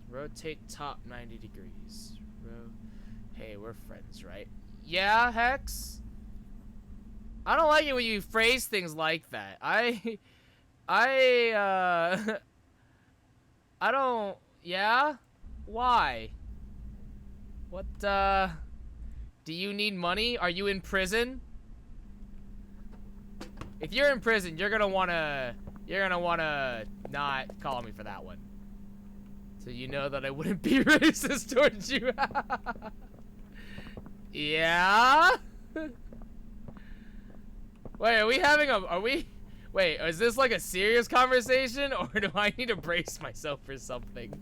Rotate top 90 degrees. Hey, we're friends, right? Yeah, Hex? I don't like it when you phrase things like that. I don't... Yeah? Why? What, do you need money? Are you in prison? If you're in prison, you're gonna wanna not call me for that one. So you know that I wouldn't be racist towards you. Yeah? Wait, are we having a... Wait, is this like a serious conversation? Or do I need to brace myself for something?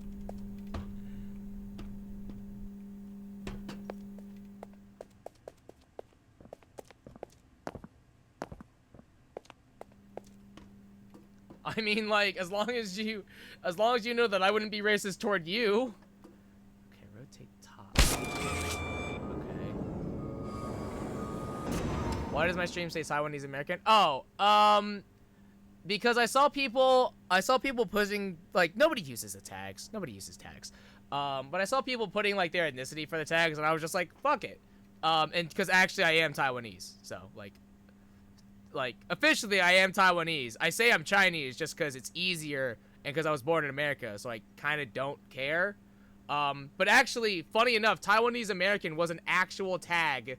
I mean, like, as long as you know that I wouldn't be racist toward you. Okay, rotate top. Okay. Why does my stream say Taiwanese American? Oh, because I saw people putting, like, nobody uses the tags. Nobody uses tags. But I saw people putting, like, their ethnicity for the tags, and I was just like, fuck it. And because actually I am Taiwanese, so, like, officially I am Taiwanese. I say I'm Chinese just because it's easier and because I was born in America, so I kind of don't care. But actually, funny enough, Taiwanese American was an actual tag.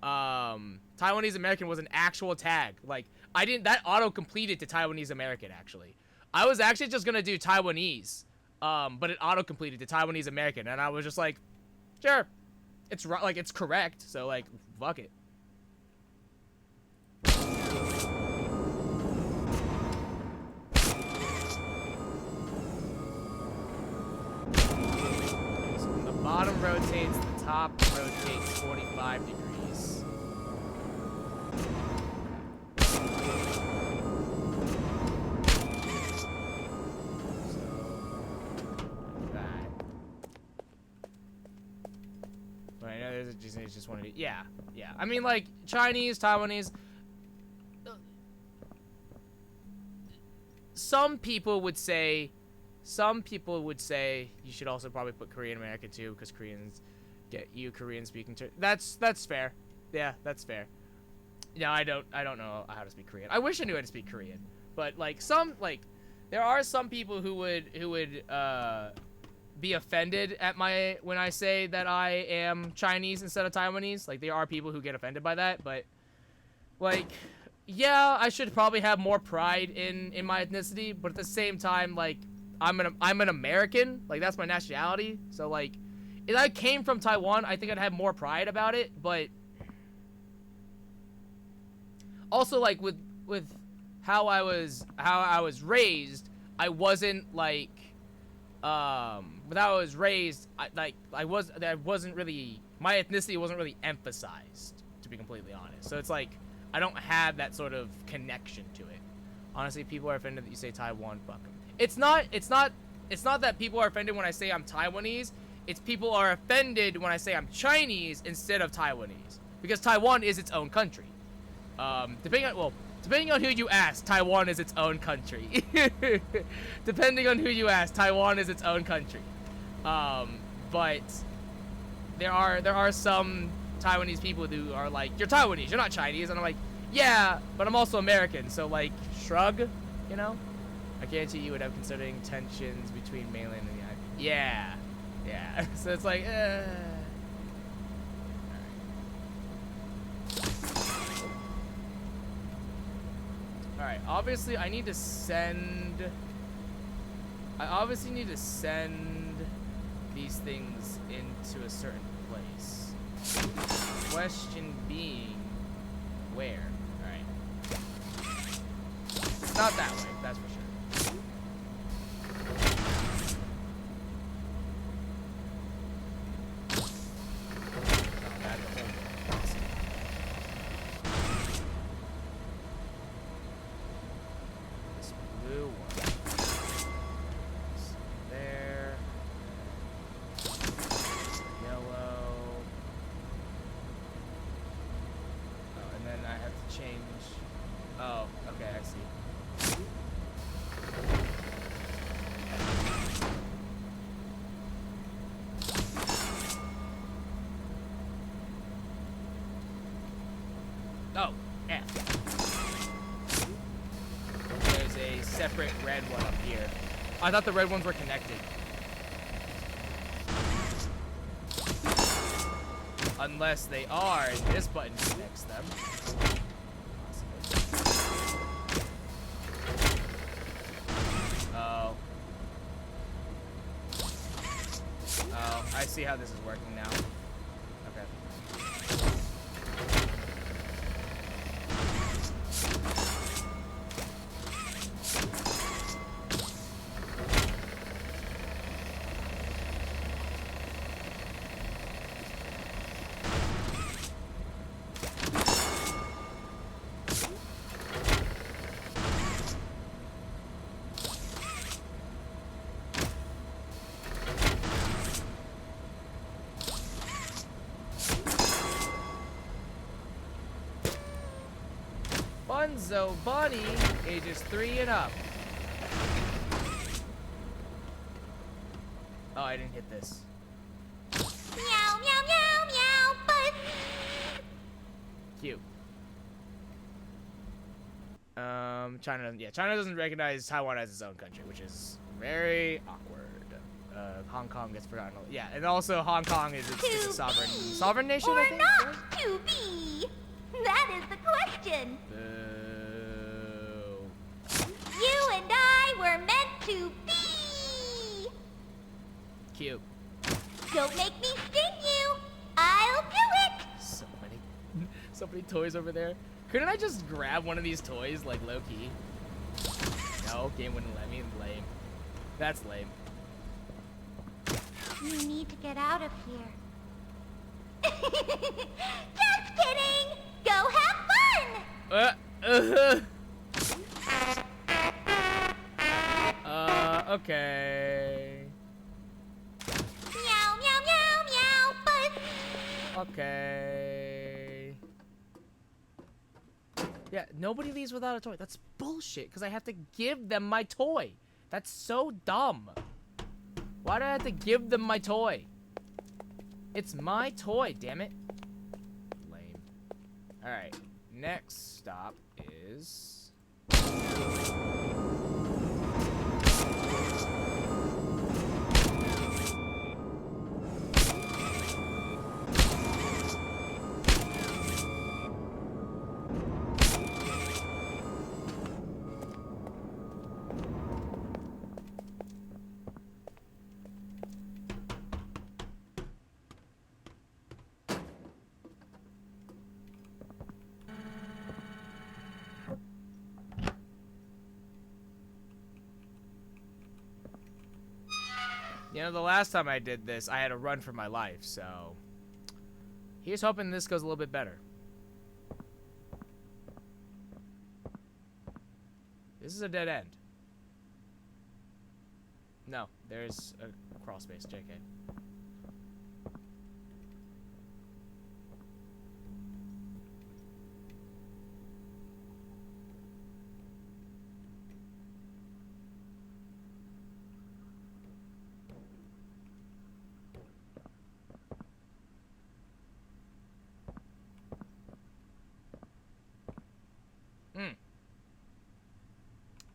Taiwanese American was an actual tag. Like, that auto-completed to Taiwanese American, actually. I was actually just gonna do Taiwanese, but it auto-completed to Taiwanese American, and I was just like, sure. It's, like, it's correct, so, like, fuck it. Bottom rotates, the top rotates 45 degrees. Right, no, there's just one of these. Yeah, yeah. I mean, like, Chinese, Taiwanese. Some people would say you should also probably put Korean American too, because Koreans get you Korean speaking to. That's fair. Yeah, that's fair. No, I don't know how to speak Korean. I wish I knew how to speak Korean, but like there are some people who would be offended at when I say that I am Chinese instead of Taiwanese. Like, there are people who get offended by that, but like, yeah, I should probably have more pride in my ethnicity, but at the same time, like, I'm an American. Like, that's my nationality. So like, if I came from Taiwan, I think I'd have more pride about it. But also, like, with how I was raised, I wasn't like with how I was raised, I wasn't really, my ethnicity wasn't really emphasized, to be completely honest. So it's like, I don't have that sort of connection to it. Honestly, people are offended that you say Taiwan, fuck them. It's not that people are offended when I say I'm Taiwanese. It's people are offended when I say I'm Chinese instead of Taiwanese, because Taiwan is its own country. Depending on who you ask, Taiwan is its own country. Depending on who you ask, Taiwan is its own country. But there are some Taiwanese people who are like, you're Taiwanese, you're not Chinese, and I'm like, yeah, but I'm also American, so like, shrug, you know? I guarantee you would have considering tensions between mainland and the yeah. So it's like, Alright, obviously I need to send these things into a certain place. Question being, where? Alright. It's not that way, that's for sure. Oh, F. There's a separate red one up here. I thought the red ones were connected. Unless they are, and this button connects them. Oh. Oh, I see how this is working now. Okay. Bunzo Bunny, ages 3 and up. Oh, I didn't hit this. Meow, meow, meow, meow, button. Cute. China doesn't recognize Taiwan as its own country, which is very awkward. Hong Kong gets forgotten. Yeah, and also Hong Kong is a sovereign nation, or I think. Not right? to be. That is the question. Boo. You and I were meant to be. Cute. Don't make me sting you. I'll do it. So many toys over there. Couldn't I just grab one of these toys, like, low-key? No, game wouldn't let me. Lame. That's lame. You need to get out of here. Just kidding! Go have fun! Okay. Meow, meow, meow, meow, but... Okay. Yeah, nobody leaves without a toy. That's bullshit, because I have to give them my toy. That's so dumb. Why do I have to give them my toy? It's my toy, damn it. Lame. Alright, next stop is... You know, the last time I did this, I had to run for my life, so... Here's hoping this goes a little bit better. This is a dead end. No, there's a crawl space, JK.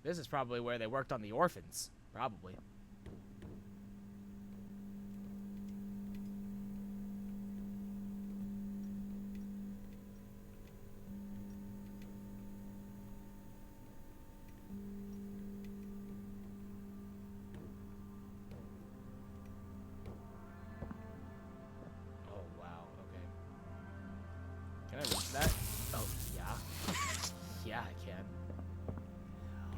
This is probably where they worked on the orphans. Probably. Oh, wow. Okay. Can I reach that? Oh, yeah. Yeah, I can.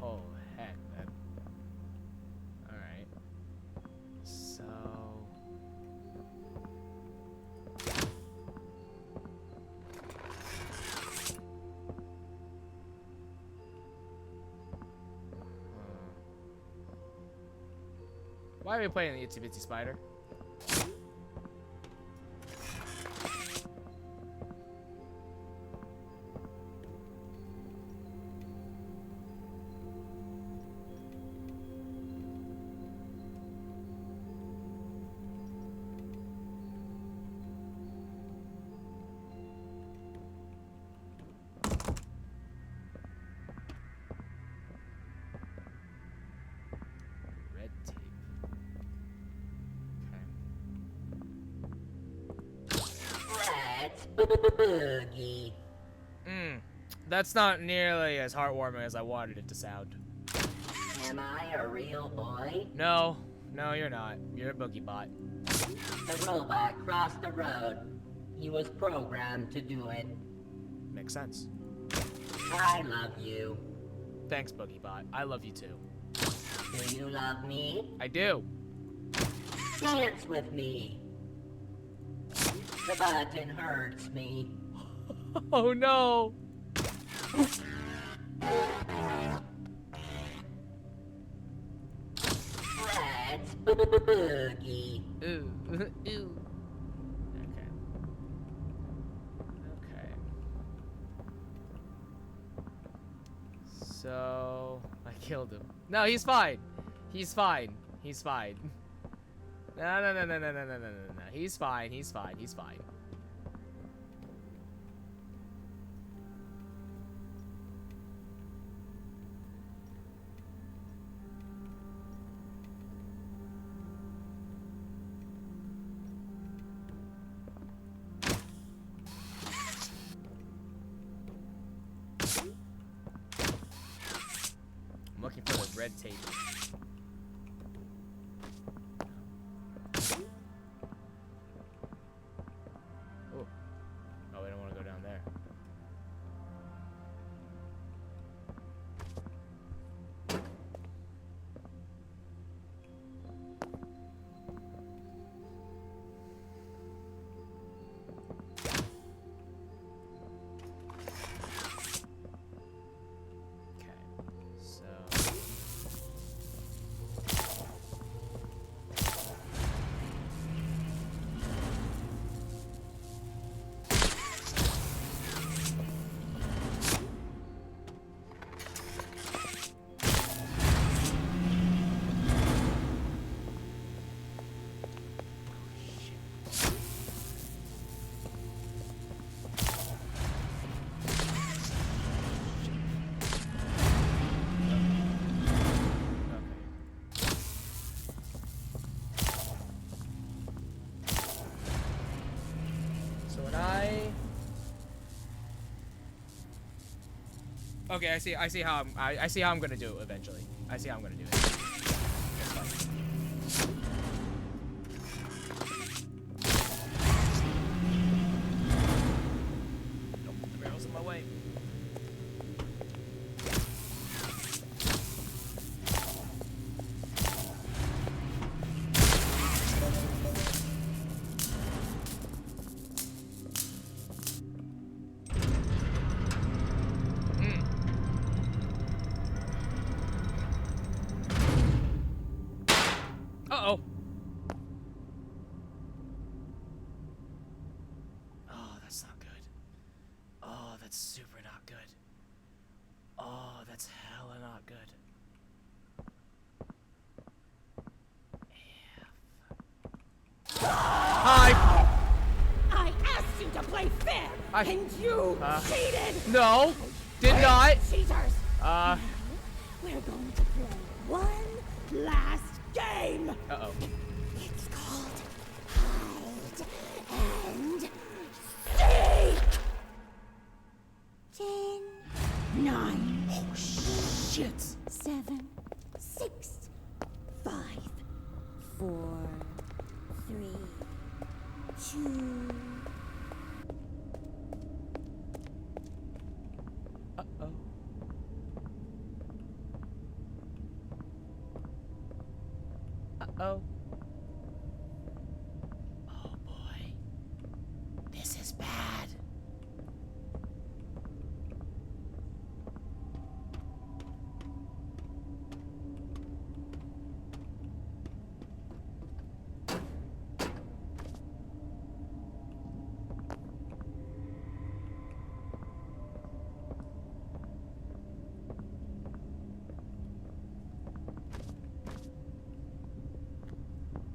Oh, heck, man. Alright. So... Why are we playing the Itsy Bitsy Spider? Boogie. That's not nearly as heartwarming as I wanted it to sound. Am I a real boy? No, you're not. You're a boogie bot. The robot crossed the road. He was programmed to do it. Makes sense. I love you. Thanks, boogie bot. I love you too. Do you love me? I do. Dance with me. The button hurts me. Oh no! Let's boogie. Ooh, ooh. Okay. Okay. So I killed him. No, he's fine. He's fine. He's fine. No. He's fine. He's fine. He's fine. I'm looking for the red tape. Oh, we don't want to go down there. Okay, I see how I'm gonna do it eventually. I see how I'm gonna do it. That's fine. Nope, the barrel's in my way. Uh-oh. Oh, that's not good. Oh, that's super not good. Oh, that's hella not good. Hi! I asked you to play fair, and you cheated! No! Did not! Cheaters! Now, we're going to play one last game! Uh-oh. It's called hide and seek. 10, 9. Oh, shit. 7, 6, 5, 4, 3, 2. Uh-oh. Uh-oh. Oh, boy. This is bad.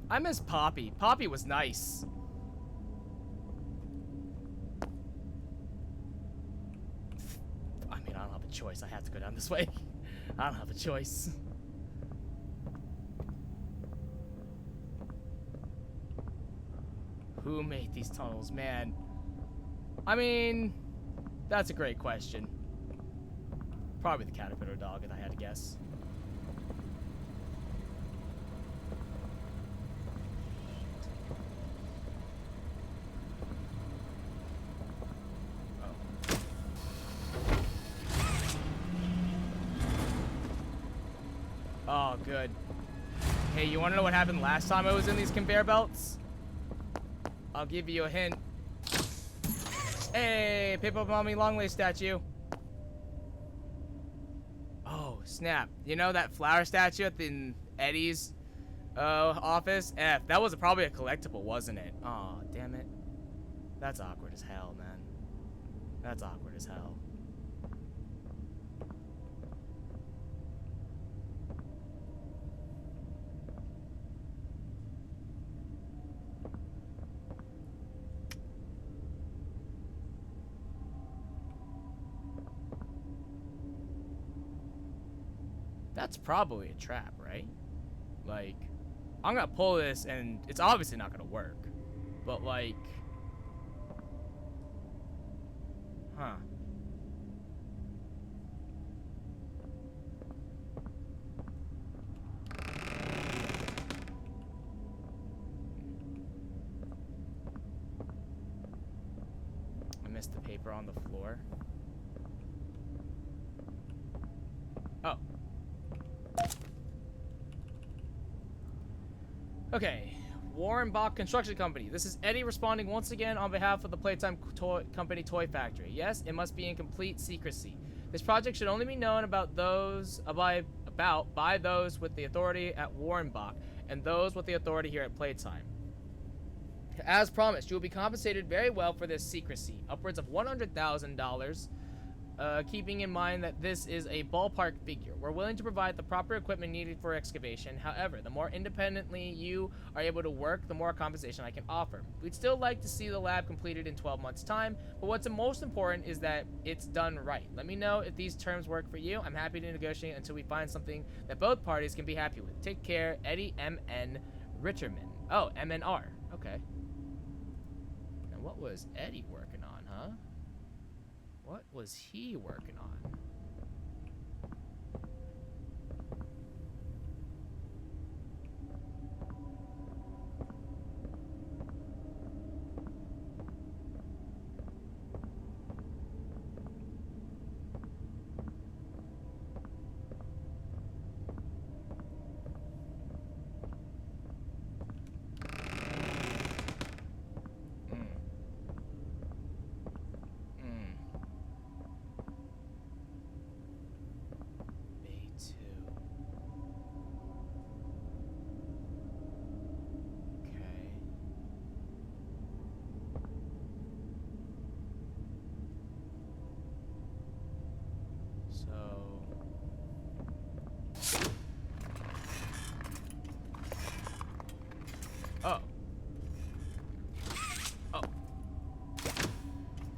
I miss Poppy. Poppy was nice. I mean, I don't have a choice. I have to go down this way. I don't have a choice. Who made these tunnels, man? I mean, that's a great question. Probably the caterpillar dog, if I had to guess. Oh, good. Hey, you want to know what happened last time I was in these conveyor belts? I'll give you a hint. Hey, Paper Mommy Longley statue. Oh, snap. You know that flower statue at the Eddie's office? That was probably a collectible, wasn't it? Oh, damn it. That's awkward as hell, man. That's awkward as hell. That's probably a trap, right? Like, I'm gonna pull this and it's obviously not gonna work. But like... Huh. I missed the paper on the floor. Oh. Okay, Warren Bach Construction Company. This is Eddie responding once again on behalf of the Playtime Company Toy Factory. Yes, it must be in complete secrecy. This project should only be known about those by those with the authority at Warren Bach and those with the authority here at Playtime. As promised, you will be compensated very well for this secrecy, upwards of $100,000. Keeping in mind that this is a ballpark figure. We're willing to provide the proper equipment needed for excavation. However, the more independently you are able to work, the more compensation I can offer. We'd still like to see the lab completed in 12 months' time, but what's most important is that it's done right. Let me know if these terms work for you. I'm happy to negotiate until we find something that both parties can be happy with. Take care, Eddie M.N. Ritterman. Oh, MNR. Okay. Now, what was Eddie working on, huh? What was he working on?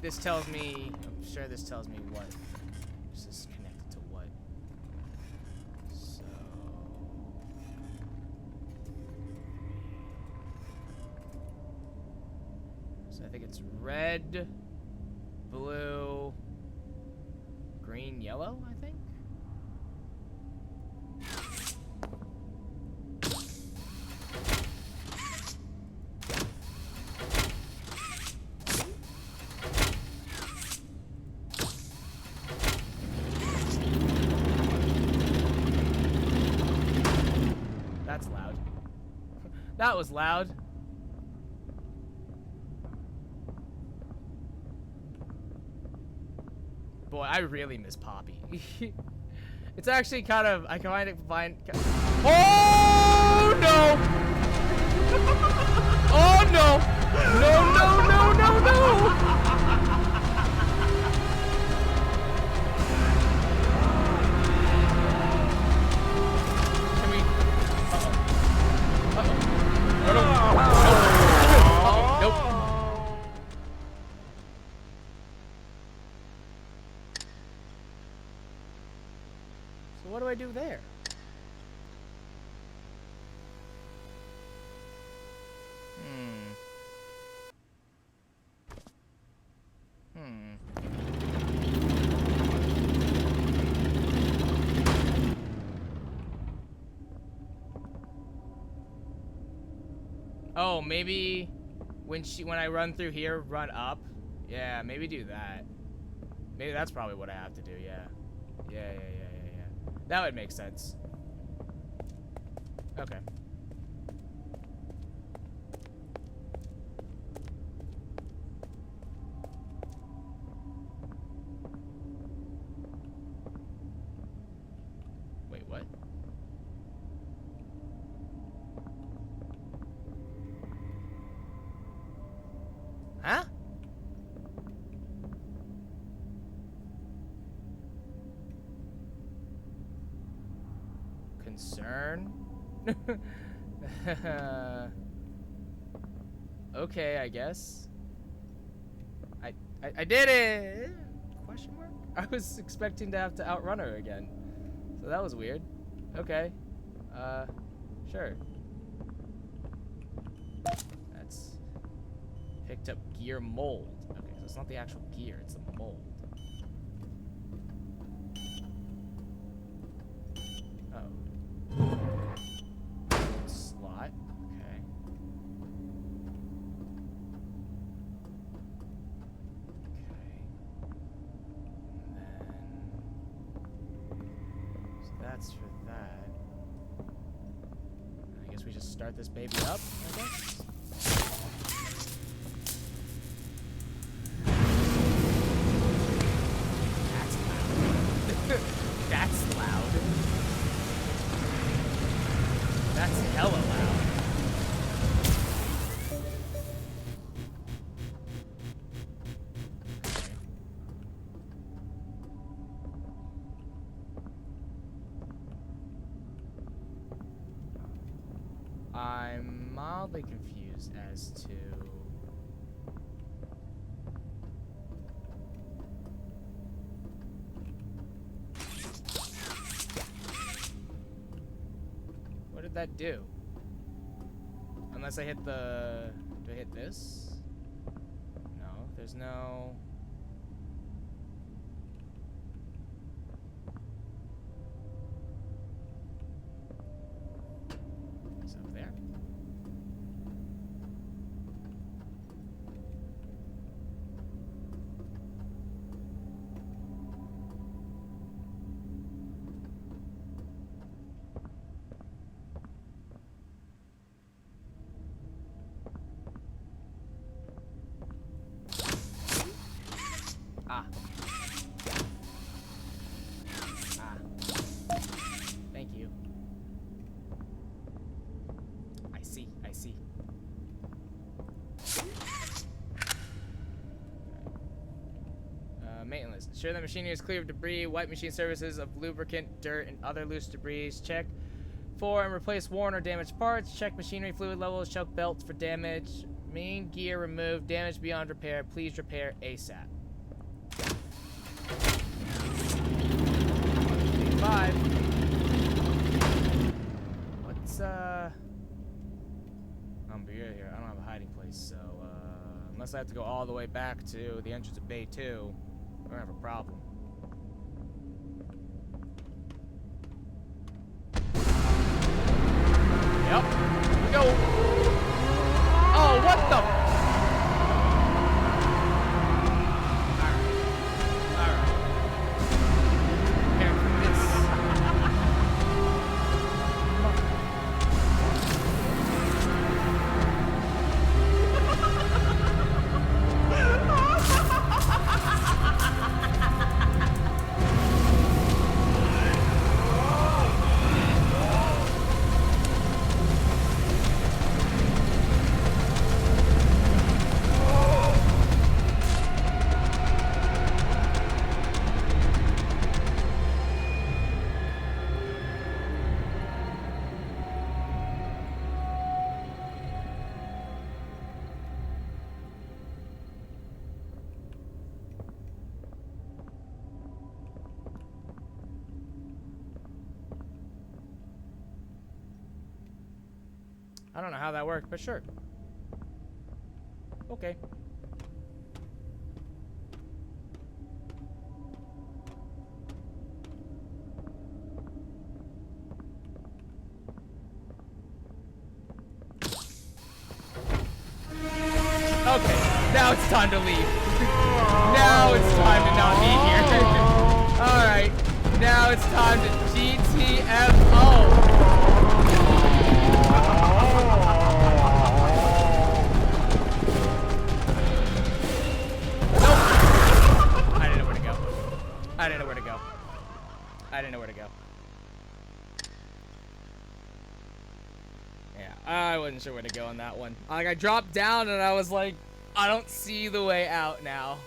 this tells me. I'm sure this tells me what. This is connected to what. So I think it's red, blue, green, yellow, I think. That's loud. That was loud. Boy, I really miss Poppy. It's actually kind of, I kind of find. Oh no! Oh no! No! No! No! No! No! Can we? Uh-oh. Nope. Nope. So what do I do there? Oh, maybe when I run through here, run up. Yeah, maybe do that. Maybe that's probably what I have to do. Yeah. Yeah. That would make sense. Okay. Wait, what? Huh? Concern? Okay, I guess. I did it! Question mark? I was expecting to have to outrun her again. So that was weird. Okay. Sure. That's picked up gear mold. Okay, so it's not the actual gear, it's the mold. Oh. Slot. Okay. Okay. And then so that's for that. I guess we just start this baby up, I guess. That's loud. That's hella loud. I'm mildly confused as to what did that do? Unless I hit the... Do I hit this? No, there's no... It's up there. Ah. Ah. Thank you. I see. I see. Maintenance. Ensure that machinery is clear of debris, wipe machine surfaces of lubricant, dirt, and other loose debris. Check for and replace worn or damaged parts. Check machinery fluid levels. Check belts for damage. Main gear removed. Damage beyond repair. Please repair ASAP. alive. What's I'm here. I don't have a hiding place, so unless I have to go all the way back to the entrance of Bay 2, I don't have a problem. Yep. Here we go. Oh, what the? I don't know how that worked, but sure. Okay. Okay, now it's time to leave. Now it's time to not be here. Alright, now it's time to GTFO. I didn't know where to go. I didn't know where to go. Yeah, I wasn't sure where to go on that one. Like, I dropped down and I was like, I don't see the way out now.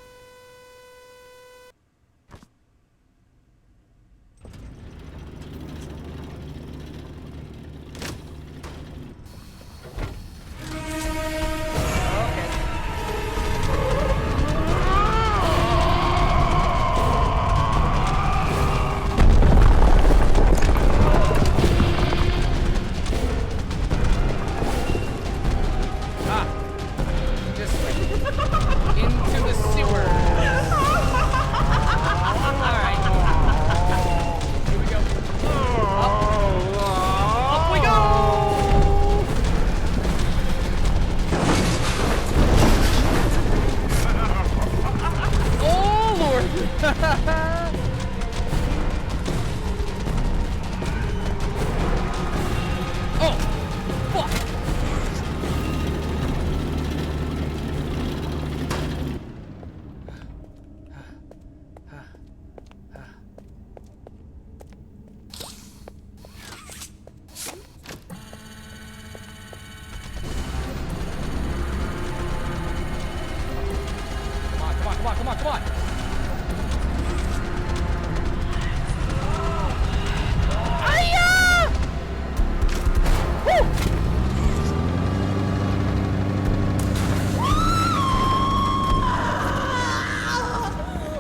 Come on.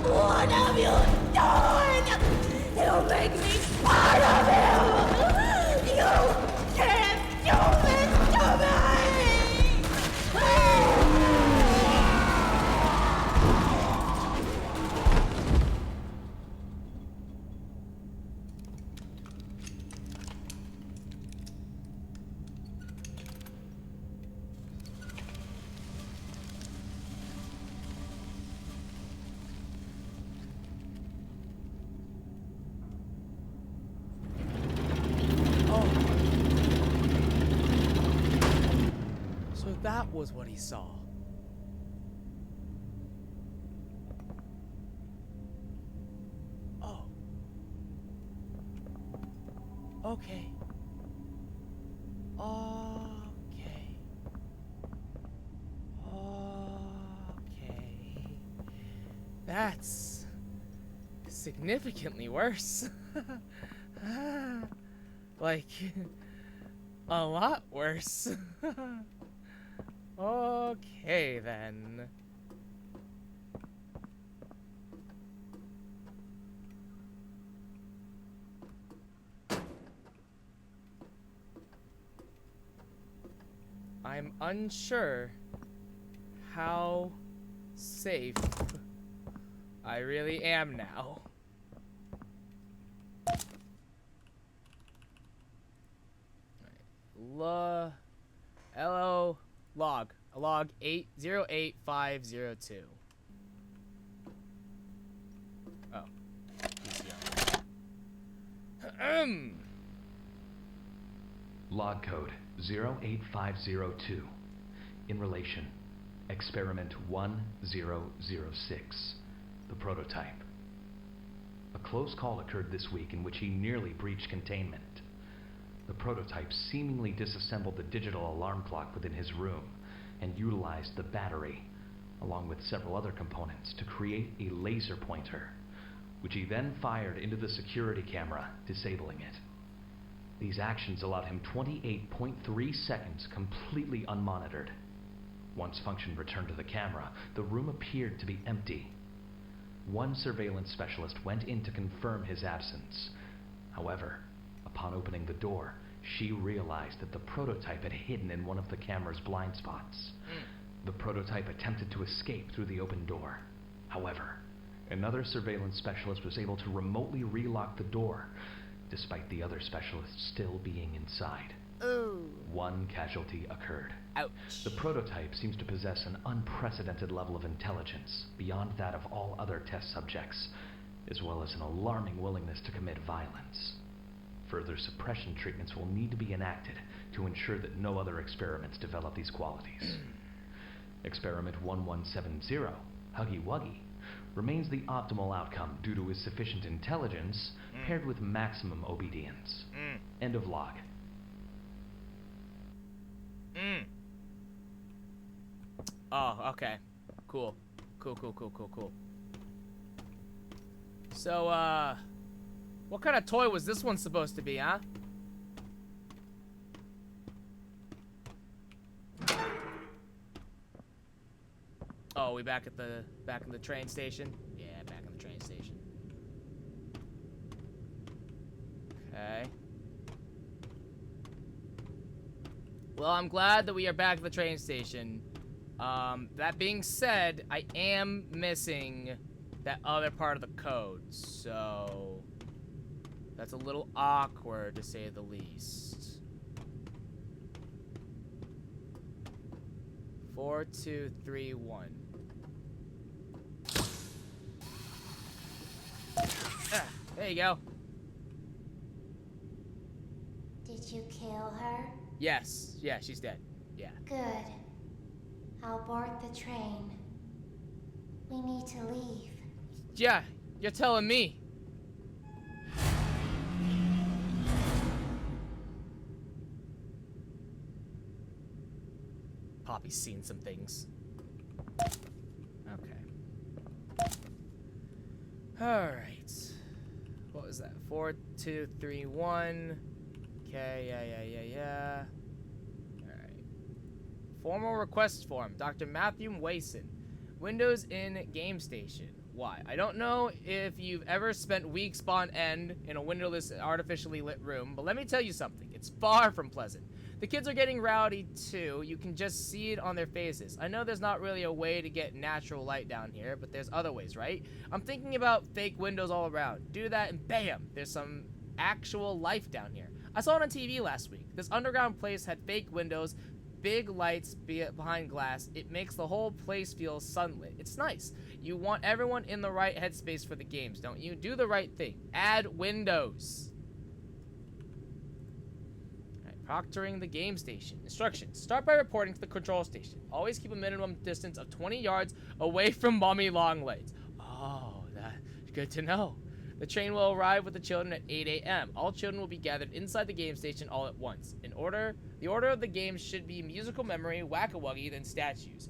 What have you done? You make me part of you! You can't do this to me! That was what he saw. Oh. Okay. Okay. That's significantly worse. Like, a lot worse. Okay, then. I'm unsure how safe I really am now. Log 808502. Oh. Log code 08502. In relation, experiment 1006. The prototype. A close call occurred this week in which he nearly breached containment. The prototype seemingly disassembled the digital alarm clock within his room and utilized the battery, along with several other components, to create a laser pointer, which he then fired into the security camera, disabling it. These actions allowed him 28.3 seconds completely unmonitored. Once function returned to the camera, the room appeared to be empty. One surveillance specialist went in to confirm his absence. However, upon opening the door, she realized that the prototype had hidden in one of the camera's blind spots. The prototype attempted to escape through the open door. However, another surveillance specialist was able to remotely relock the door, despite the other specialists still being inside. Ooh. One casualty occurred. Ouch. The prototype seems to possess an unprecedented level of intelligence, beyond that of all other test subjects, as well as an alarming willingness to commit violence. Further suppression treatments will need to be enacted to ensure that no other experiments develop these qualities. Experiment 1170, Huggy Wuggy, remains the optimal outcome due to his sufficient intelligence paired with maximum obedience. End of log. Oh, okay. Cool. Cool. So, what kind of toy was this one supposed to be, huh? Oh, we back in the train station? Yeah, back in the train station. Okay. Well, I'm glad that we are back at the train station. That being said, I am missing that other part of the code, so that's a little awkward to say the least. 4231. There you go. Did you kill her? Yes. Yeah, she's dead. Yeah. Good. I'll board the train. We need to leave. Yeah, you're telling me. Poppy's seen some things. Okay. Alright. What was that? 4231. Okay, yeah. Alright. Formal request form. Dr. Matthew Wason. Windows in Game Station. Why? I don't know if you've ever spent weeks on end in a windowless, artificially lit room, but let me tell you something. It's far from pleasant. The kids are getting rowdy too. You can just see it on their faces. I know there's not really a way to get natural light down here, but there's other ways, right? I'm thinking about fake windows all around. Do that and bam, there's some actual life down here. I saw it on TV last week. This underground place had fake windows, big lights behind glass. It makes the whole place feel sunlit. It's nice. You want everyone in the right headspace for the games, don't you? Do the right thing. Add windows. Proctoring the game station. Instructions. Start by reporting to the control station. Always keep a minimum distance of 20 yards away from Mommy Longlegs. Oh, that's good to know. The train will arrive with the children at 8 a.m. All children will be gathered inside the game station all at once. The order of the games should be musical memory, whack-a-wuggy, then statues.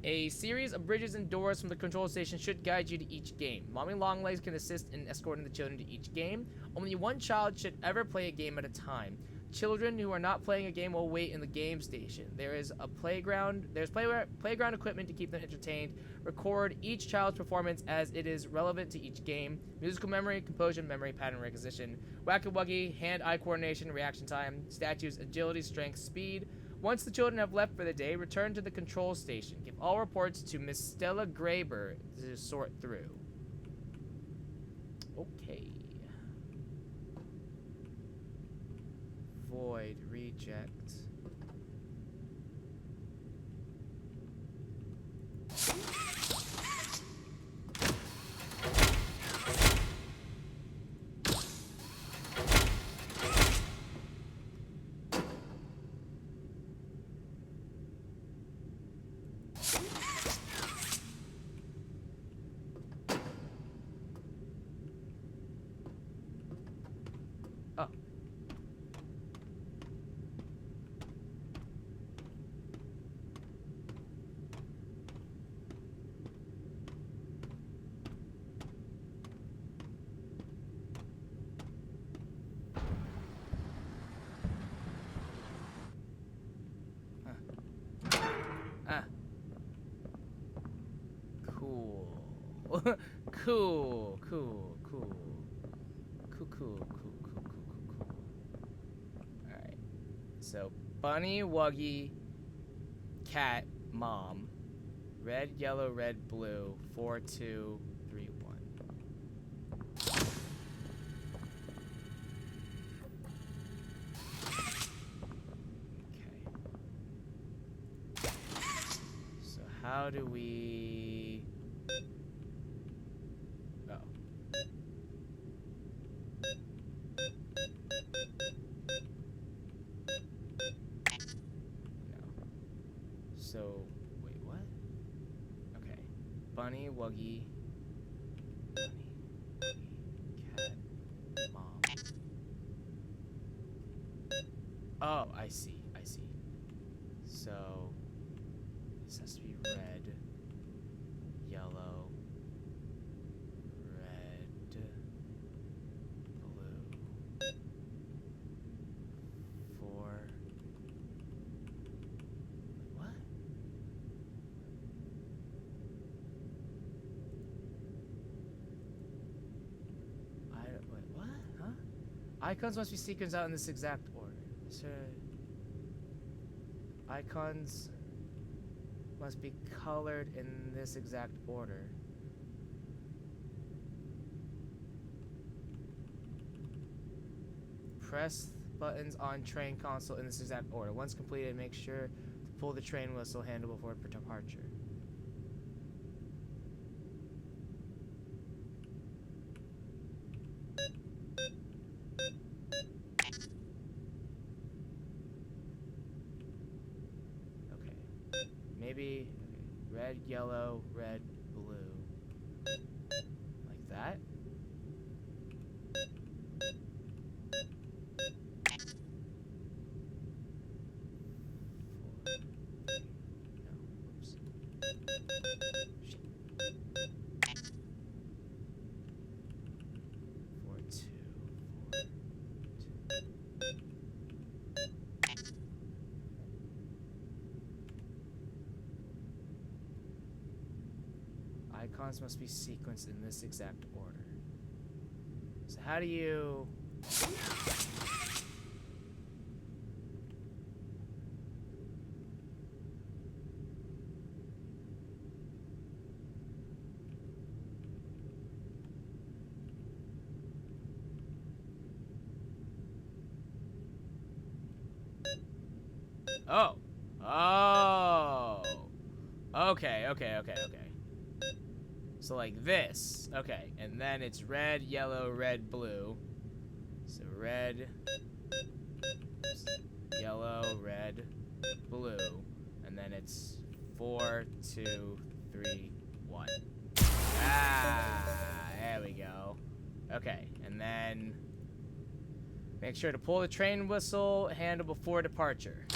A series of bridges and doors from the control station should guide you to each game. Mommy Longlegs can assist in escorting the children to each game. Only one child should ever play a game at a time. Children who are not playing a game will wait in the game station. There's playground equipment to keep them entertained. Record each child's performance as it is relevant to each game. Musical memory, composure, memory, pattern recognition, whack-a-wuggy, hand-eye coordination, reaction time, statues, agility, strength, speed, Once the children have left for the day, return to the control station. Give all reports to Miss Stella Graber to sort through. Okay. Void, reject. Oh. Ah. Cool. Cool. Alright. So, bunny, wuggy, cat, mom. Red, yellow, red, blue. 4, 2, 3, 1. How do we... Oh. No. So, wait, what? Okay. Bunny, wuggy. Cat, mom. Oh, I see. So... this has to be red, yellow, red, blue, 4. What? Wait, what? Huh? Icons must be sequenced out in this exact order. So, icons must be colored in this exact order. Press buttons on train console in this exact order. Once completed, make sure to pull the train whistle handle before departure. Maybe red, yellow, red, blue. Like that? No, oops. Shit. 4, 2, 4, 2. Icons must be sequenced in this exact order. So how do you... Oh. Oh. Okay. So like this. Okay. And then it's red, yellow, red, blue. So red, yellow, red, blue. And then it's 4, 2, 3, 1. Ah, there we go. Okay. And then make sure to pull the train whistle handle before departure.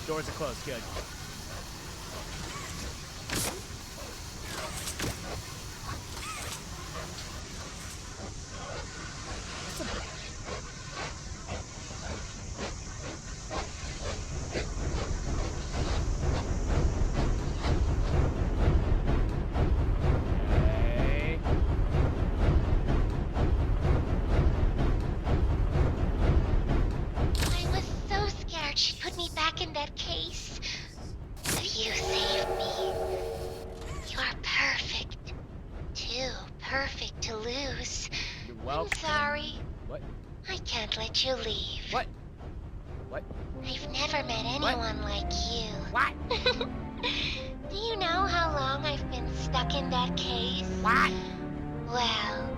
Doors are closed, good. that case. You saved me. You're perfect. Too perfect to lose. You're welcome. I'm sorry. What? I can't let you leave. What? What? I've never met anyone like you. What? Do you know how long I've been stuck in that case? What? Well,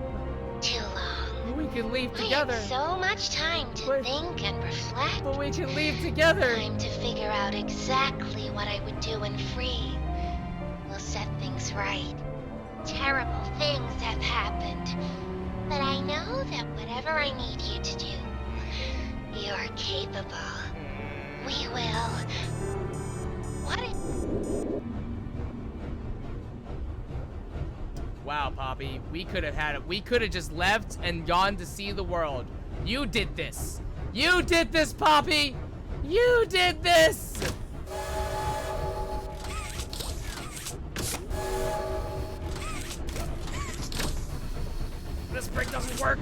too long. We can leave together. I had so much time to think and reflect. But we can leave together. Time to figure out exactly what I would do when free. We'll set things right. Terrible things have happened. But I know that whatever I need you to do, you're capable. We will. What if... Wow, Poppy, we could have just left and gone to see the world. You did this. You did this, Poppy. You did this. This brick doesn't work.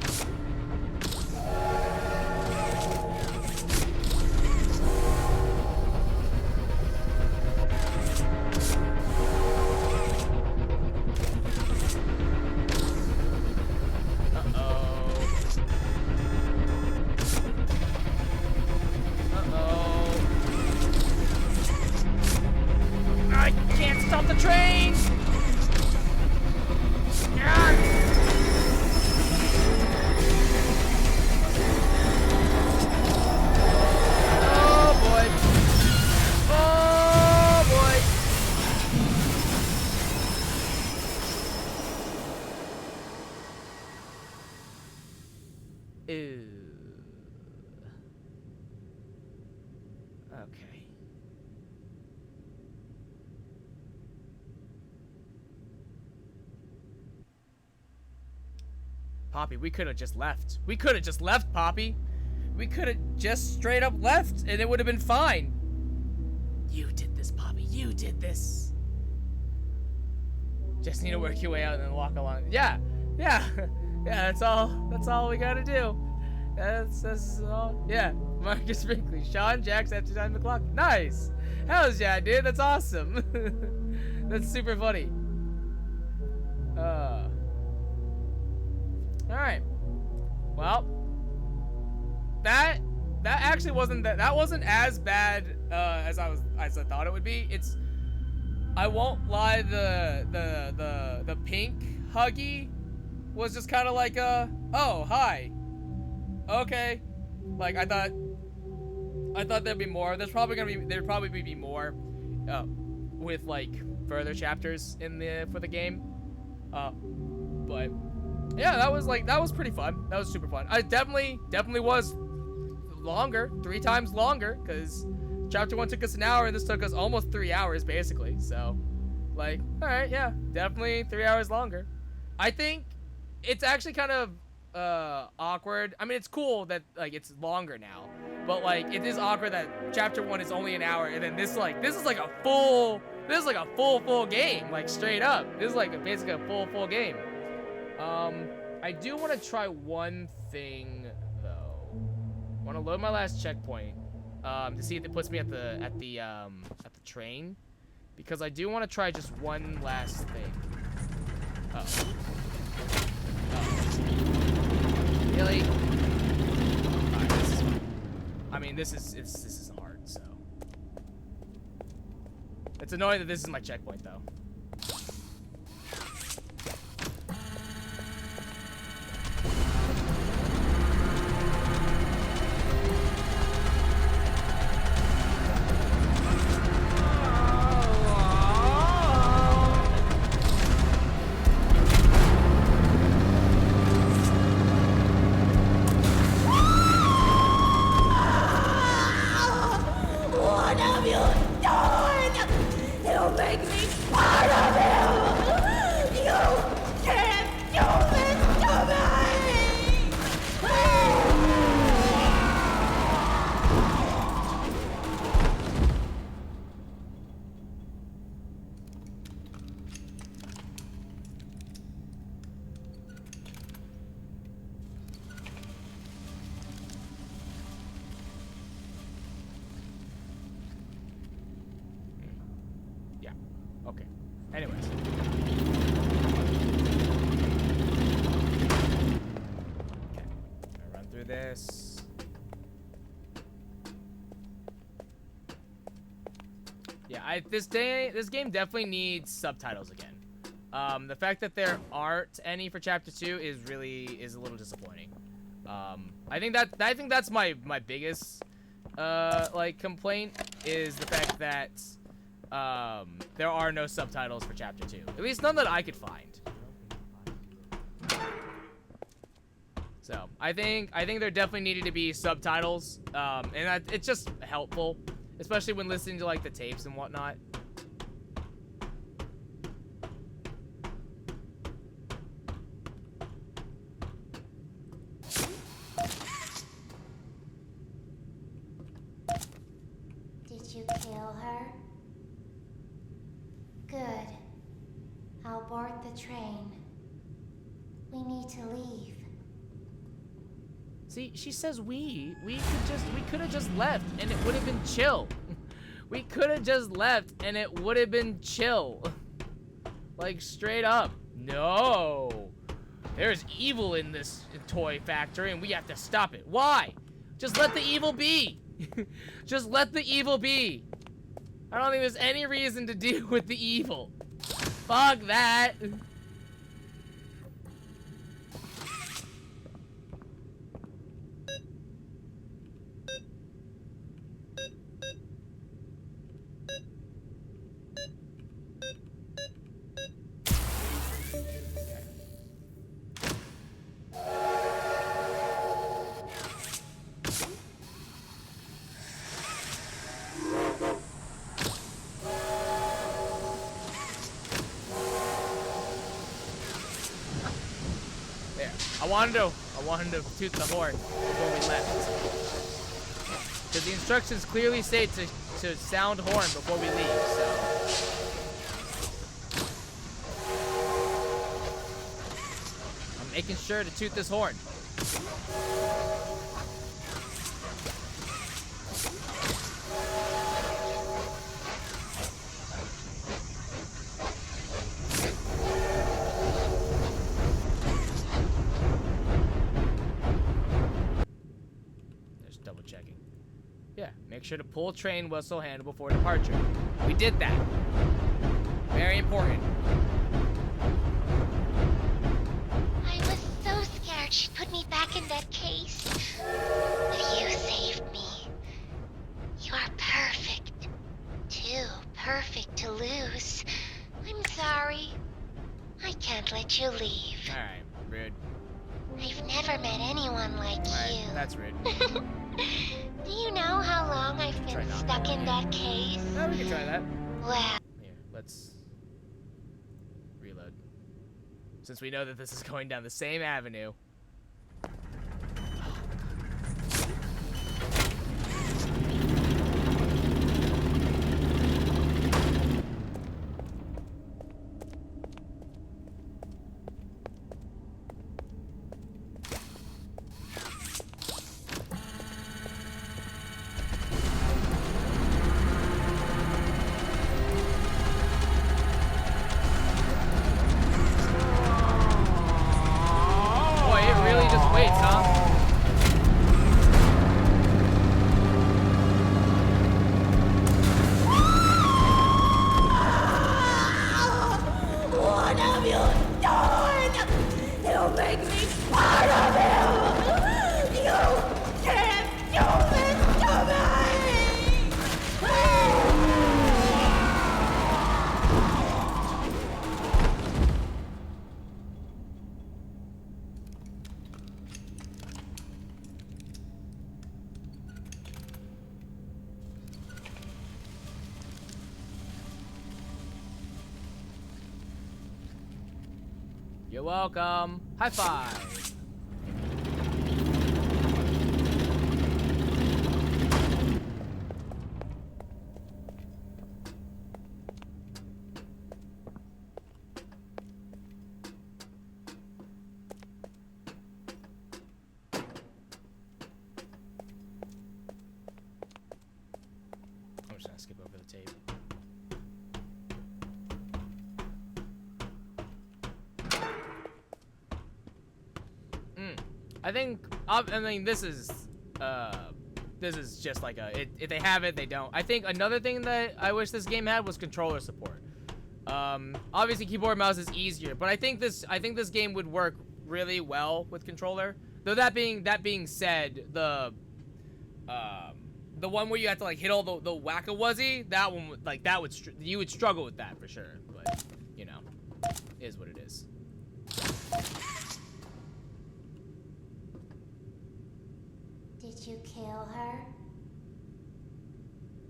I can't stop the train! Oh boy. Oh boy. Ew. Okay. Poppy, we could have just left. We could have just left, Poppy. We could have just straight up left and it would have been fine. You did this, Poppy. You did this. Just need to work your way out and then walk along. Yeah. Yeah. Yeah, that's all we gotta do. That's all. Yeah. Marcus Brinkley, Sean, Jax, after time the clock. Nice. Hells yeah, dude. That's awesome. That's super funny. Alright. Well, that actually wasn't that wasn't as bad as I thought it would be. It's, I won't lie, the pink Huggy was just kind of like oh, hi. Okay. Like I thought there'd be more. There'd probably be more with like further chapters for the game. But yeah, that was pretty fun. That was super fun. I definitely was longer, 3 times longer, because chapter 1 took us an hour and this took us almost 3 hours basically. So like, all right, yeah, definitely 3 hours longer. I think it's actually kind of awkward. I mean, it's cool that like it's longer now, but like it is awkward that chapter 1 is only an hour and then this is like a full game, like straight up. This is like basically a full game. I do want to try one thing though. I want to load my last checkpoint to see if it puts me at the train, because I do want to try just one last thing. Really? Alright, I mean, this is hard, so it's annoying that this is my checkpoint though. Yeah. Okay. Anyways. Okay. I'll run through this. Yeah, this game definitely needs subtitles again. The fact that there aren't any for Chapter 2 is a little disappointing. I think that's my biggest like complaint is the fact that there are no subtitles for Chapter 2. At least none that I could find. So I think there definitely needed to be subtitles, and it's just helpful, especially when listening to like the tapes and whatnot. Did you kill her? Good. I'll board the train. We need to leave. See, she says we could have just left and it would have been chill. We could have just left and it would have been chill. Like straight up. No. There's evil in this toy factory and we have to stop it. Why? Just let the evil be. Just let the evil be. I don't think there's any reason to deal with the evil. Fuck that. I wanted to toot the horn before we left. Because the instructions clearly say to sound horn before we leave, so. I'm making sure to toot this horn. Make sure to pull train whistle handle before departure. We did that. Very important. I was so scared she'd put me back in that case. But you saved me. You are perfect. Too perfect to lose. I'm sorry. I can't let you leave. Alright, rude. I've never met anyone like you. That's rude. Do you know how long I've been stuck in that case? No, we can try that. Wow. Here, let's reload. Since we know that this is going down the same avenue. You're welcome. High five. I'm just gonna skip over the tape. I mean, this is just like if they have it, they don't. I think another thing that I wish this game had was controller support. Obviously keyboard mouse is easier, but I think this game would work really well with controller. Though that being said, the one where you have to like hit all the whack-a-wuzzy, that one you would struggle with that for sure. But you know, is what it is. Did you kill her?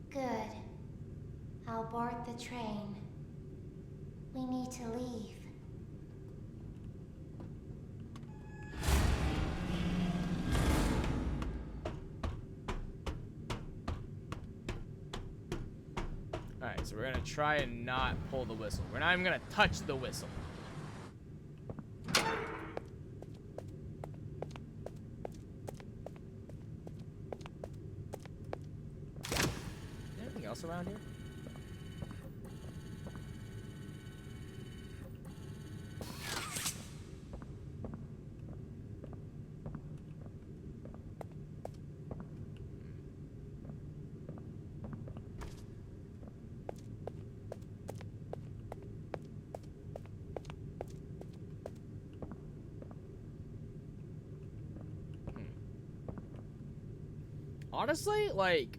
Good. I'll board the train. We need to leave. Alright, so we're gonna try and not pull the whistle. We're not even gonna touch the whistle. Anything else around here? Honestly, like,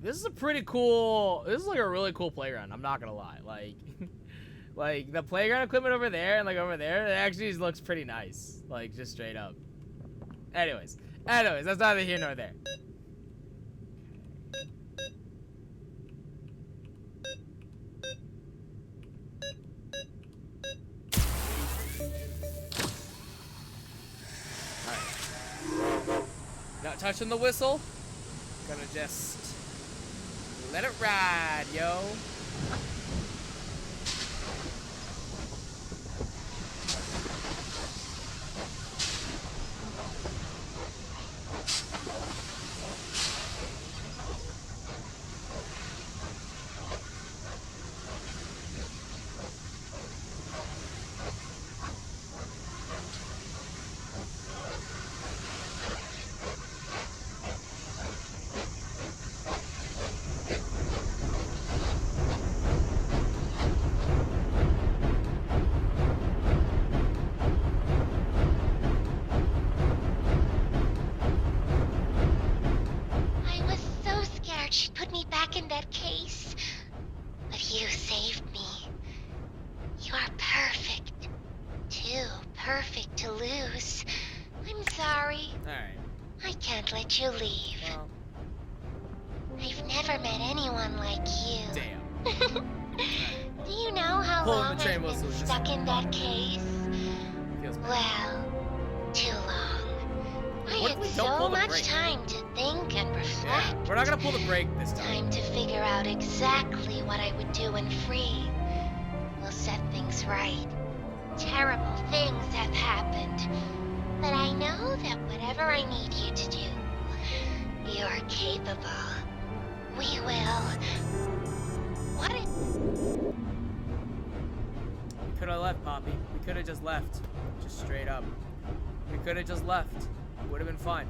this is a pretty cool, this is like a really cool playground, I'm not gonna lie. Like, like, the playground equipment over there and like over there, it actually looks pretty nice. Like, just straight up. Anyways, that's neither here nor there. Alright. Not touching the whistle. Gonna just let it ride, yo. Perfect to lose. I'm sorry. Alright. I can't let you leave. Well. I've never met anyone like you. Damn. Do you know how long I've been stuck in that case? Well, too long. I had so much time to think and reflect. Yeah, we're not gonna pull the brake this time. Time to figure out exactly what I would do when free. We'll set things right. Terrible things have happened. But I know that whatever I need you to do, you're capable. We will. What if... We could have left, Poppy. We could have just left. Just straight up. We could have just left. Would have been fine.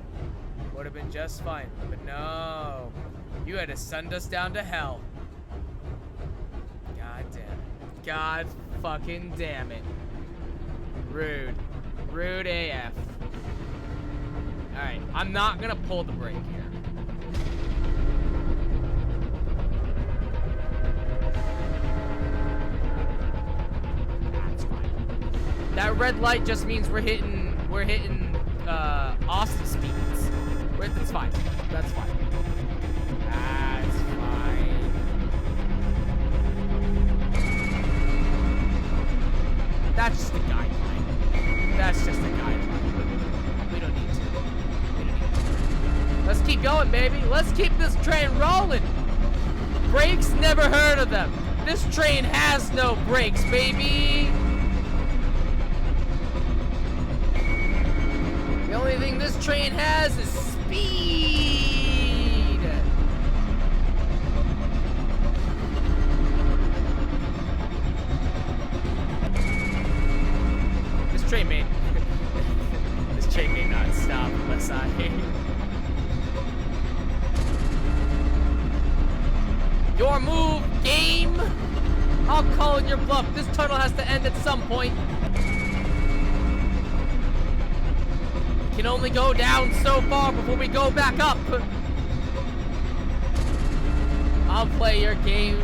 Would have been just fine. But no. You had to send us down to hell. God damn it. God fucking damn it. Rude. Rude AF. Alright, I'm not gonna pull the brake here. That's fine. That red light just means we're hitting awesome speeds. It's fine. That's fine. That's fine. That's just a guideline. That's just a guideline. We don't need to. Let's keep going, baby. Let's keep this train rolling. Brakes, never heard of them. This train has no brakes, baby. The only thing this train has is speed. This train may not Your move, game! I'll call in your bluff. This tunnel has to end at some point. We can only go down so far before we go back up. I'll play your game.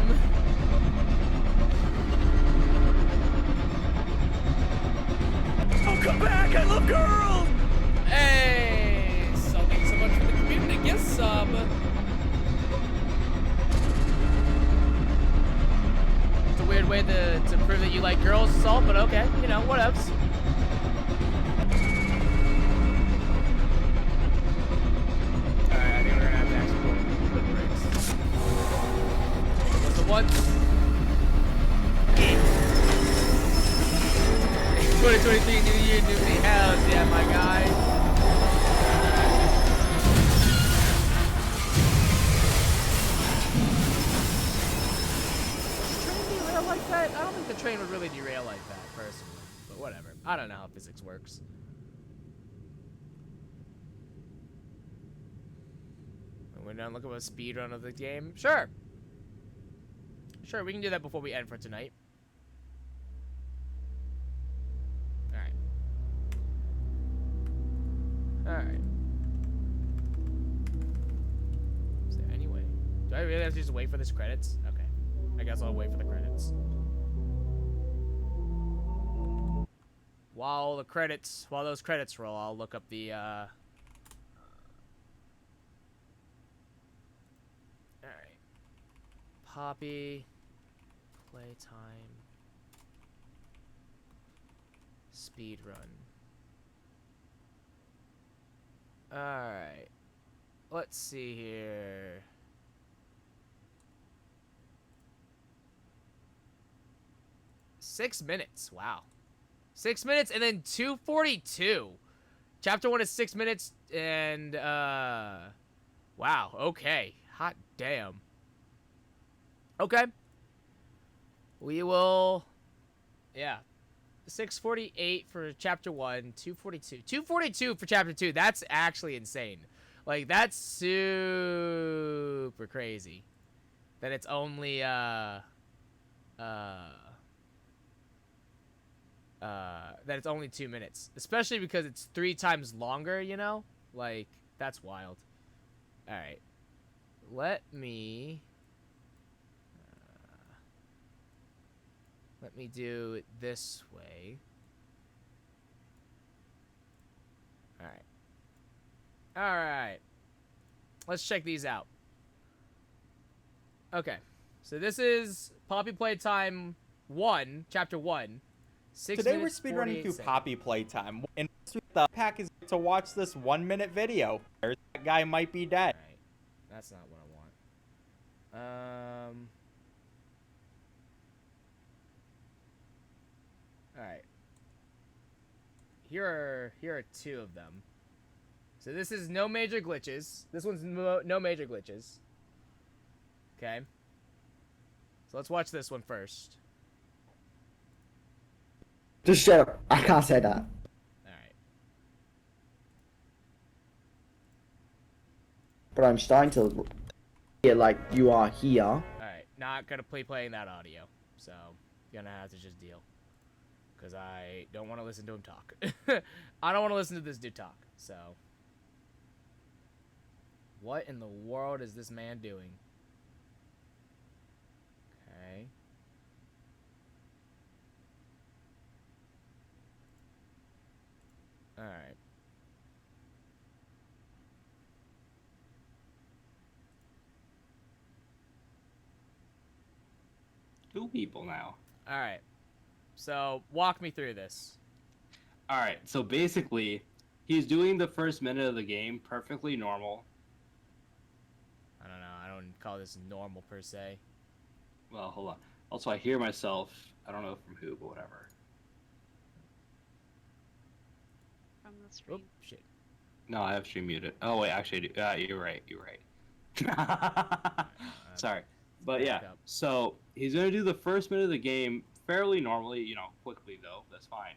Oh, come back! I love girls! Hey! So thanks so much for the community gift sub. It's a weird way to prove that you like girls, Salt, but okay. You know, whatevs. Alright, I think we're gonna have to actually put brakes. So once... 2023, new year, new me. Hell yeah, my guy. Train derail like that? I don't think the train would really derail like that, personally. But whatever. I don't know how physics works. We're done looking at a speedrun of the game? Sure. Sure, we can do that before we end for tonight. Alright. Is there any way? Do I really have to just wait for this credits? Okay. I guess I'll wait for the credits. While those credits roll, I'll look up the, Alright. Poppy. Playtime. Speedrun. Alright. Let's see here. $6 Wow. 6 minutes and then 2:42. Chapter 1 is 6 minutes and, wow. Okay. Hot damn. Okay. We will... Yeah. 6:48 for chapter 1, 2:42. 2:42 for chapter 2. That's actually insane. Like, that's super crazy. That it's only that it's only 2 minutes. Especially because it's 3 times longer, you know? Like, that's wild. Alright. Let me do it this way. Alright. Alright. Let's check these out. Okay. So this is Poppy Playtime 1, Chapter 1. Today we're speedrunning through Poppy Playtime. And the pack is to watch this 1-minute video. That guy might be dead. Alright. That's not what I want. Alright. Here are 2 of them. So this is no major glitches. This one's no major glitches. Okay. So let's watch this one first. Just shut up. I can't say that. Alright. But I'm starting to hear like you are here. Alright. Not gonna playing that audio. So, gonna have to just deal. Because I don't want to listen to him talk. I don't want to listen to this dude talk, so. What in the world is this man doing? Okay. Alright. Two people now. Alright. So, walk me through this. Alright, so basically, he's doing the first minute of the game perfectly normal. I don't know. I don't call this normal, per se. Well, hold on. Also, I hear myself. I don't know from who, but whatever. From the stream. Oop, shit. No, I have stream muted. Oh, wait, actually, you're right. You're right. Sorry. But yeah, so he's going to do the first minute of the game fairly normally, you know, quickly though. That's fine.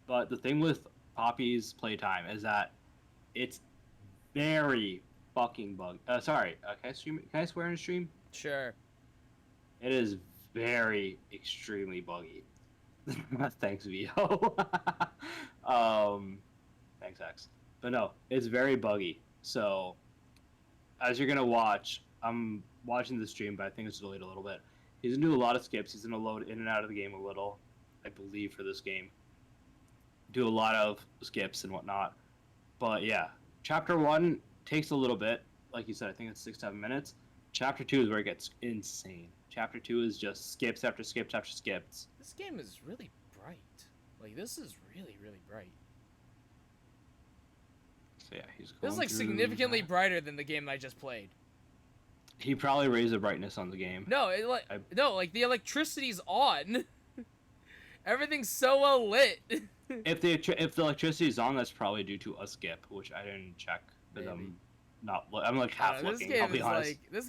But the thing with Poppy's Playtime is that it's very, fucking buggy. Sorry. Can I swear in a stream? Sure. It is very extremely buggy. Thanks, Vio. Thanks, X. But no, it's very buggy. So, as you're gonna watch, I'm watching the stream, but I think it's delayed a little bit. He's gonna do a lot of skips. He's gonna load in and out of the game a little, I believe, for this game. Do a lot of skips and whatnot. But yeah, Chapter 1 takes a little bit. Like you said, I think it's 6-7 minutes. Chapter 2 is where it gets insane. Chapter 2 is just skips after skips after skips. This game is really bright. Like, this is really, really bright. So yeah, he's going This is like significantly brighter than the game I just played. He probably raised the brightness on the game. No, like the electricity's on. Everything's so well lit. If the electricity is on, that's probably due to a skip, which I didn't check because I'm like half looking. I'll be honest. This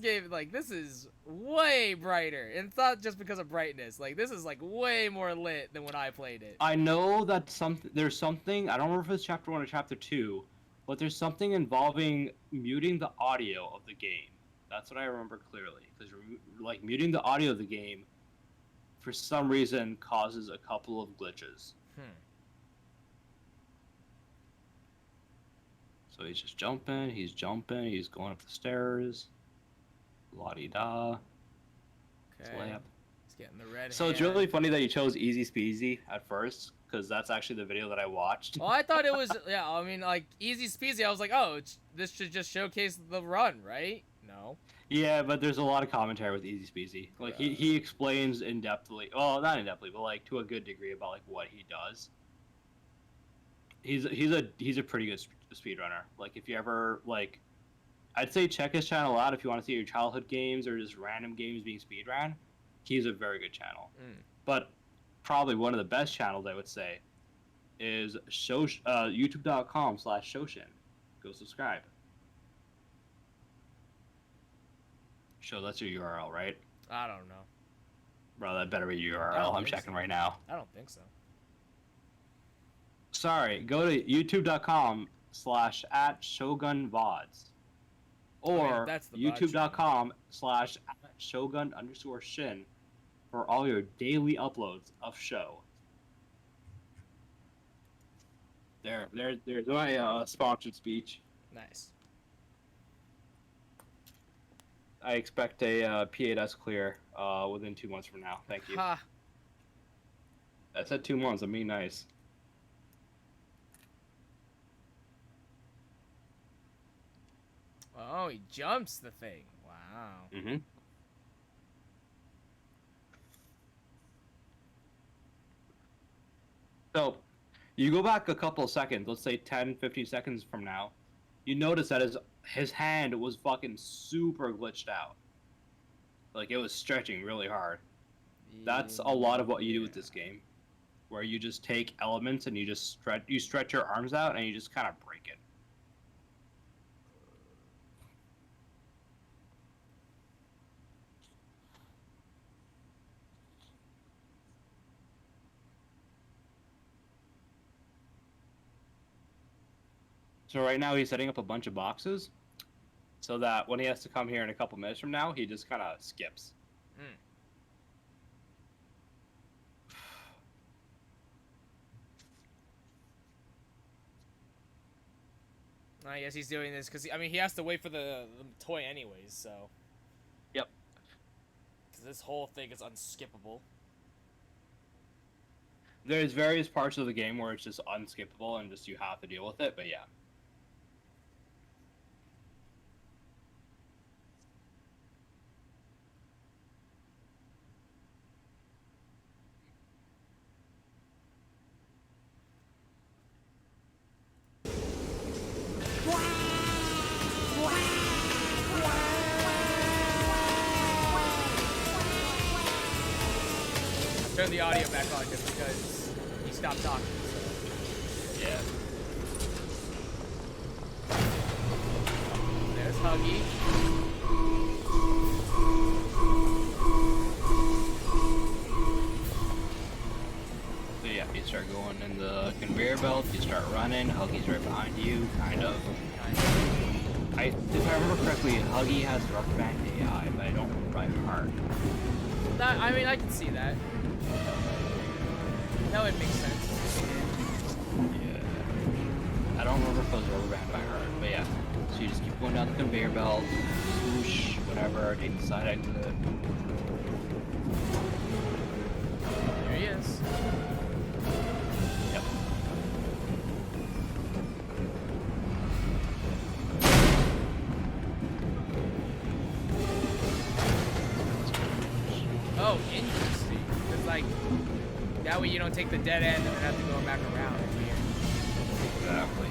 is way brighter. And it's not just because of brightness. Like, this is like way more lit than when I played it. I know that there's something. I don't remember if it's Chapter 1 or Chapter 2, but there's something involving muting the audio of the game. That's what I remember clearly. Because like muting the audio of the game, for some reason, causes a couple of glitches. So he's just jumping, he's going up the stairs. La-di-da. Okay. He's getting the red So it's really funny that you chose Easy Speezy at first, because that's actually the video that I watched. Well, I thought it was, yeah, I mean, like, Easy Speezy, I was like, oh, this should just showcase the run, right? No. Yeah, but there's a lot of commentary with Easy Speezy. Like, he explains in-depthly, well, not in-depthly, but, like, to a good degree about, like, what he does. He's a pretty good speedrunner. Like, if you ever, like, I'd say check his channel out if you want to see your childhood games or just random games being speedrun. He's a very good channel. But probably one of the best channels, I would say, is youtube.com/Shoshin. Go subscribe. So that's your URL, right? I don't know. Bro, that better be your URL. I'm checking right now. I don't think so. Sorry, go to youtube.com/@ShogunVods. Or youtube.com/@Shogun_Shin for all your daily uploads of show. There's my sponsored speech. Nice. I expect a P8S clear within 2 months from now. Thank you. Ha. I said 2 months. I mean nice. Oh, he jumps the thing. Wow. Mm-hmm. So, you go back a couple of seconds, let's say 10, 15 seconds from now, you notice that his hand was fucking super glitched out. Like, it was stretching really hard. That's a lot of what you do with this game. Where you just take elements and you stretch your arms out and you just kind of break it. So right now he's setting up a bunch of boxes so that when he has to come here in a couple minutes from now, he just kind of skips. I guess he's doing this because, I mean, he has to wait for the toy anyways, so. Yep. Because this whole thing is unskippable. There's various parts of the game where it's just unskippable and just you have to deal with it, but yeah. Turn the audio back on just because he stopped talking. So. Yeah. There's Huggy. So yeah, you start going in the conveyor belt, you start running, Huggy's right behind you, kind of. if I remember correctly, Huggy has rubber band AI, but I don't remember by heart. I mean, I can see that. That would make sense. Yeah. I don't remember if it was rubber band by heart, but yeah. So you just keep going down the conveyor belt, swoosh, whatever, take the side exit. There he is. Yep. Oh, interesting. It's like, that way you don't take the dead end and then have to go back around. It's weird. Exactly.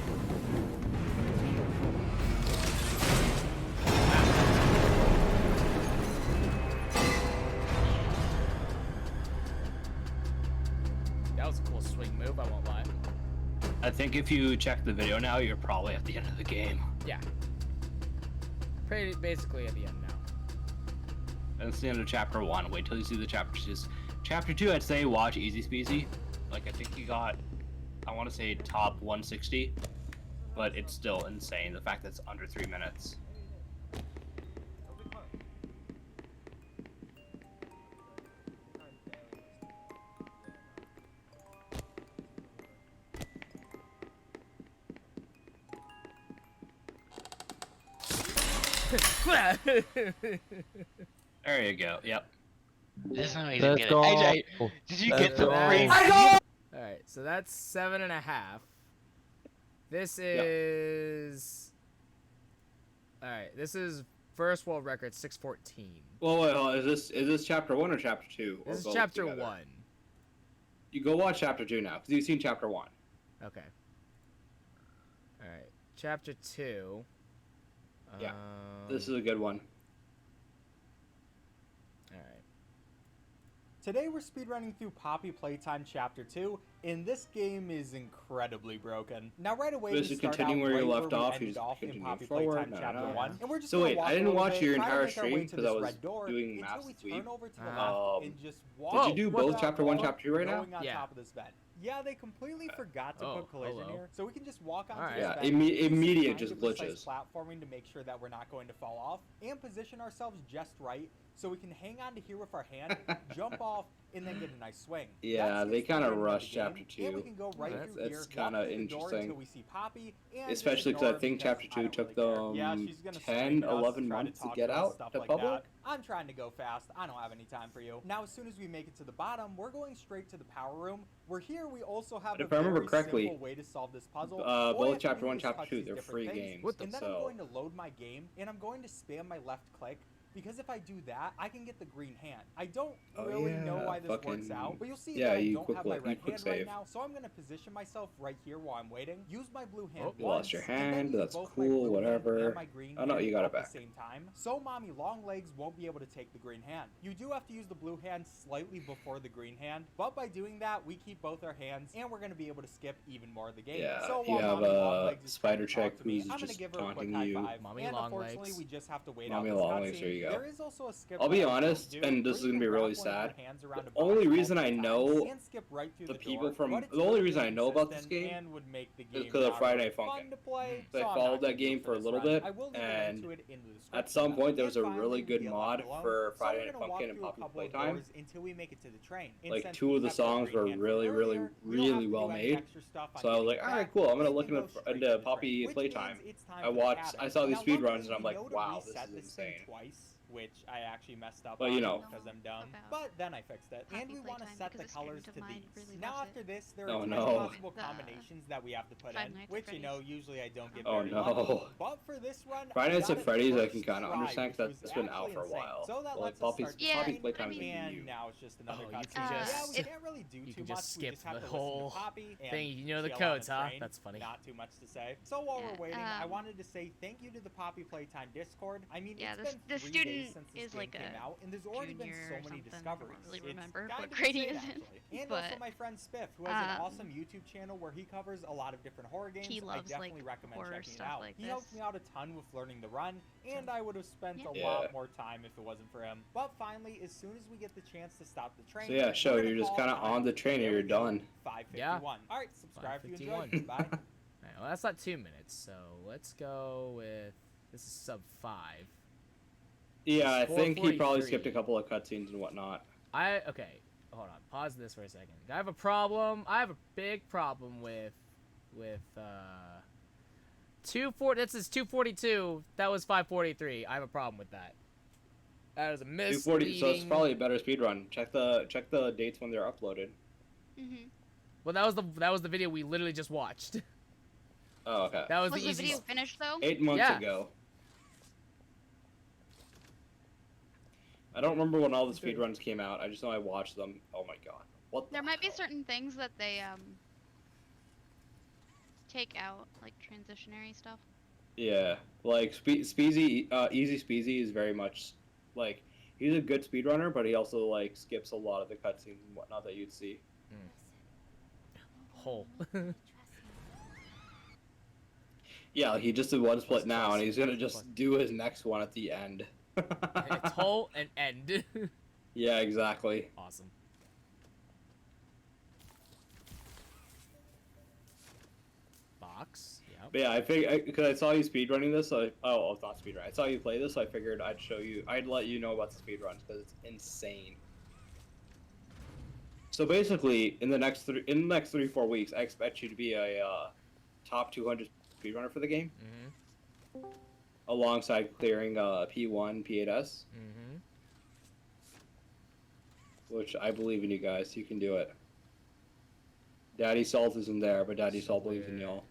That was a cool swing move, I won't lie. I think if you check the video now, you're probably at the end of the game. Yeah. Pretty basically at the end now. That's the end of chapter 1. Wait till you see the chapters. Chapter 2, I'd say watch Easy Speasy. Like, I think he got, I want to say top 160, but it's still insane. The fact that it's under 3 minutes. There you go. Yep. This is how you get it. AJ, did you get the free? Alright, so that's 7.5. This is... Alright, this is first world record 614. Well, wait, is this chapter 1 or chapter 2? This is chapter 1. You go watch chapter 2 now, because you've seen chapter 1. Okay. Alright, chapter 2. Yeah, this is a good one. Alright. Today we're speedrunning through Poppy Playtime Chapter 2, and this game is incredibly broken. Now right away This we is start continuing out where you right left where we off. ended You off in continue Poppy forward. Playtime Chapter 1. And we're just So gonna wait, walk I didn't a little watch bit, your try to entire make our way stream to because this I was red door doing until math we sweep. turn over to the left and just walk. Did you do both without chapter 1, door, chapter 2 right now? going on top of this vent. Yeah, they completely forgot to put collision hello. here, so we can just walk onto Alright. this Yeah, vent, do some immediate kind just of precise glitches. platforming to make sure that we're not going to fall off, and position ourselves just right so we can hang on to here with our hand, jump off, and then get a nice swing. Yeah, they kind of rushed chapter 2. And we can go right through here, That's walk kind of through the door interesting. until we see Poppy, and Especially just ignore because I think because chapter 2 don't took really them care. Yeah, she's gonna 10, scream at us, 11 try months to talk get us, out stuff to like public. that. I'm trying to go fast. I don't have any time for you. Now, as soon as we make it to the bottom, we're going straight to the power room. Where here we also have But a if I remember very correctly, simple way to solve this puzzle. All both you have to chapter do 1, is chapter touch 2, these they're different free things, games. and then So I'm going to load my game, and I'm going to spam my left click. Because if I do that, I can get the green hand. I don't really know why this works out, but you'll see that I don't have my red hand right now, so I'm going to position myself right here while I'm waiting. Use my blue hand you lost your hand, that's both my cool, blue hand whatever. and my green Oh no, hand you got at it back. the same time, so Mommy Longlegs won't be able to take the green hand. You do have to use the blue hand slightly before the green hand, but by doing that, we keep both our hands, and we're going to be able to skip even more of the game. Yeah, so you while have Mommy a Longlegs is spider trying to chick talk to me, who's I'm gonna just give her a quick taunting high you. five. Mommy And Longlegs. unfortunately, we just have to wait Mommy out this Longlegs, cutscene. there you go. There is also a skip I'll be that I don't honest, do, and this where is you gonna can be wrap really one of your sad. hands around a The box only reason I multiple know times and skip right through the the people door, from but it's the only really reason I know about this consistent game and would make the is game because of not Friday really Night fun Funkin'. to play, So I so I'm followed not that gonna do game it for a this little run. bit, I will leave a and link to it in the description. at some point there was a And really finally, good we get mod left alone. for So Friday we're Night gonna walk Funkin' and through a Poppy couple of Playtime. doors until we make it to the train. And Like since 2 we of the have that songs green were hand from really, really, earlier, we don't really have to well do any made. extra stuff on So I was like, getting alright, back. cool, I'm gonna We look can go into straight to the train, Poppy which Playtime. means it's time I for the watched, cabin. I saw these Now, speed luckily, runs, and I'm we like, know to wow, this reset is this thing insane. twice, which I actually messed up But, on you know. because I'm dumb. But then I fixed it. And we want to set the colors to these. Now after this, there Oh, are 10 no. possible combinations that we have to put in, which you know usually I don't get Oh, very no. lucky. But for this run, Friday I Nights got at it Freddy's I first can kind of try, understand which because was it's been out actually for a insane. while. So that But, like lets us start the Poppy's train, Playtime is and new. now it's just another Oh, you cutscene. can Yeah, just- we can't really do you too can much. just We skip just have the to listen whole to Poppy and thing. You know the chill on codes, huh? train. That's funny. Not too much to say. So while we're waiting, I wanted to say thank you to the Poppy Playtime Discord. I mean, Yeah, it's the been 3 days student since this is game like came a out, and there's already been junior so or many something. I discoveries. don't really It's remember kind what of grade he insane, is in, actually. And but, also my friend Spiff, who has an awesome YouTube channel where he covers a lot of different horror games. he loves, I definitely like, recommend horror checking it stuff out. like He helped this. me out a ton with learning the run, and I would have spent a Yeah. lot more time if it wasn't for him. But finally, as soon as we get the chance to stop the train, So yeah, show we're gonna you're just call kind of on the train and There you're we go, done. 5:51. All right, subscribe if you 5:51. enjoyed. Bye. Alright, well, that's not 2 minutes, so let's go with This is sub 5. Yeah, I It's think he probably 4:43. skipped a couple of cutscenes and whatnot. Okay, hold on. Pause this for a second. I have a problem. I have a big problem with 240. This is 242. That was 543. I have a problem with that. That is a misleading. 240. So it's probably a better speedrun. Check the dates when they're uploaded. Well, that was the video we literally just watched. Oh, okay. That was Was the the easy. video finished though? 8 months ago. I don't remember when all the speedruns came out. I just know I watched them. Oh my god. What? There might be certain things that they take out, like transitionary stuff. Yeah, like Speezy, Easy Speezy is very much like he's a good speedrunner, but he also like skips a lot of the cutscenes and whatnot that you'd see. Hole. Yeah, he just did one split now, and he's gonna just do his next one at the end. It's hole and end. Yeah, exactly. Awesome. Box. Yep. But yeah, I figured because I saw you speedrunning this. So it's not speedrun. I saw you play this, so I figured I'd show you. I'd let you know about the speedruns because it's insane. So basically, in the next 3-4 weeks, I expect you to be a top 200 speedrunner for the game, alongside clearing P1, P8S, which I believe in you guys. You can do it. Daddy Salt isn't there, but Daddy Salt believes in y'all.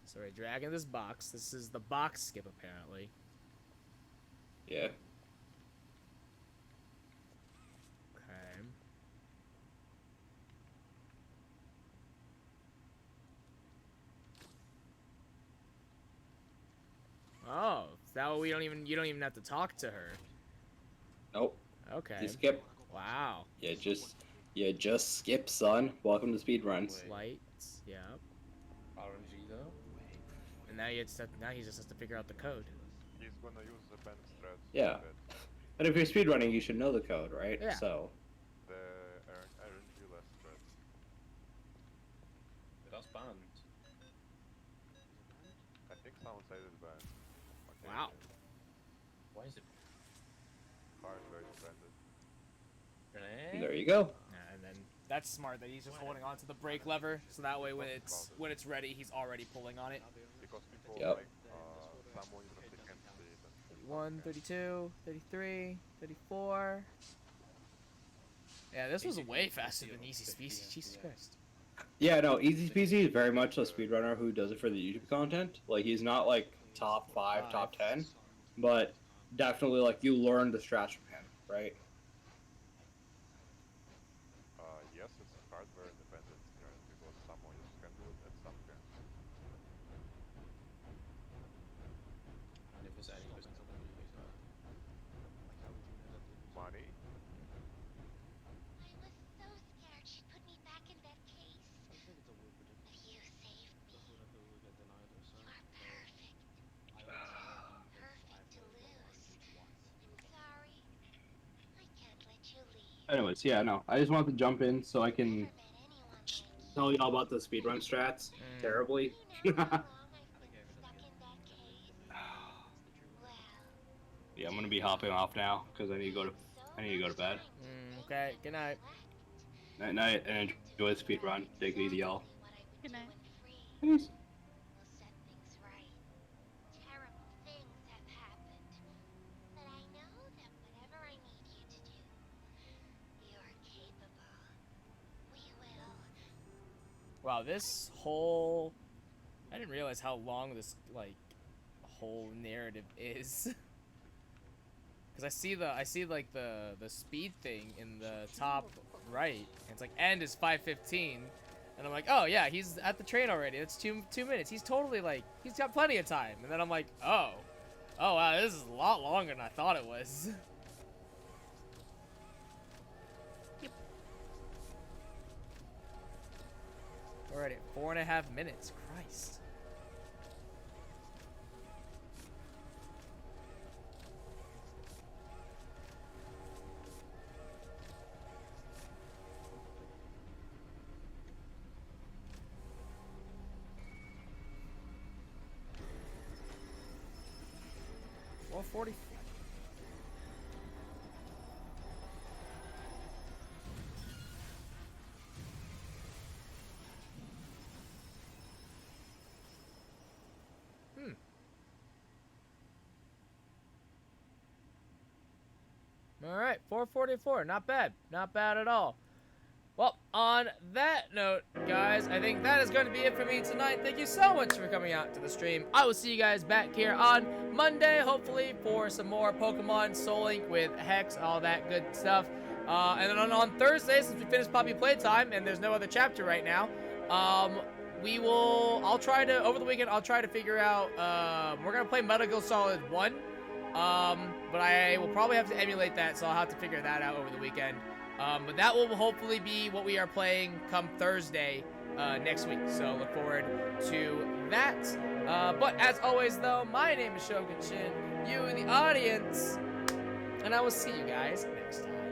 So we're dragging this box. This is the box skip, apparently. Yeah. Okay. Oh, is that what you don't even have to talk to her. Nope. Okay. You skip. Wow. You just skip, son. Welcome to speedruns. Lights. Yep. RNG though. And now he just has to figure out the code. He's gonna use the band strats. Yeah. And if you're speedrunning, you should know the code, right? Yeah. So. The RNG less strats. That's banned. I think someone said it's banned. Okay. Wow. Why is it? Hardware is banned. There you go. And then that's smart that he's just holding on to the brake lever, so that way when it's ready, he's already pulling on it. Because people Yep. like someone they can't see it. 31, 32, 33, 34. Yeah, this was way faster than Easy Species. Jesus Christ. Yeah, no, Easy Peasy is very much a speedrunner who does it for the YouTube content. Like, he's not like top 5, top 10, but definitely like you learn the strats from him, right? Yes, it's hardware independent because someone can do it and some can. And if it's any business, Money. I was so scared she'd put me back in that case. But you saved me. You are perfect. Perfect to lose. I'm sorry. I can't let you leave. Anyways, yeah, no, I just wanted to jump in so I can tell y'all about the speedrun strats terribly. Yeah, I'm gonna be hopping off now because I need to go to bed. Okay, good night. Night night, and enjoy the speedrun. Take it easy, y'all. Good night. Peace. Terrible things have happened. But I know that whatever I need you to do, you're capable. We will. Wow, this whole... I didn't realize how long this, like, whole narrative is. Because I see like the speed thing in the top right, and it's like end is 5:15, and I'm like, oh yeah, he's at the train already. It's two minutes. He's totally like, he's got plenty of time. And then I'm like, oh wow, this is a lot longer than I thought it was. Yep. Already at 4.5 minutes. Christ. 4:40. All right, 4:44. Not bad. Not bad at all. Well, on that note, guys, I think that is going to be it for me tonight. Thank you so much for coming out to the stream. I will see you guys back here on Monday, hopefully, for some more Pokemon Soul Link with Hex, all that good stuff. And then on Thursday, since we finished Poppy Playtime, and there's no other chapter right now, I'll try to, over the weekend, I'll try to figure out, we're going to play Metal Gear Solid 1. But I will probably have to emulate that, so I'll have to figure that out over the weekend. But that will hopefully be what we are playing come Thursday next week. So look forward to that. But as always, though, my name is Shogun Shin, you in the audience, and I will see you guys next time.